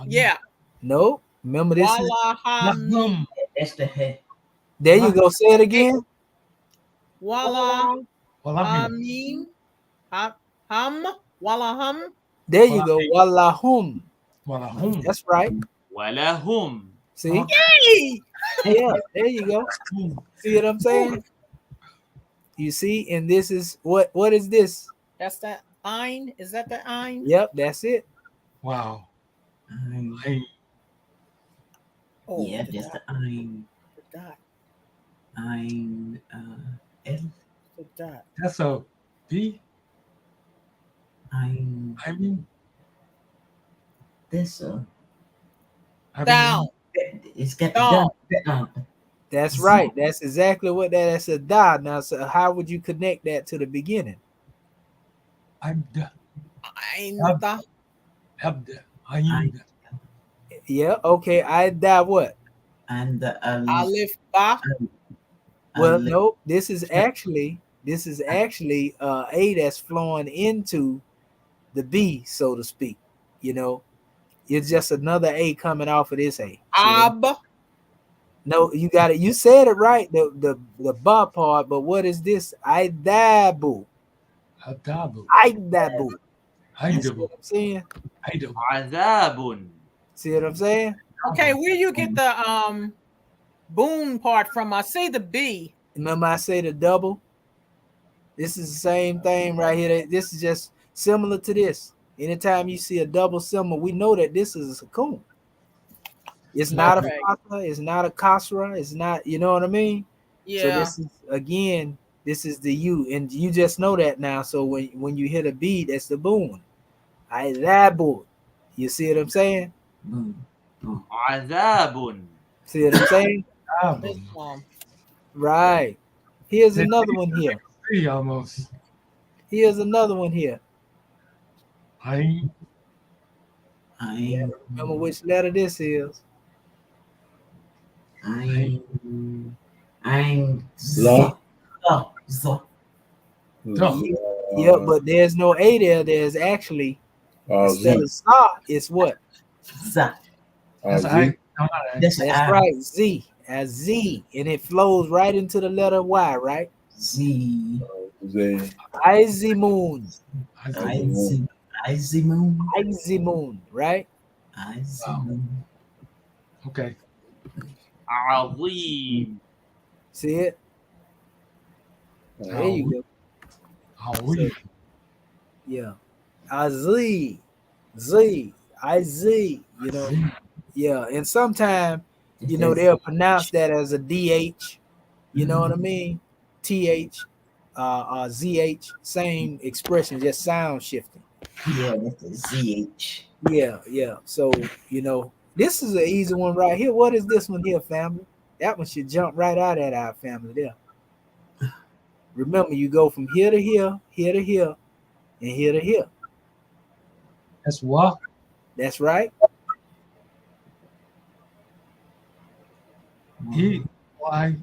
Yeah. No, remember this is Lahum. That's the head. there you go. Say it again. Wala Allah means. Hum. There you go. Wallahum. Walahum. That's right. ولهم. See? Hey! Yeah, there you go. See what I'm saying? You see, and this is what is this? That's that ein. Is that the ein? Yep, that's it. Wow. Oh, Yeah, the that's dot, the I'm the dot, L. the dot. That's a B. I'm I mean, this Down. it's got Down. the down. That's right. That's exactly what that's a dot. Now, so how would you connect that to the beginning? I'm the Ein. Abda. I am the. Yeah, okay. I die what? And the Aleph ba. Well, no, this is actually A that's flowing into the B, so to speak. You know, it's just another A coming off of this A. Ab. No, you got it. You said it right, the ba part, but what is this? I dabu. Adabu. I dabu. You see Haidabu. what I'm saying? Haidabu. عذاب. See what I'm saying? Okay, where you get the boon part from? I say the B. Remember I say the double? This is the same thing right here. This is just similar to this. Anytime you see a double symbol, we know that this is a sukoon. It's not a fatha, it's not a kasra, it's not, you know what I mean? Yeah. So this is again, this is the U, and you just know that now. So when you hit a B, that's the boon. I dabu. You see what I'm saying? عذاب. See what I'm saying? Adabu. Right. Here's another one here. Three almost. Here's another one here. I Remember which letter this is? I'm La. Yeah, but there's no A there. There's actually instead of sa, it's what? Za. That's Z. I. That's That's right, Z. As Z, and it flows right into the letter Y, right? Z. Z. Izimun. Izimun. Izimun, right? Izimun. Okay. عظيم. See it? There you go. How we? Yeah. Z. Z. I-Z. You know. Yeah. And sometimes, you know, they'll pronounce that as a DH. You know what I mean? TH, ZH, same expression, just sound shifting. Yeah, that's the ZH. Yeah. So, you know, this is an easy one right here. What is this one here, family? That one should jump right out at our family there. Remember, you go from here to here, here to here, and here to here. That's what? That's right. Why?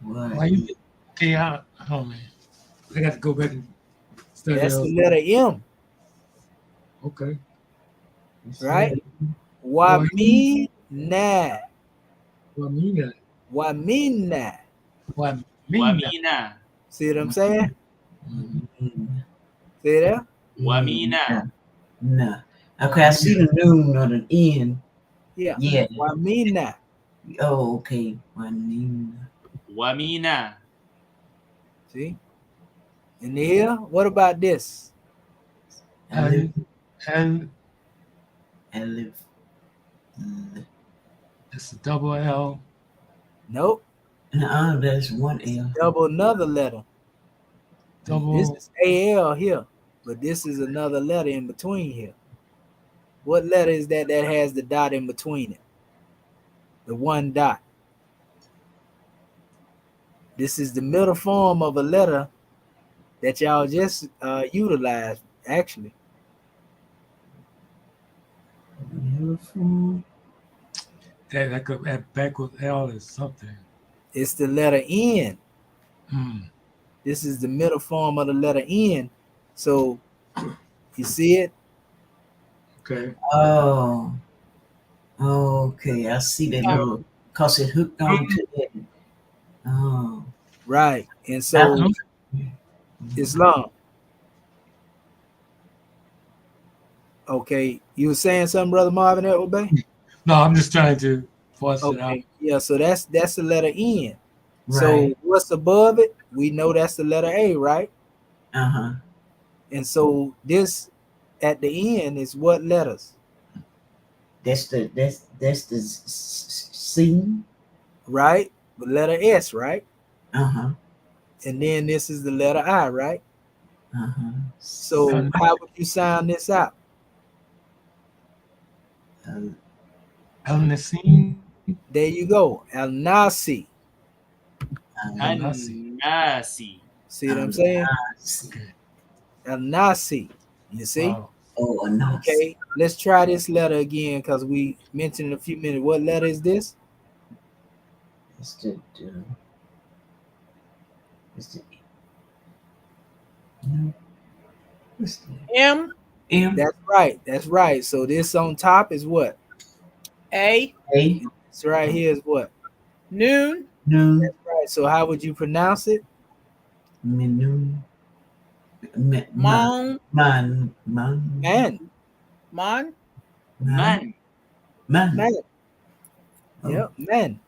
Why you? Okay, oh man, I got to go back and study. That's the letter M. Okay. Right? Wami na. Wamina. Wamina. Wamina. Wamina. See what I'm saying? Mm, See there? Wamina. No. Okay, I see the noon or the end. Yeah. Yeah. Wamina. Oh, okay. Wamina. Wamina. See? And here, what about this? Alif. And Alif. it's a double L. Nope. No, that's one L. Double another letter. Double. This is AL here, but this is another letter in between here. What letter is that has the dot in between it? The one dot. This is the middle form of a letter that y'all just utilized, actually. That backward L is something. It's the letter N. Hmm. This is the middle form of the letter N. So you see it? Okay. Oh. Okay, I see that little, cause it hooked on to that. Oh. Right. And so Islam. Okay. You were saying something, Brother Marvin Bay? No, I'm just trying to force it out. Okay. Yeah, so that's the letter N. So Right. what's above it? We know that's the letter A, right? Uh-huh. And so this at the end is what letters? That's the C. Right? The letter S, right? Uh-huh. And then this is the letter I, right? Uh-huh. So how would you sound this out? Al Nassim. There you go. Al-Nasi. An-Nasi. See what I'm saying? Okay. Al-Nasi. You see? Wow. Oh, no. Okay. Let's try this letter again because we mentioned in a few minutes. What letter is this? It's the no. What's the M, M. That's right. That's right. So this on top is what? A, A. This right here is what? noon, Noon. That's right. So how would you pronounce it? Noon. mon, Man. mon, Man. Man. Man. Oh. Yep, man.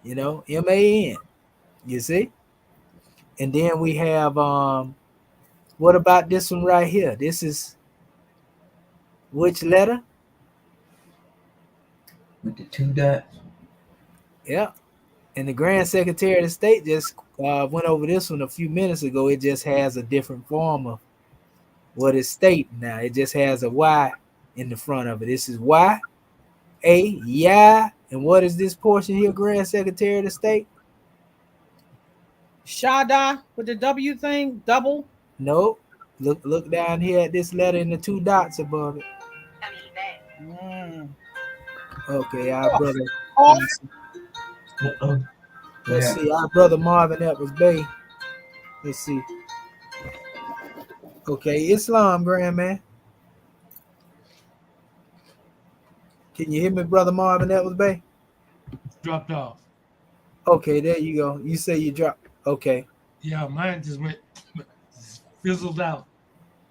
You know, M-A-N. You see? And then we have what about this one right here? This is which letter? With the two dots. Yeah. And the Grand Secretary of the State just went over this one a few minutes ago. It just has a different form of what it's stating now. It just has a Y in the front of it. This is Y, A, yeah. And what is this portion here, Grand Secretary of the State? Shada with the W thing, double. Nope. Look down here at this letter and the two dots above it. Mm. Okay, our brother. Oh. Uh-oh. Let's see, our brother Marvin Edwards Bay. Let's see. Okay, Islam, Grand Man. Can you hear me, brother Marvin Edwards Bay? Dropped off. Okay, there you go. You say you dropped. Okay, Yeah, mine just went fizzled out.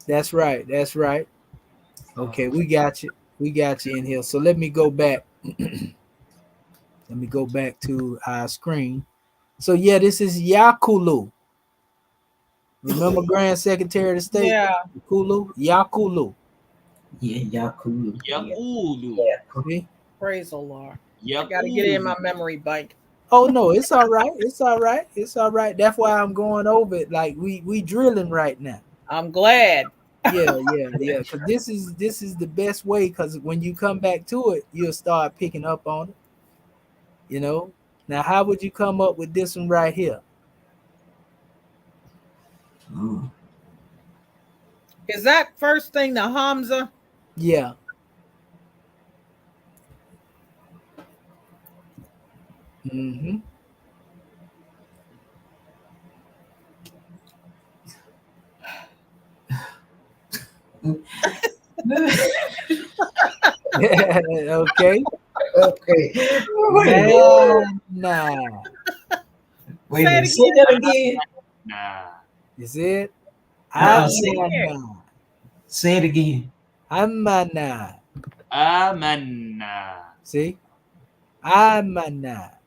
that's right. That's right. Okay, we got you. We got you in here. So let me go back. Let me go back to our screen. So yeah, this is Yakulu. Remember Grand Secretary of the State? Yeah. Yakulu? Yakulu. Yeah, Yakulu. Yaqulu. See? Praise the Lord. I Yaqulu. gotta get it in my memory bank. Oh no, it's all right. It's all right. It's all right. That's why I'm going over it. Like we drilling right now. I'm glad. Yeah. Because this is the best way. Because when you come back to it, you'll start picking up on it. You know. Now, how would you come up with this one right here? Oh. Is that first thing the Hamza? Yeah. Mm-hmm. Okay. Okay. Manna. Wait a Say it minute. Say that again. Nah. You see it? Say Amana. Say it again. Amana. Amanna. See? Amana.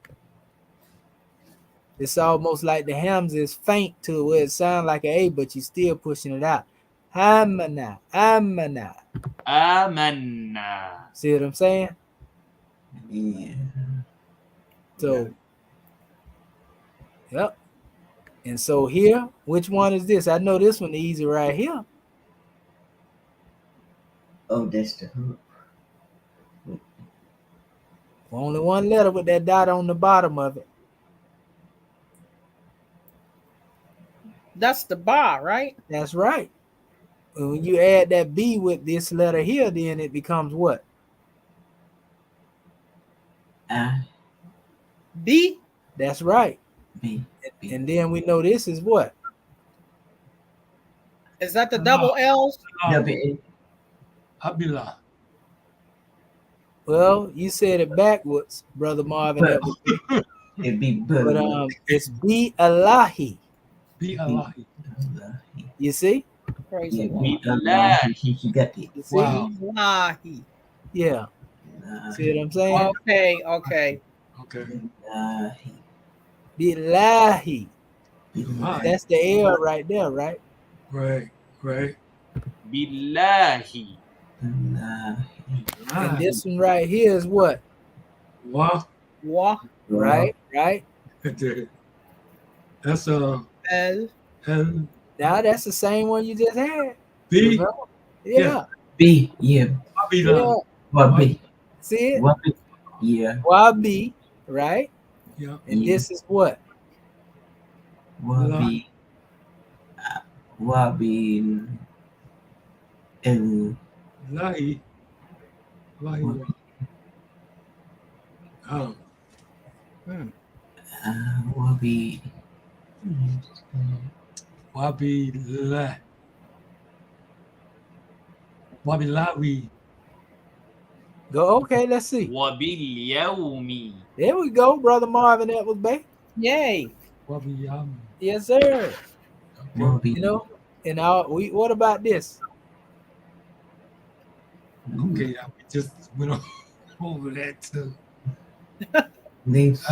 It's almost like the Hamza is faint to where it sounds like an A, but you're still pushing it out. Amana. Amana. Amanna. See what I'm saying? Yeah. So, yep. And so here, which one is this? I know this one easy right here. Oh, that's the hook. Only one letter with that dot on the bottom of it. That's the bar, right? That's right. And when you add that B with this letter here, then it becomes what? B. That's right. B. And then we know this is what? Is that the double L's? W. Abila. Well, you said it backwards, Brother Marvin. But- That was, It'd be but it's B Allahi. Be Allah. You see? Praise Yeah, the Lord. be Allah. He got it. You see? Wow. Wallahi. Yeah. See what I'm saying? Okay, okay. Okay. Billahi. Right. That's the L right there, right? Right. Right. Billahi. And this one right here is what? Wow. Wa. Right? Right? That's L. L Now that's the same one you just had. B. Remember? Yeah. B. Yeah. Abila. What B? See it? What B? Yeah. YB, right? Yeah. And Yeah. this is what? What B? What B? Lahi. Lahi. Oh. What B? Wabi la. Wabi lawi. Go. Okay, let's see. Wabilyawmi. There we go, Brother Marvin. That was Bay. Yay. Wabi yam. Yes, sir. What B? You know, and what about this? Okay, we just went over that too. This.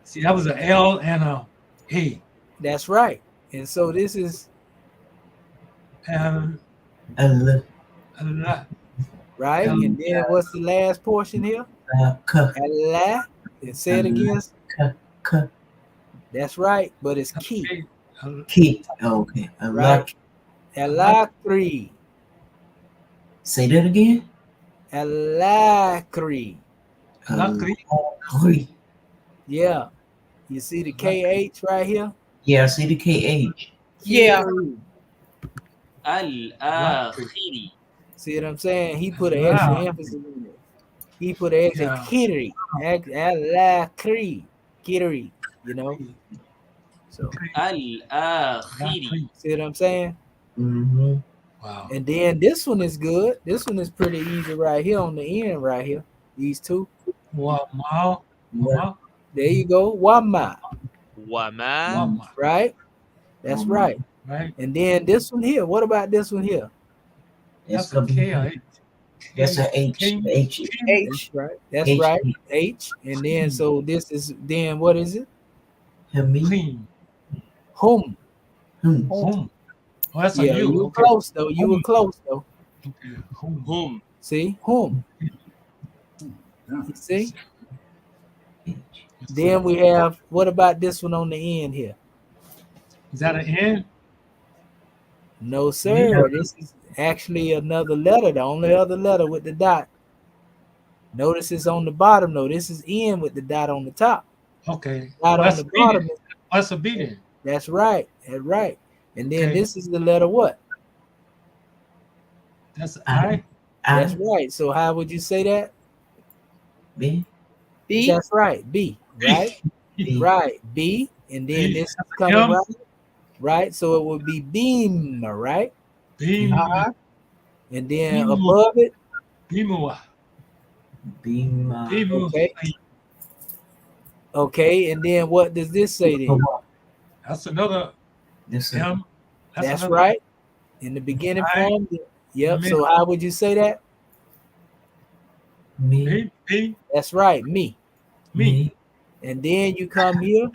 See, that was an L and a A. That's right. And so this is L. L. Allah. right. And then what's the last portion here? K. Allah. And say it again. K. That's right, but it's key. K. Okay. Right. Allah 3. Say that again. Allah 3. Three. Yeah. You see the KH right here? Yeah, I see the KH. Yeah. Al-akhiri. See what I'm saying? He put an extra emphasis in it. He put an extra kiri. Allah kri. Kiri. You know? So Al-akhiri. see what I'm saying? Mm-hmm. Wow. And then this one is good. This one is pretty easy right here on the end right here. These two. Wow. There you go. Wama. Wama. Right? That's right. Right. And then this one here. What about this one here? That's That's a K. That's a H. H. H. Right. That's H. right. H. And then so this is then what is it? Clean. Hum. Home. Oh, that's Yeah, a you U. were Okay. close though. You were close though. Okay. Home. Hum. See? Hum. You see? Then we have what about this one on the end here? Is that an N? No, sir. This is actually another letter, the only other letter with the dot. Notice it's on the bottom though. This is N with the dot on the top. Okay. Dot on That's the a B bottom. then. That's a B then. That's right. That's right. And then Okay. this is the letter what? That's I. That's right. So how would you say that? B. B. That's right. B. Right? B. Right. B. And then B. this is coming M. right. Right. So it would be beam, right? B. Uh-huh. and then Bimu. above it, Bimua. Bima. Bimu. okay. Okay, and then what does this say then? That's another This is M. That's another right. In the beginning I. form. Yep. Me. So how would you say that? me. Me. That's right, me. Me. And then you come here.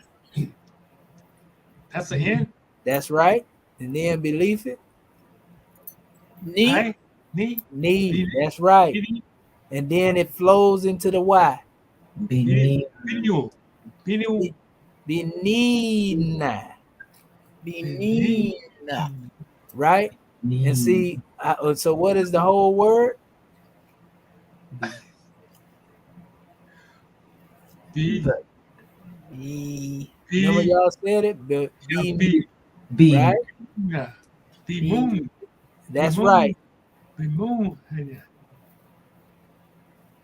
That's an N. That's right. And then beneath it, Ni. I. Ni. need. That's right. Bini. And then it flows into the Y. Bini. Binu. Binu. Benina. Benina. Right? And see, so what is the whole word? B. B. Remember y'all said it? B. B. Right? Yeah. B. Moon. That's Be moon. right. Be moon. Be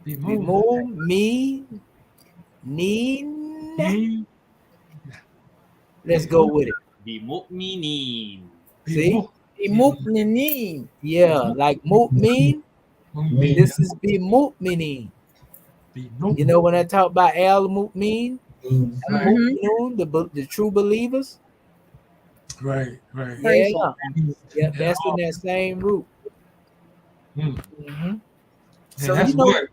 Be moon. moon, me, need. Me. Let's go with it. بمؤمنين. See? Imukninin. Yeah, like mu'min. This is be mu'minin. You know when I talk about al mu'min, the true believers. Right. Yeah, that's in that same root. Mm-hmm. So that's you know,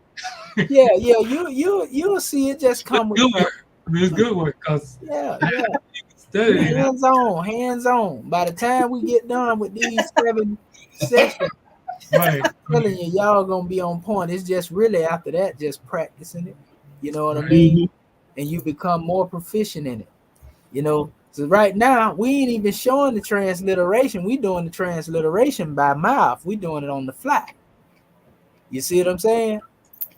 good. you'll see it just come with. I mean, it's good work because hands on. By the time we get done with these 7 sessions, right, I'm telling you, y'all gonna be on point. It's just really after that, just practicing it. You know what I mean? And you become more proficient in it. You know. So right now, we ain't even showing the transliteration. We doing the transliteration by mouth. We doing it on the fly. You see what I'm saying?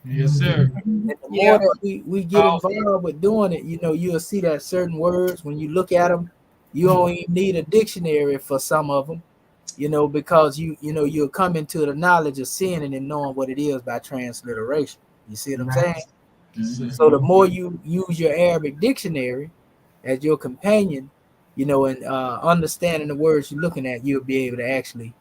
Yes, sir. And the more that we get involved with doing it, you know, you'll see that certain words, when you look at them, you don't even need a dictionary for some of them, you know, because you'll come into the knowledge of seeing it and knowing what it is by transliteration. You see what I'm saying? Mm-hmm. So the more you use your Arabic dictionary as your companion, you know, and understanding the words you're looking at, you'll be able to actually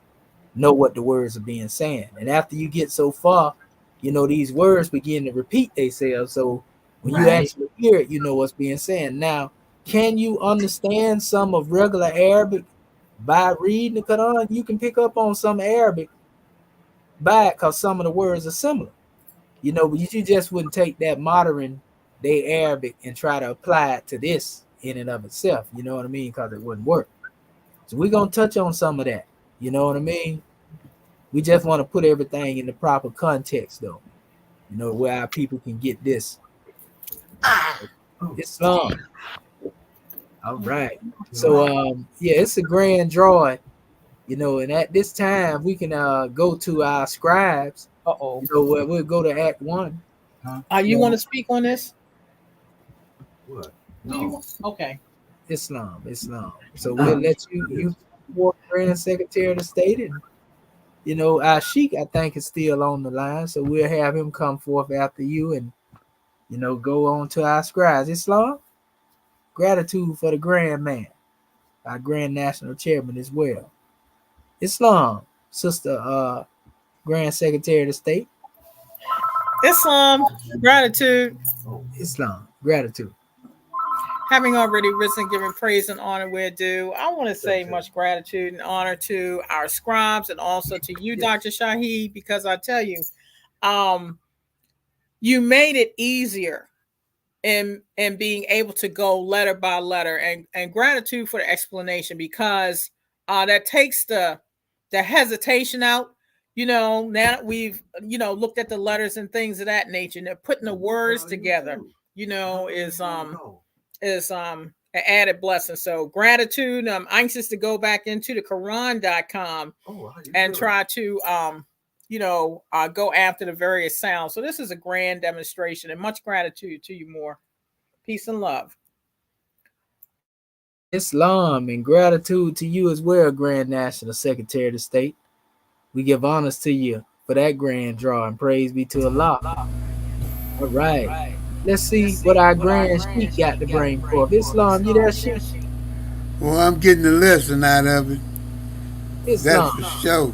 know what the words are being saying. And after you get so far, you know, these words begin to repeat themselves. So when you actually hear it, you know what's being said. Now, can you understand some of regular Arabic by reading the Quran? You can pick up on some Arabic by it because some of the words are similar. You know, but you just wouldn't take that modern day Arabic and try to apply it to this in and of itself. You know what I mean? Because it wouldn't work. So we're going to touch on some of that. You know what I mean? We just want to put everything in the proper context, though. You know, where our people can get this. Islam. All right. So, it's a grand drawing. You know, and at this time, we can go to our scribes. You know, where we'll go to Act 1. You want to speak on this? What? No. Okay. Islam. So we'll let you Grand Secretary of the State, and you know, our Sheikh, I think, is still on the line, so we'll have him come forth after you, and you know, go on to our scribes. Islam, gratitude for the Grand Man, our Grand National Chairman as well. Islam, Sister Grand Secretary of the State. Islam, gratitude. Islam, gratitude. Having already risen, giving praise and honor where due, I want to say much gratitude and honor to our scribes and also to you, Dr. Shahid, because I tell you, you made it easier in being able to go letter by letter, and gratitude for the explanation, because that takes the hesitation out. You know, now that we've, you know, looked at the letters and things of that nature, and they're putting the words together, you know, is an added blessing. So gratitude. I'm anxious to go back into the Quran.com and try to go after the various sounds. So this is a grand demonstration, and much gratitude to you more. Peace and love. Islam, and gratitude to you as well, Grand National Secretary of the State. We give honors to you for that grand draw, and praise be to Allah. All right. Let's see what our Grand Sheikh got to bring forth. Islam, you there, Sheikh? Well, I'm getting a lesson out of it. Islam. That's for sure.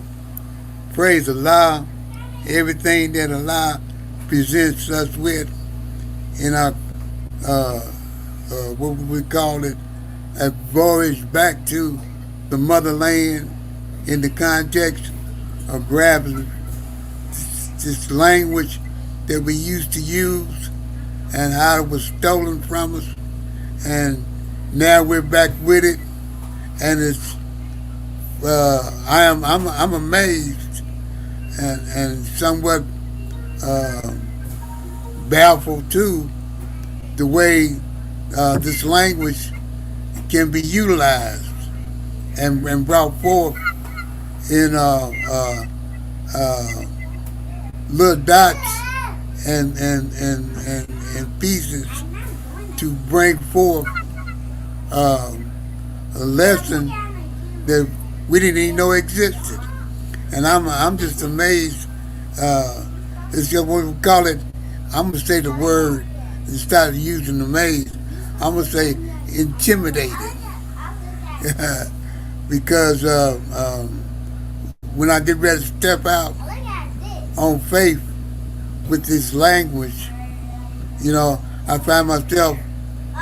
praise Allah, everything that Allah presents us with in our, uh, what would we call it, a voyage back to the motherland in the context of grabbing this language that we used to use and how it was stolen from us, and now we're back with it, and it's I'm amazed and somewhat uh, baffled too the way this language can be utilized and brought forth in uh, little dots and pieces to bring forth a lesson that we didn't even know existed. And I'm just amazed. It's just what we call it. I'm gonna say the word and start using amazed. I'm gonna say intimidated because when I get ready to step out on faith with this language, I find myself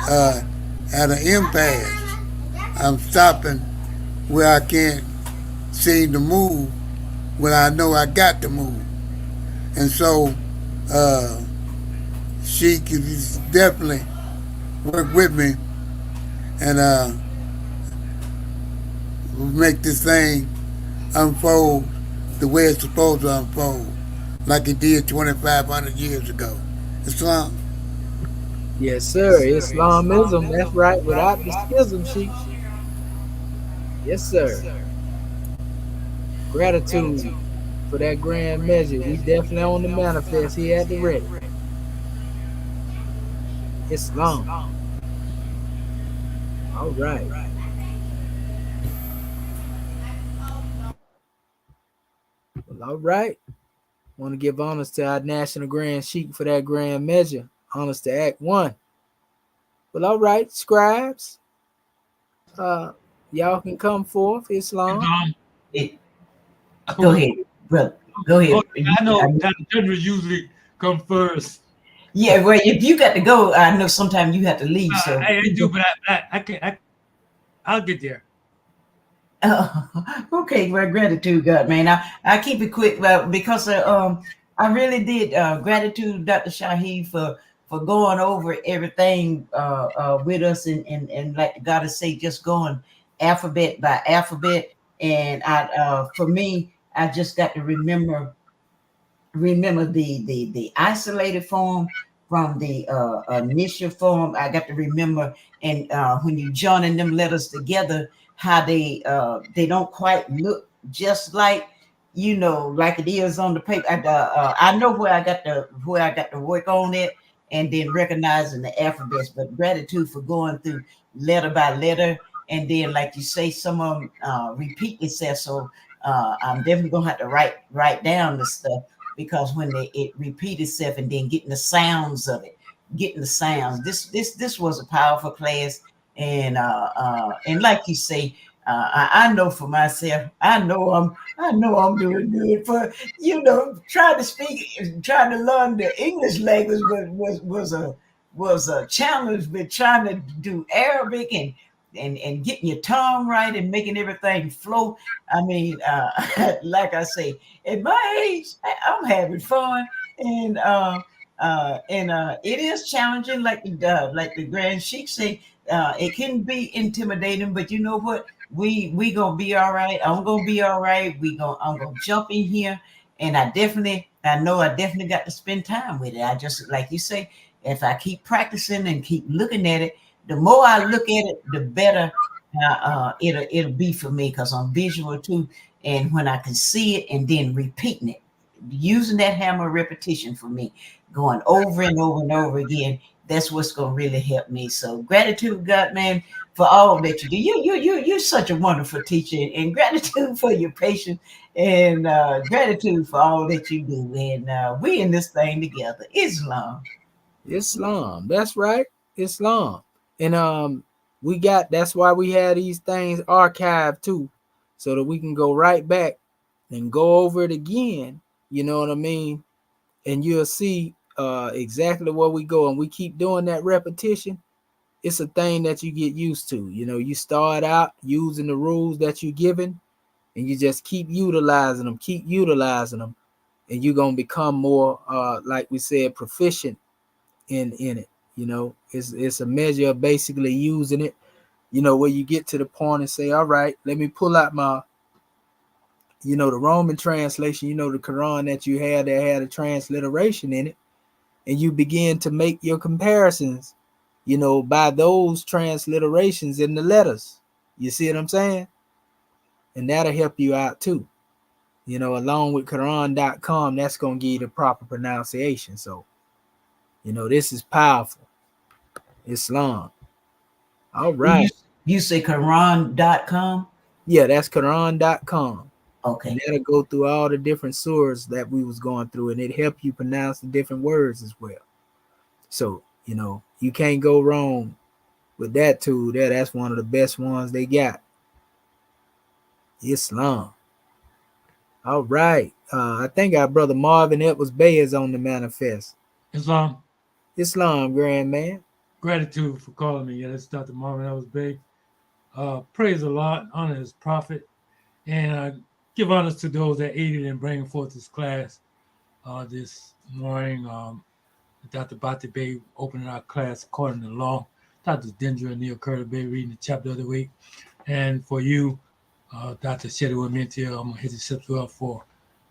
at an impasse. I'm stopping where I can't seem to move when I know I got to move. And so uh, she could definitely work with me and make this thing unfold the way it's supposed to unfold, like it did 2,500 years ago. Islam. Yes, sir. Islamism. That's right. Without the schism, Sheik. Yes, sir. Gratitude for that grand measure. We definitely on the manifest here at the ready. Islam. All right. Well, all right. Want to give honors to our National Grand Sheik for that grand measure. Honors to Act 1. Well, all right, scribes. Y'all can come forth, Islam. It, go ahead, brother. Go ahead. I know general usually come first. Yeah, well, if you got to go, I know sometimes you have to leave. So I do, but I can't. I'll get there. Okay, well, gratitude, God, man. I keep it quick, because I really did gratitude, Dr. Shaheed, for going over everything with us, and like God to say, just going alphabet by alphabet, and for me, I just got to remember the isolated form from the initial form. I got to remember, and when you joining them letters together, how they don't quite look just like like it is on the paper. I know where I got to work on it, and then recognizing the alphabets. But gratitude for going through letter by letter, and then like you say, some of them repeat itself. So I'm definitely gonna have to write down the stuff, because when it repeat itself, and then getting the sounds of it, getting the sounds. This was a powerful class, and like you say, I know for myself, I know I'm doing good for trying to speak, trying to learn the English language was a challenge, but trying to do Arabic and getting your tongue right and making everything flow. I mean, like I say, at my age, I'm having fun, and it is challenging, like the Grand Sheik say. It can be intimidating, but you know what? We gonna be all right. I'm gonna be all right. I'm gonna jump in here, and I know I definitely got to spend time with it. I just, like you say, if I keep practicing and keep looking at it, the more I look at it, the better it'll be for me, because I'm visual too. And when I can see it and then repeating it, using that hammer repetition for me, going over and over and over again, that's what's gonna really help me. So gratitude, God, man, for all that you do. You're such a wonderful teacher, and gratitude for your patience, and gratitude for all that you do. And we in this thing together. Islam. Islam. That's right. Islam. And that's why we had these things archived too, so that we can go right back and go over it again, you know what I mean? And you'll see exactly where we go. And we keep doing that repetition. It's a thing that you get used to. You know, you start out using the rules that you're given, and you just keep utilizing them, and you're gonna become more, like we said, proficient in it. You know, it's a measure of basically using it. You know, where you get to the point and say, all right, let me pull out my, you know, the Roman translation, you know, the Quran that you had that had a transliteration in it, and you begin to make your comparisons, you know, by those transliterations in the letters. You see what I'm saying? And that'll help you out too. You know, along with Quran.com, that's going to give you the proper pronunciation. So, you know, this is powerful. Islam. All right. You say Quran.com? Yeah, that's Quran.com. Okay. And that'll go through all the different surahs that we was going through, and it help you pronounce the different words as well. So, you know, you can't go wrong with that tool there. That's one of the best ones they got. Islam. All right. I think our brother Marvin Edwards Bay is on the manifest. Islam. Islam, grand man. Gratitude for calling me. Yeah, that's Dr. Marvin Ellis Bay. Praise the Lord, honor his prophet, and give honors to those that aided in bringing forth this class this morning. Dr. Bati Bay opening our class according to law. Dr. Dendra and Neil Curtis Bay reading the chapter of the week. And for you, Dr. Shediwa Mintia, I'm going to hit the steps up for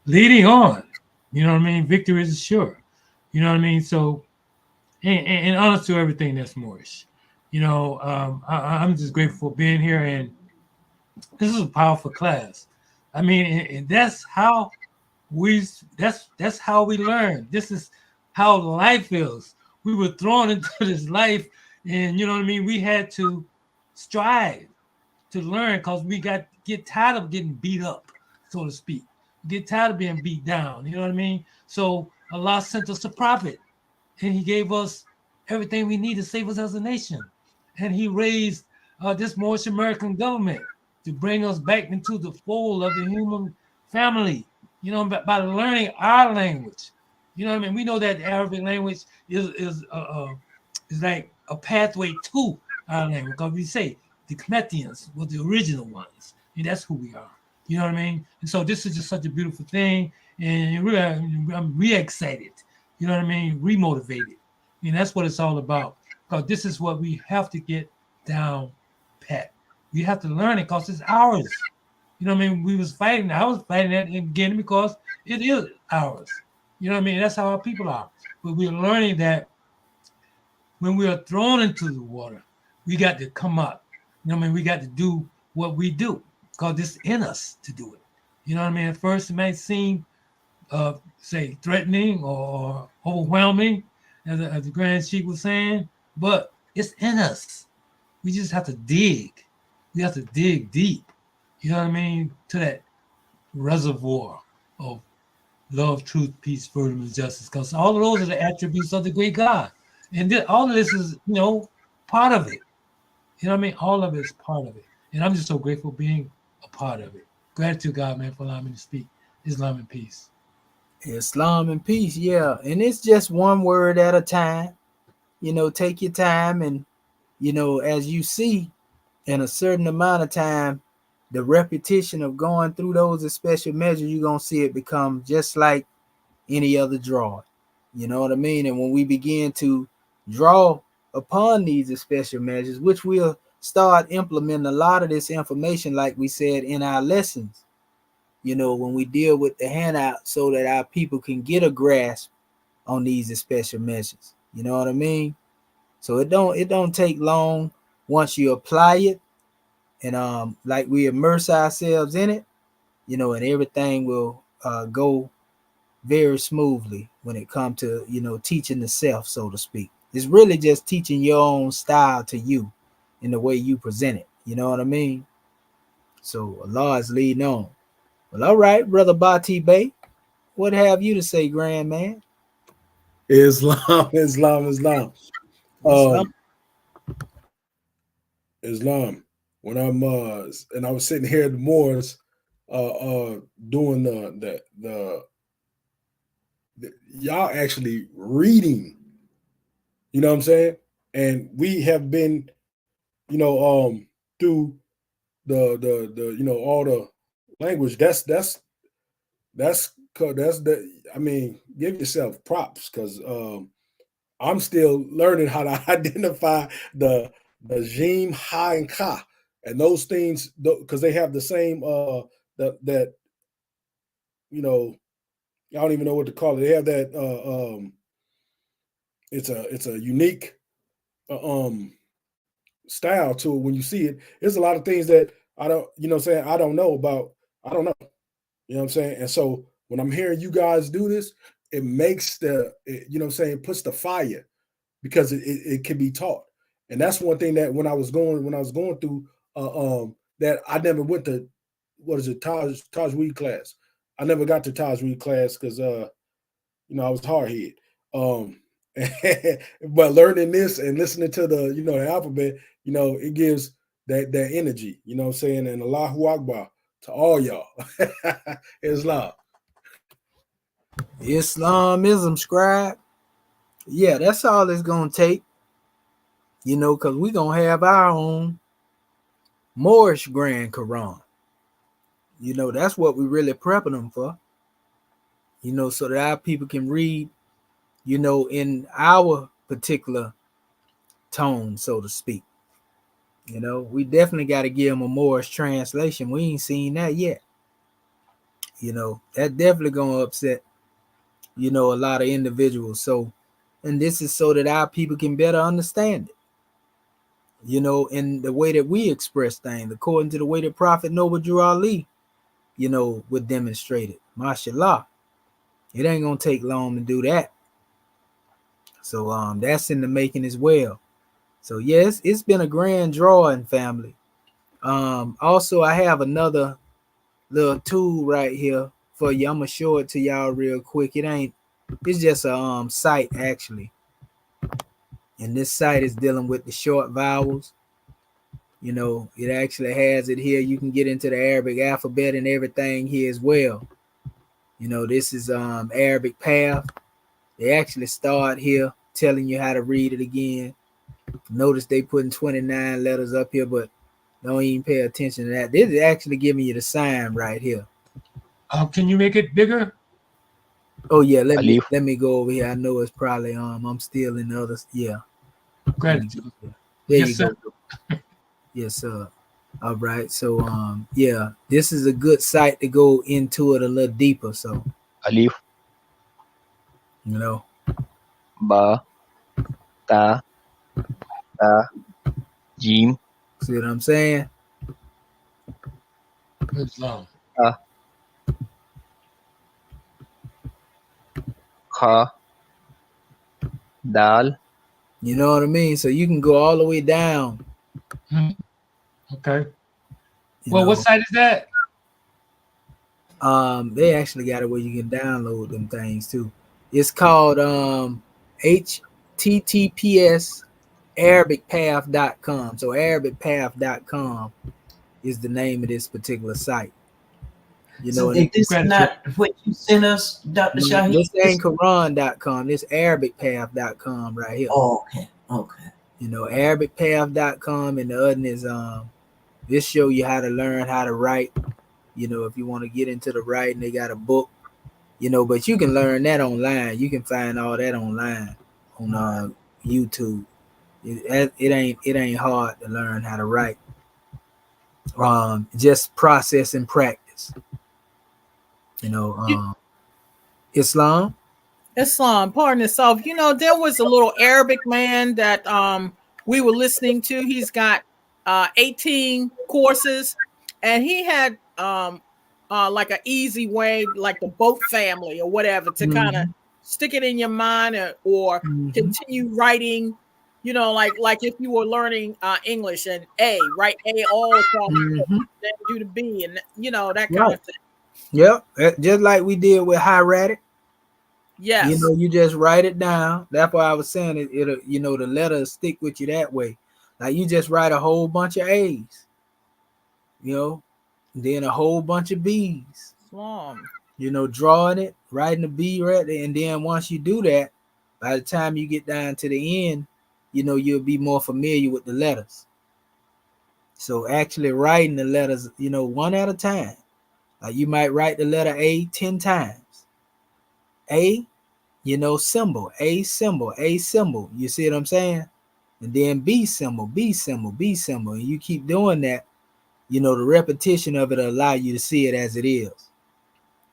leading on. You know what I mean? Victory is assured. You know what I mean? So, and honor to everything that's Moorish. You know, I'm just grateful for being here, and this is a powerful class. I mean, and that's how that's how we learn. This is how life is. We were thrown into this life, and you know what I mean. We had to strive to learn because we get tired of getting beat up, so to speak. Get tired of being beat down. You know what I mean. So Allah sent us a prophet, and He gave us everything we need to save us as a nation. And He raised this Moorish American government to bring us back into the fold of the human family. You know, by learning our language. You know what I mean? We know that the Arabic language is like a pathway to our language, because we say the Cometians were the original ones, and that's who we are. You know what I mean? And so this is just such a beautiful thing, and really, I'm re-excited. You know what I mean? Remotivated. And that's what it's all about, because this is what we have to get down pat. We have to learn it because it's ours. You know what I mean? We was fighting. I was fighting that in the beginning because it is ours. You know what I mean? That's how our people are. But we're learning that when we are thrown into the water, we got to come up. You know what I mean? We got to do what we do because it's in us to do it. You know what I mean? At first, it might seem, say, threatening or overwhelming, as the Grand Sheik was saying, but it's in us. We just have to dig. We have to dig deep. You know what I mean? To that reservoir of love, truth, peace, freedom, and justice. Because all of those are the attributes of the great God. And all of this is, you know, part of it. You know what I mean? All of it is part of it. And I'm just so grateful being a part of it. Gratitude, God, man, for allowing me to speak. Islam and peace. Islam and peace, yeah. And it's just one word at a time. You know, take your time, and, you know, as you see, in a certain amount of time, the repetition of going through those special measures, you're going to see it become just like any other drawing. You know what I mean? And when we begin to draw upon these special measures, which we'll start implementing a lot of this information, like we said, in our lessons, you know, when we deal with the handout, so that our people can get a grasp on these special measures. You know what I mean? So it don't take long once you apply it, and like we immerse ourselves in it, you know, and everything will go very smoothly when it comes to, you know, teaching the self, so to speak. It's really just teaching your own style to you in the way you present it. You know what I mean? So Allah is leading on. Well, all right, brother Bati Bay, what have you to say, grand man? Islam, Islam, Islam. Islam. When I'm and I was sitting here at the Moors, doing the y'all actually reading. You know what I'm saying? And we have been, through the all the language. That's the. I mean, give yourself props because I'm still learning how to identify the Jim, Ha, and Ka, and those things because they have the same that I don't even know what to call it. They have that it's a unique style to it when you see it. There's a lot of things that I don't, saying I don't know about. I don't know. You know what I'm saying? And so when I'm hearing you guys do this, it makes puts the fire because it can be taught. And that's one thing that when I was going through that I never went to Tajweed class. I never got to Tajweed class because I was hard head. But learning this and listening to the alphabet, it gives that energy, you know what I'm saying? And Allahu Akbar to all y'all. Islam. Islamism, scribe. Yeah, that's all it's gonna take. Because we're gonna have our own Moorish Grand Quran. That's what we really prepping them for. So that our people can read, in our particular tone, so to speak. We definitely got to give them a Moorish translation. We ain't seen that yet. That definitely gonna upset, a lot of individuals. So, and this is so that our people can better understand it. In the way that we express things, according to the way that Prophet Noble Drew Ali, would demonstrate it. Mashallah. It ain't gonna take long to do that. So that's in the making as well. So yes, it's been a grand drawing, family. Also I have another little tool right here for you. I'm gonna show it to y'all real quick. It's just a site actually. And this site is dealing with the short vowels. It actually has it here. You can get into the Arabic alphabet and everything here as well. This is Arabic Path. They actually start here telling you how to read it again. Notice they putting 29 letters up here, but don't even pay attention to that. This is actually giving you the sign right here. Can you make it bigger? Oh yeah, let me go over here. I know it's probably I'm still in the other. Yeah. Gratitude. There yes, you sir. go. Yes, sir. All right. So yeah, this is a good site to go into it a little deeper. So Alif, ba, ta, jim, see what I'm saying? Islam. kha, dal. You know what I mean? So you can go all the way down. Okay. What site is that? They actually got it where you can download them things too. It's called HTTPS ArabicPath.com. So ArabicPath.com is the name of this particular site. So is this not what you sent us, Dr. Shaheed? This ain't Quran.com. This ArabicPath.com right here. Oh, okay. ArabicPath.com, and the other is this show you how to learn how to write. If you want to get into the writing, they got a book. But you can learn that online. You can find all that online on YouTube. It ain't hard to learn how to write. Just process and practice. Islam, pardon itself. There was a little Arabic man that we were listening to. He's got 18 courses, and he had like an easy way, like the boat family or whatever, to kind of stick it in your mind or continue writing. Like if you were learning English and write A all then do the B, and that kind of thing. Yep, just like we did with hieratic. Yes. You just write it down. That's why I was saying it'll the letters stick with you that way. Like you just write a whole bunch of A's. then a whole bunch of B's. Islam. You know, drawing it, writing a B right there, and then once you do that, by the time you get down to the end, you know, you'll be more familiar with the letters. So actually writing the letters, you know, one at a time. Like you might write the letter A 10 times. A, you know, symbol, A symbol, A symbol. You see what I'm saying? And then B symbol, B symbol, B symbol. And you keep doing that, you know, the repetition of it will allow you to see it as it is.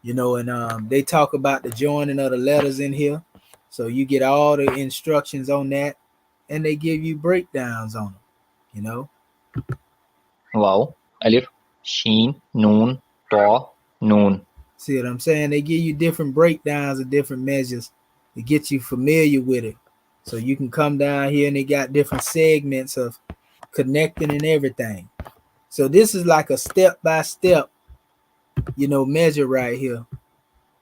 You know, and they talk about the joining of the letters in here. So you get all the instructions on that, and they give you breakdowns on them, you know. Wow. Alif. Sheen. Noon. Ta. Noon. See what I'm saying? They give you different breakdowns of different measures to get you familiar with it. So you can come down here and they got different segments of connecting and everything. So this is like a step-by-step, you know, measure right here,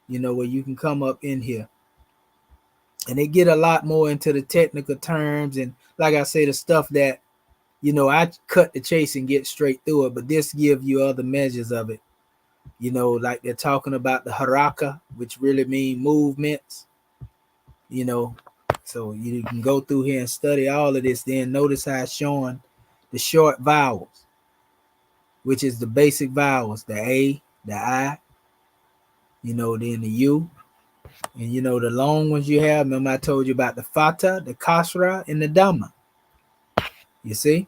you know, where you can come up in here. And they get a lot more into the technical terms. And like I say, the stuff that, you know, I cut the chase and get straight through it. But this gives you other measures of it. You know, like they're talking about the haraka, which really mean movements, you know. So you can go through here and study all of this. Then notice how it's showing the short vowels, which is the basic vowels, the A, the I, you know, then the U. And, you know, the long ones you have, remember I told you about the Fata, the Kasra, and the Dhamma. You see?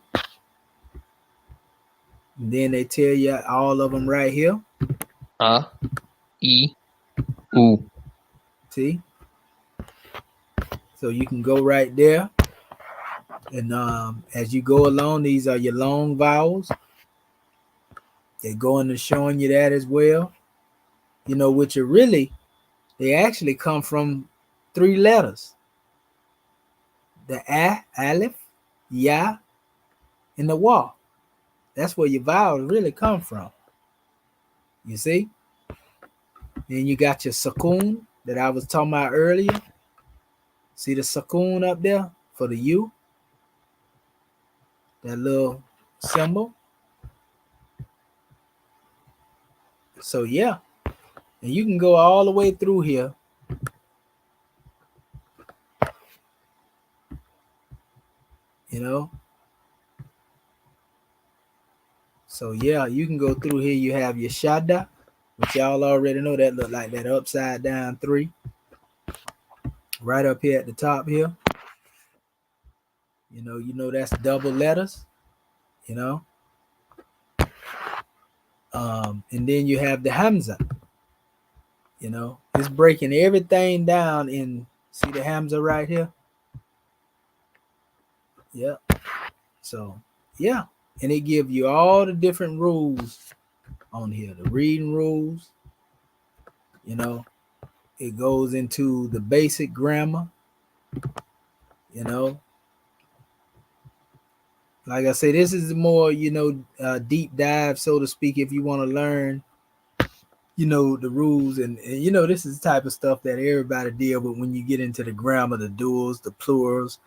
And then they tell you all of them right here. A. E. U. See? So you can go right there. And as you go along, these are your long vowels. They're going to showing you that as well. You know, which are really, they actually come from 3 letters. The A, Aleph, Ya, and the Wa. That's where your vowels really come from. You see? Then you got your Sakun that I was talking about earlier. See the Sakun up there for the U? That little symbol. So yeah. And you can go all the way through here. You know? So yeah, you can go through here. You have your Shada, which y'all already know that look like that upside down 3. Right up here at the top here. You know that's double letters, you know. And then you have the Hamza. You know, it's breaking everything down in, see the Hamza right here? Yeah. So, yeah. And it gives you all the different rules on here, the reading rules. You know, it goes into the basic grammar. You know, like I say, this is more, you know, deep dive, so to speak, if you want to learn, you know, the rules. And, you know, this is the type of stuff that everybody deal with when you get into the grammar, the duals, the plurals,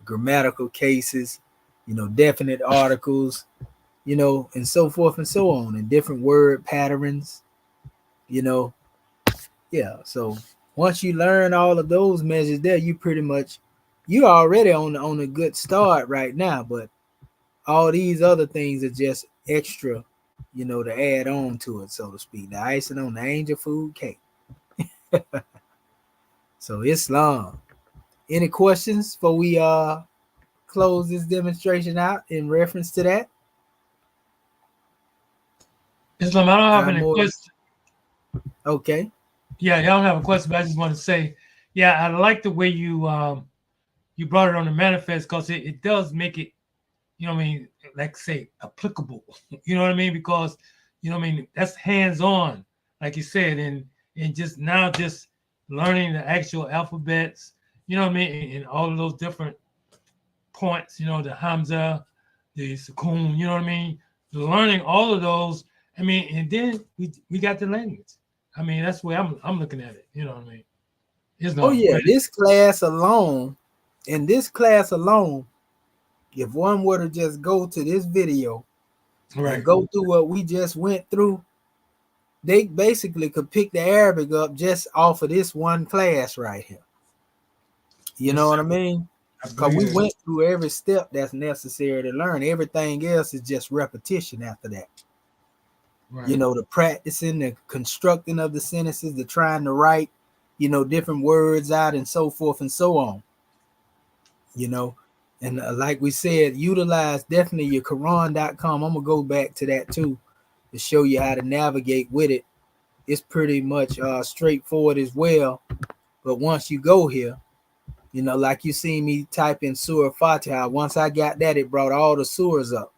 grammatical cases, you know, definite articles, you know, and so forth and so on, and different word patterns, you know. Yeah. So once you learn all of those measures there, you pretty much, you already on a good start right now. But all these other things are just extra, you know, to add on to it, so to speak. The icing on the angel food cake. So Islam. Any questions before we close this demonstration out in reference to that? Islam, I don't have any questions. Okay. Yeah, I don't have a question, but I just want to say, yeah, I like the way you you brought it on the manifest, because it does make it, you know what I mean, like say applicable. You know what I mean? Because, you know what I mean, that's hands-on, like you said, and just now just learning the actual alphabets, you know what I mean, and all of those different points, you know, the Hamza, the Sukun, you know what I mean? Learning all of those, I mean, and then we got the language. I mean, that's the way I'm looking at it, you know what I mean? Oh yeah, this class alone, if one were to just go to this video and go through what we just went through, they basically could pick the Arabic up just off of this one class right here. You know what I mean? Because we went through every step that's necessary to learn. Everything else is just repetition after that. Right. You know, the practicing, the constructing of the sentences, the trying to write, you know, different words out and so forth and so on. You know, and like we said, utilize definitely your Quran.com. I'm going to go back to that too to show you how to navigate with it. It's pretty much straightforward as well. But once you go here, you know, like you see me type in Surah Fatiha. Once I got that, it brought all the surahs up.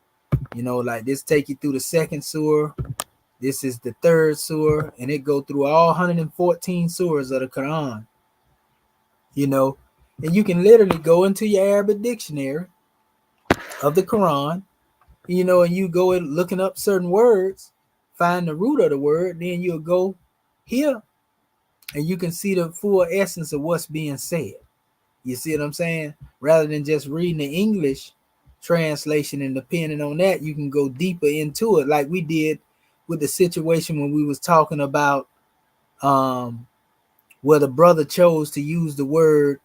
You know, like this take you through the second surah. This is the third surah, and it go through all 114 surahs of the Quran. You know, and you can literally go into your Arabic dictionary of the Quran, you know, and you go in looking up certain words, find the root of the word, then you'll go here, and you can see the full essence of what's being said. You see what I'm saying? Rather than just reading the English translation and depending on that, you can go deeper into it, like we did with the situation when we was talking about where the brother chose to use the word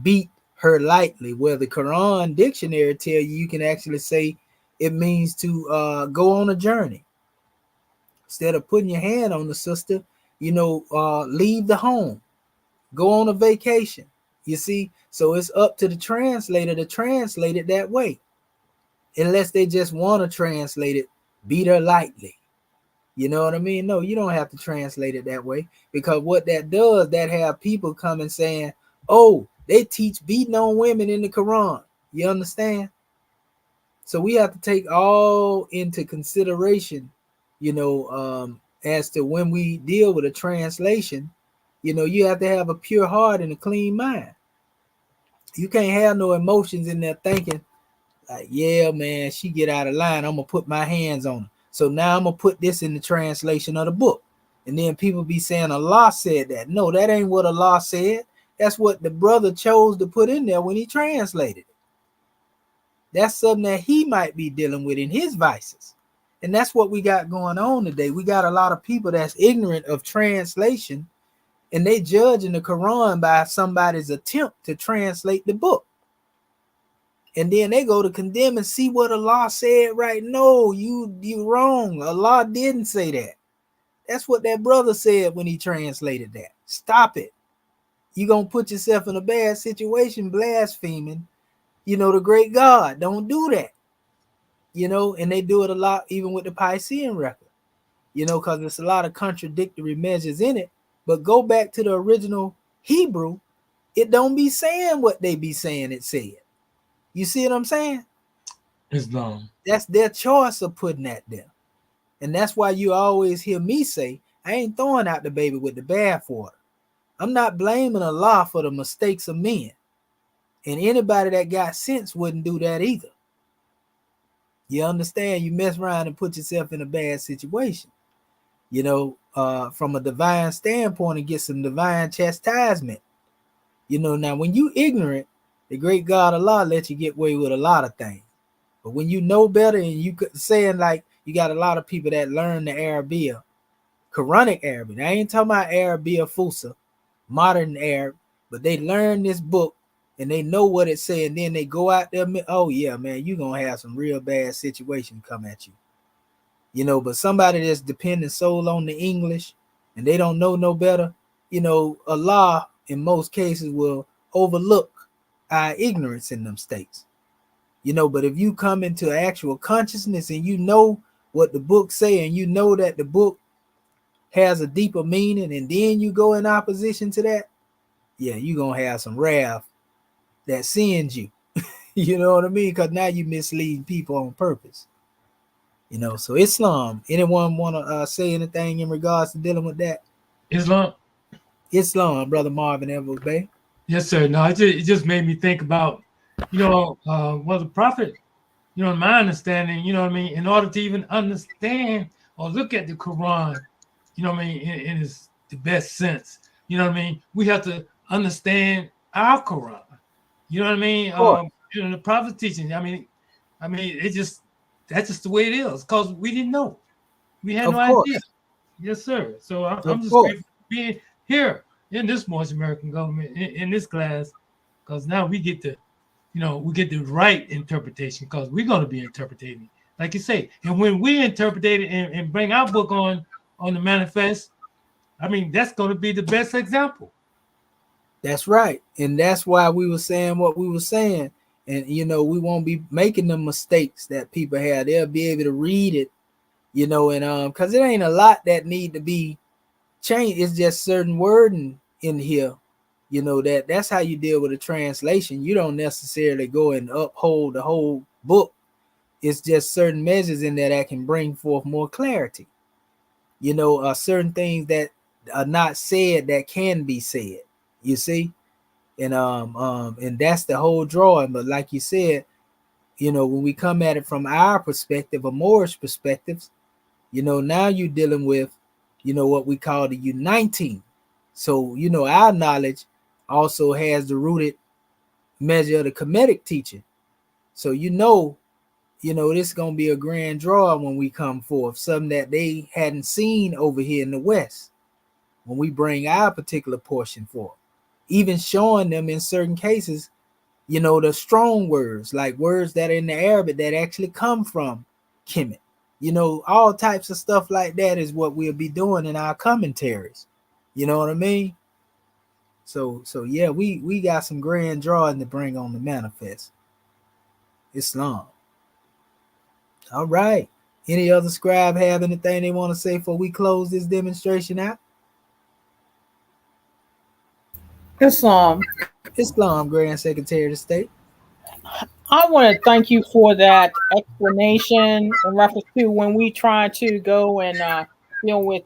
beat her lightly, where the Quran dictionary tell you can actually say it means to go on a journey. Instead of putting your hand on the sister, you know, leave the home, go on a vacation. You see, so it's up to the translator to translate it that way, unless they just want to translate it, beat her lightly. You know what I mean? No, you don't have to translate it that way, because what that does, that have people coming saying, oh, they teach beating on women in the Quran. You understand? So we have to take all into consideration, you know, as to when we deal with a translation, you know, you have to have a pure heart and a clean mind. You can't have no emotions in there thinking like, yeah, man, she get out of line, I'm gonna put my hands on her. So now I'm gonna put this in the translation of the book. And then people be saying Allah said that. No, that ain't what Allah said. That's what the brother chose to put in there when he translated it. That's something that he might be dealing with in his vices. And that's what we got going on today. We got a lot of people that's ignorant of translation, and they judging the Quran by somebody's attempt to translate the book. And then they go to condemn and see what Allah said, right? No, you wrong. Allah didn't say that. That's what that brother said when he translated that. Stop it. You're going to put yourself in a bad situation blaspheming, you know, the great God. Don't do that. You know, and they do it a lot even with the Piscean record, you know, because there's a lot of contradictory measures in it. But go back to the original Hebrew, it don't be saying what they be saying it said. You see what I'm saying? Islam. That's their choice of putting that there. And that's why you always hear me say, I ain't throwing out the baby with the bathwater. I'm not blaming Allah for the mistakes of men. And anybody that got sense wouldn't do that either. You understand? You mess around and put yourself in a bad situation. You know, from a divine standpoint, and get some divine chastisement. You know, now when you ignorant, the great God Allah let you get away with a lot of things. But when you know better, and you saying like you got a lot of people that learn the Arabic, Quranic Arabic. I ain't talking about Arabic Fusa, modern Arab, but they learn this book and they know what it says, and then they go out there. Oh yeah, man, you're gonna have some real bad situations come at you. You know, but somebody that's depending solely on the English and they don't know no better, you know, Allah in most cases will overlook our ignorance in them states. You know, but if you come into actual consciousness and you know what the book say, and you know that the book has a deeper meaning, and then you go in opposition to that, yeah, you're gonna have some wrath that sends you. You know what I mean? Because now you mislead people on purpose. You know, so Islam. Anyone want to say anything in regards to dealing with that? Islam, Brother Marvin Evans Bay. Yes, sir. No, it just made me think about, you know, well, the prophet, you know, in my understanding, you know what I mean, in order to even understand or look at the Quran, you know what I mean, in its the best sense, you know what I mean, we have to understand our Quran. You know what I mean? You know, the prophet's teaching. I mean, it just that's just the way it is because we didn't know. We had Of no course. idea. Yes, sir. So I'm Of just course. grateful for being here in this Moorish American government in this class because now we get the, we get the right interpretation because we're going to be interpreting, like you say. And when we interpret it and bring our book on the manifest, I mean, that's going to be the best example. That's right. And that's why we were saying what we were saying. And, we won't be making the mistakes that people have. They'll be able to read it, and because it ain't a lot that need to be changed. It's just certain wording in here, that's how you deal with a translation. You don't necessarily go and uphold the whole book. It's just certain measures in there that can bring forth more clarity. Certain things that are not said that can be said. You see, and that's the whole drawing. But like you said, when we come at it from our perspective, a Moorish perspectives, now you're dealing with, what we call the uniting. So, our knowledge also has the rooted measure of the Kemetic teaching. So, this is going to be a grand draw when we come forth, something that they hadn't seen over here in the West when we bring our particular portion forth, even showing them in certain cases, the strong words, like words that are in the Arabic that actually come from Kemet. All types of stuff like that is what we'll be doing in our commentaries. You know what I mean? So yeah, we got some grand drawing to bring on the manifest. Islam. All right. Any other scribe have anything they want to say before we close this demonstration out? Islam. Islam, Grand Secretary of State. I want to thank you for that explanation in reference to when we try to go and deal with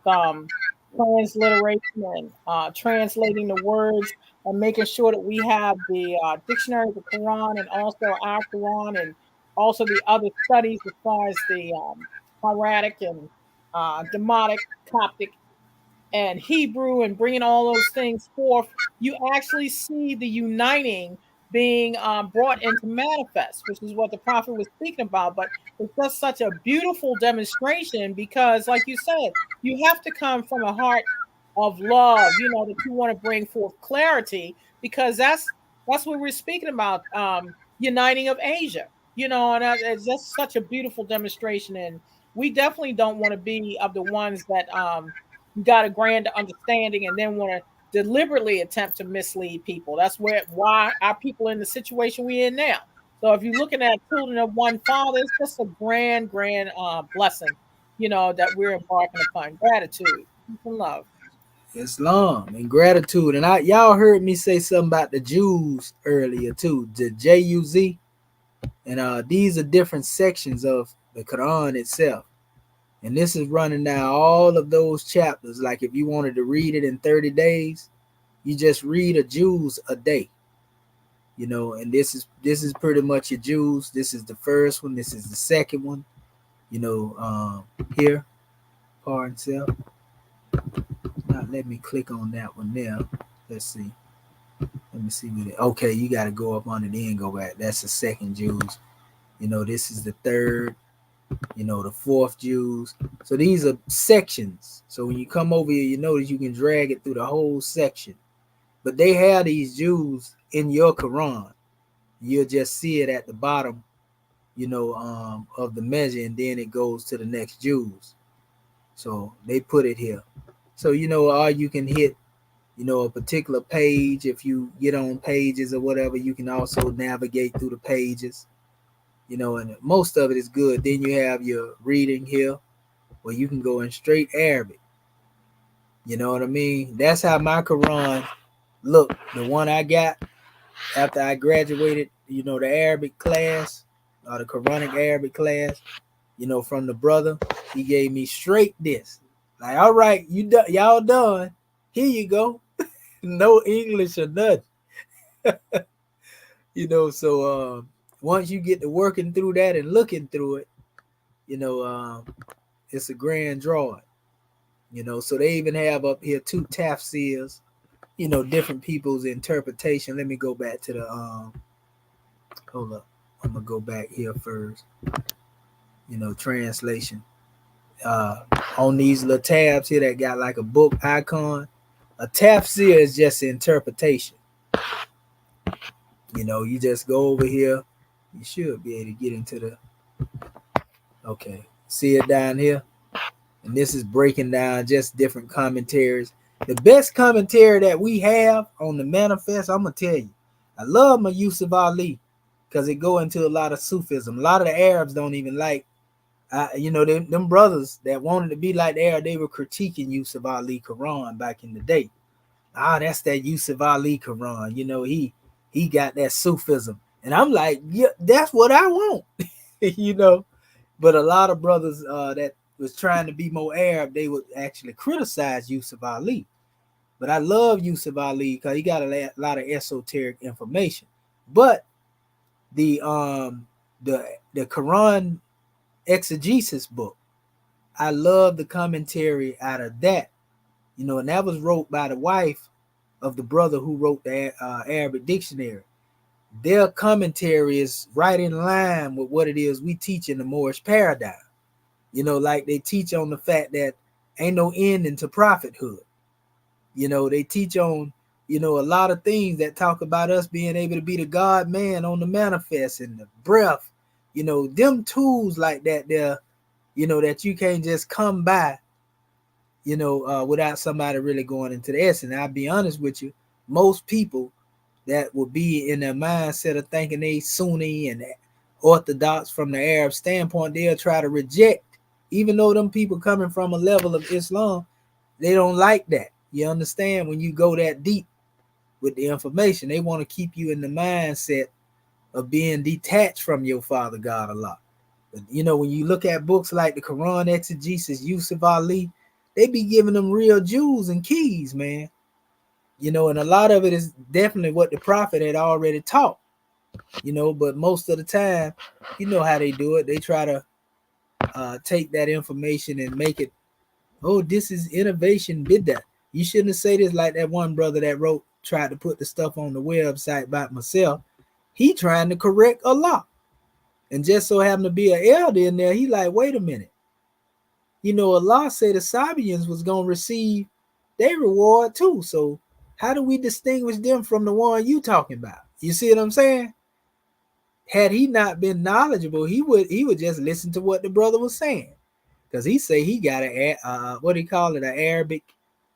transliteration and translating the words and making sure that we have the dictionary of the Quran and also our Quran and also the other studies as far as the hieratic and Demotic, Coptic, and Hebrew and bringing all those things forth, you actually see the uniting being brought into manifest, which is what the prophet was speaking about. But it's just such a beautiful demonstration because, like you said, you have to come from a heart of love, that you want to bring forth clarity because that's what we're speaking about, uniting of Asia, and it's just such a beautiful demonstration. And we definitely don't want to be of the ones that got a grand understanding and then want to deliberately attempt to mislead people. That's why our people are in the situation we're in now. So if you're looking at children of one father, it's just a grand blessing, that we're embarking upon. Gratitude and love. Islam and gratitude. And y'all heard me say something about the Jews earlier too, the Juz. And these are different sections of the Quran itself. And this is running down all of those chapters. Like if you wanted to read it in 30 days, you just read a Juz a day. And this is pretty much your Juz. This is the first one. This is the second one. Here, par itself. Not let me click on that one there. Let's see. Let me see what it. Okay, you got to go up on it and go back. That's the second Juz. This is the third. The fourth Juz. So these are sections. So when you come over here, you notice you can drag it through the whole section. But they have these Juz in your Quran. You'll just see it at the bottom, of the measure, and then it goes to the next Juz. So they put it here. So or you can hit, a particular page. If you get on pages or whatever, you can also navigate through the pages. And most of it is good. Then you have your reading here where you can go in straight Arabic. You know what I mean? That's how my Quran look. The one I got after I graduated, the Arabic class or the Quranic Arabic class, from the brother, he gave me straight this. Like, all right, y'all done. Here you go. No English or nothing. So once you get to working through that and looking through it, it's a grand drawing. So they even have up here 2 tafsirs, different people's interpretation. Let me go back to the hold up. I'm gonna go back here first. translation. On these little tabs here that got like a book icon, a tafsir is just an interpretation. You just go over here. You should be able to get into the. Okay, see it down here, and this is breaking down just different commentaries. The best commentary that we have on the manifest, I'm gonna tell you, I love my Yusuf Ali because it go into a lot of Sufism. A lot of the Arabs don't even like. Them brothers that wanted to be like the Arab, they were critiquing Yusuf Ali Quran back in the day. That's that Yusuf Ali Quran. He got that Sufism, and I'm like, yeah, that's what I want. But a lot of brothers that was trying to be more Arab, they would actually criticize Yusuf Ali. But I love Yusuf Ali because he got a lot of esoteric information. But the Quran exegesis book, I love the commentary out of that. And that was wrote by the wife of the brother who wrote the Arabic dictionary. Their commentary is right in line with what it is we teach in the Moorish paradigm. Like they teach on the fact that ain't no ending to prophethood. They teach on, a lot of things that talk about us being able to be the God man on the manifest and the breath, them tools like that there, that you can't just come by, without somebody really going into the essence. I'll be honest with you, most people that will be in their mindset of thinking they Sunni and Orthodox from the Arab standpoint, they'll try to reject, even though them people coming from a level of Islam, they don't like that. You understand? When you go that deep with the information, they want to keep you in the mindset of being detached from your Father God Allah. But, when you look at books like the Quran exegesis, Yusuf Ali, they be giving them real jewels and keys, man. And a lot of it is definitely what the prophet had already taught, but most of the time, how they do it. They try to take that information and make it, oh, this is innovation, bid'ah. You shouldn't have said this like that one brother that tried to put the stuff on the website about myself. He trying to correct Allah. And just so happened to be an elder in there, he like, wait a minute. Allah said the Sabians was going to receive their reward too. So how do we distinguish them from the one you talking about? You see what I'm saying? Had he not been knowledgeable, he would just listen to what the brother was saying. Because he say he got an Arabic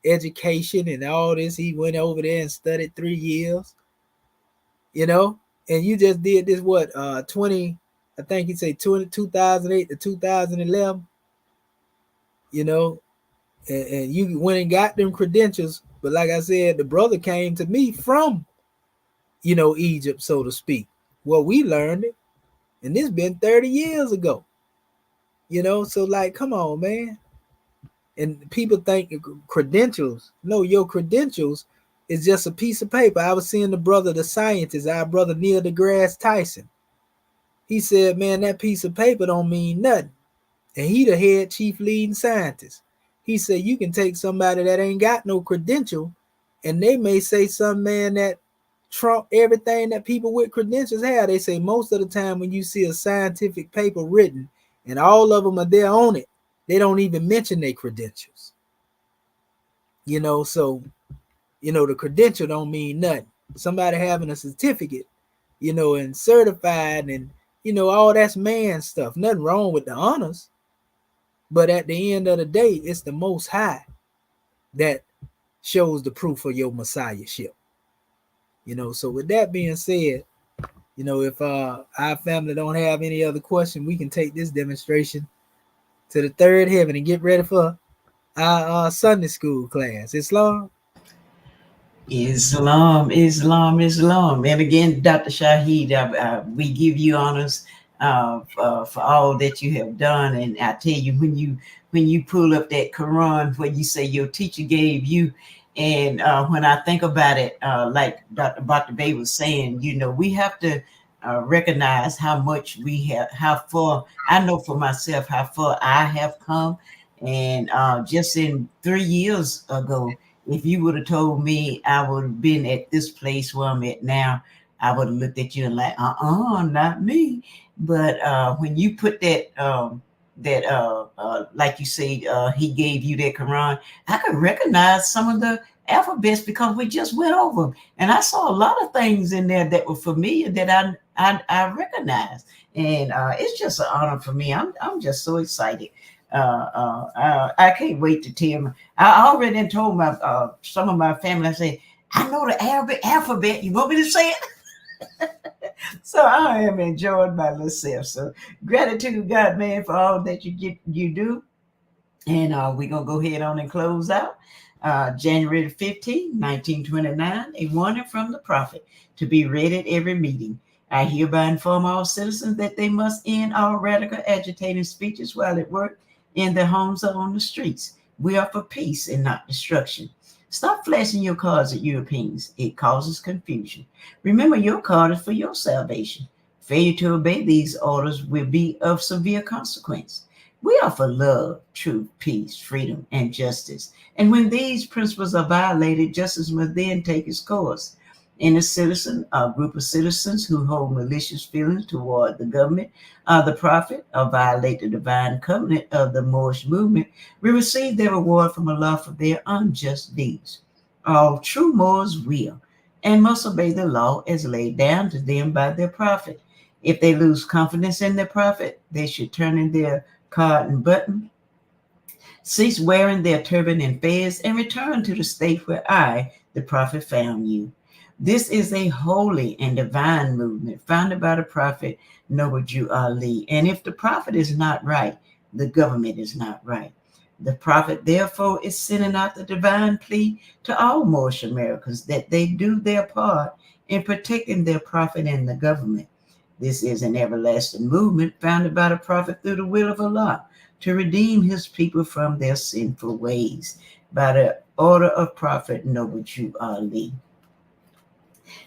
education and all this. He went over there and studied 3 years, and you just did this, 20, I think he said 2008 to 2011, and you went and got them credentials. But like I said, the brother came to me from, Egypt, so to speak. Well, we learned it, and this been 30 years ago, so like, come on, man. And people think credentials. No, your credentials is just a piece of paper. I was seeing the scientist, our brother Neil deGrasse Tyson. He said, man, that piece of paper don't mean nothing. And he the head chief leading scientist. He said, you can take somebody that ain't got no credential, and they may say something, man, that trump everything that people with credentials have. They say most of the time when you see a scientific paper written and all of them are there on it, they don't even mention their credentials. So, the credential don't mean nothing. Somebody having a certificate, and certified and, all that's man stuff. Nothing wrong with the honors. But at the end of the day, it's the Most High that shows the proof of your messiahship. So with that being said, if our family don't have any other question, we can take this demonstration to the third heaven and get ready for our Sunday school class. Islam. Islam, Islam, Islam. And again, Dr. Shaheed, we give you honors for all that you have done. And I tell you, when you pull up that Quran, where you say your teacher gave you, and when I think about it, like Dr. Bay was saying, we have to recognize how much we have, how far, I know for myself, how far I have come. And just in 3 years ago, if you would have told me I would have been at this place where I'm at now, I would have looked at you and like, not me. But when you put that like you say, he gave you that Quran, I could recognize some of the alphabets because we just went over them, and I saw a lot of things in there that were familiar that I recognized, and it's just an honor for me. I'm just so excited. I can't wait to tell them. I already told my some of my family. I said, I know the Arabic alphabet. You want me to say it? So I am enjoying my little self. So gratitude, God, man, for all that you do. And we're going to go ahead on and close out. January 15, 1929, a warning from the prophet to be read at every meeting. I hereby inform all citizens that they must end all radical agitating speeches while at work, in their homes, or on the streets. We are for peace and not destruction. Stop flashing your cards at Europeans. It causes confusion. Remember, your card is for your salvation. Failure to obey these orders will be of severe consequence. We are for love, truth, peace, freedom, and justice. And when these principles are violated, justice must then take its course. In a group of citizens who hold malicious feelings toward the government, the prophet, or violate the divine covenant of the Moorish movement, will receive their reward from Allah for their unjust deeds. All true Moors will and must obey the law as laid down to them by their prophet. If they lose confidence in their prophet, they should turn in their card and button, cease wearing their turban and fez, and return to the state where I, the prophet, found you. This is a holy and divine movement founded by the prophet Noble Jew Ali. And if the prophet is not right, the government is not right. The prophet, therefore, is sending out the divine plea to all Moorish Americans that they do their part in protecting their prophet and the government. This is an everlasting movement founded by the prophet through the will of Allah to redeem his people from their sinful ways by the order of Prophet Noble Jew Ali.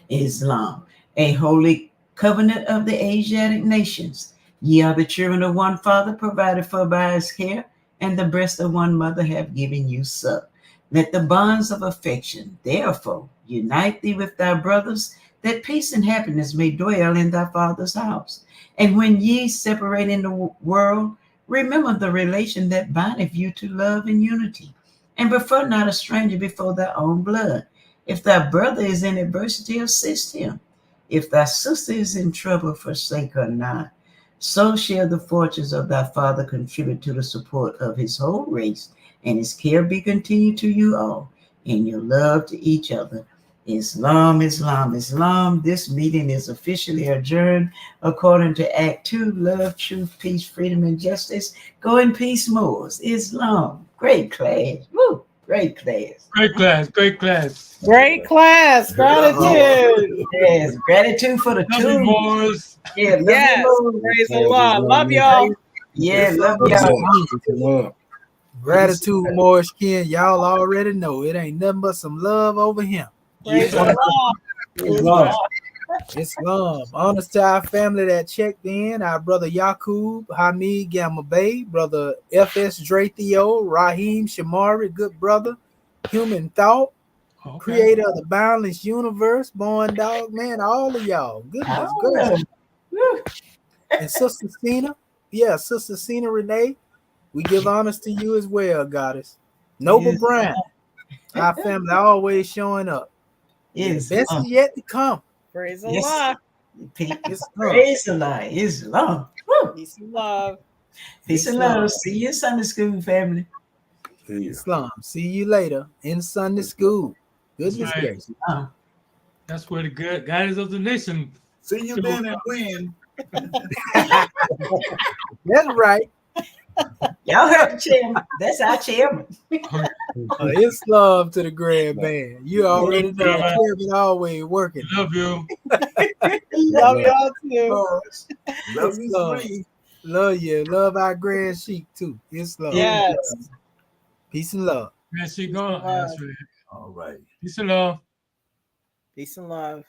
Islam, a holy covenant of the Asiatic nations. Ye are the children of one father, provided for by his care, and the breast of one mother have given you suck. Let the bonds of affection, therefore, unite thee with thy brothers, that peace and happiness may dwell in thy father's house. And when ye separate in the world, remember the relation that bindeth you to love and unity, and prefer not a stranger before thy own blood. If thy brother is in adversity, assist him. If thy sister is in trouble, forsake her not. So shall the fortunes of thy father contribute to the support of his whole race, and his care be continued to you all in your love to each other. Islam, Islam, Islam. This meeting is officially adjourned according to Act 2, Love, Truth, Peace, Freedom, and Justice. Go in peace, Moors. Islam. Great class. Woo. Great class. Great class. Great class. Great class. Gratitude. Yes. Gratitude for the Love you, two. Moors. Yeah. Love Yes. you, Moors. Praise Allah. Love y'all. Yeah. Love What's y'all. up? Gratitude, Morris Ken. Y'all already know it ain't nothing but some love over him. Praise Yeah. Allah. Islam. Islam. Honors to our family that checked in. Our brother Yaqub, Hamid Gamma Bay, brother F.S. Dre Theo, Raheem Shamari, good brother, Human Thought, Okay. creator of the boundless universe, Born Dog, man, all of y'all. Goodness gracious. And Sister Cena, Sister Cena Renee, we give honors to you as well, goddess. Noble Yes. Brown, our family always showing up. Yes. The best is yet to come. Praise Yes. Allah. Praise Allah. Islam. Woo. Peace and love. Peace and love. See you in Sunday school, family. Islam. See you later in Sunday school. Goodness Right. gracious. That's where the good guidance of the nation. See you then and win. That's right. Y'all heard the chairman. That's our chairman. It's love to the grand man. You already know. Chairman always working. Love you. Love y'all too. Love you, free. Love you. Love our grand sheik too. It's love. Yes. Peace and love. Man, she gone. That's right. All right. Peace and love. Peace and love.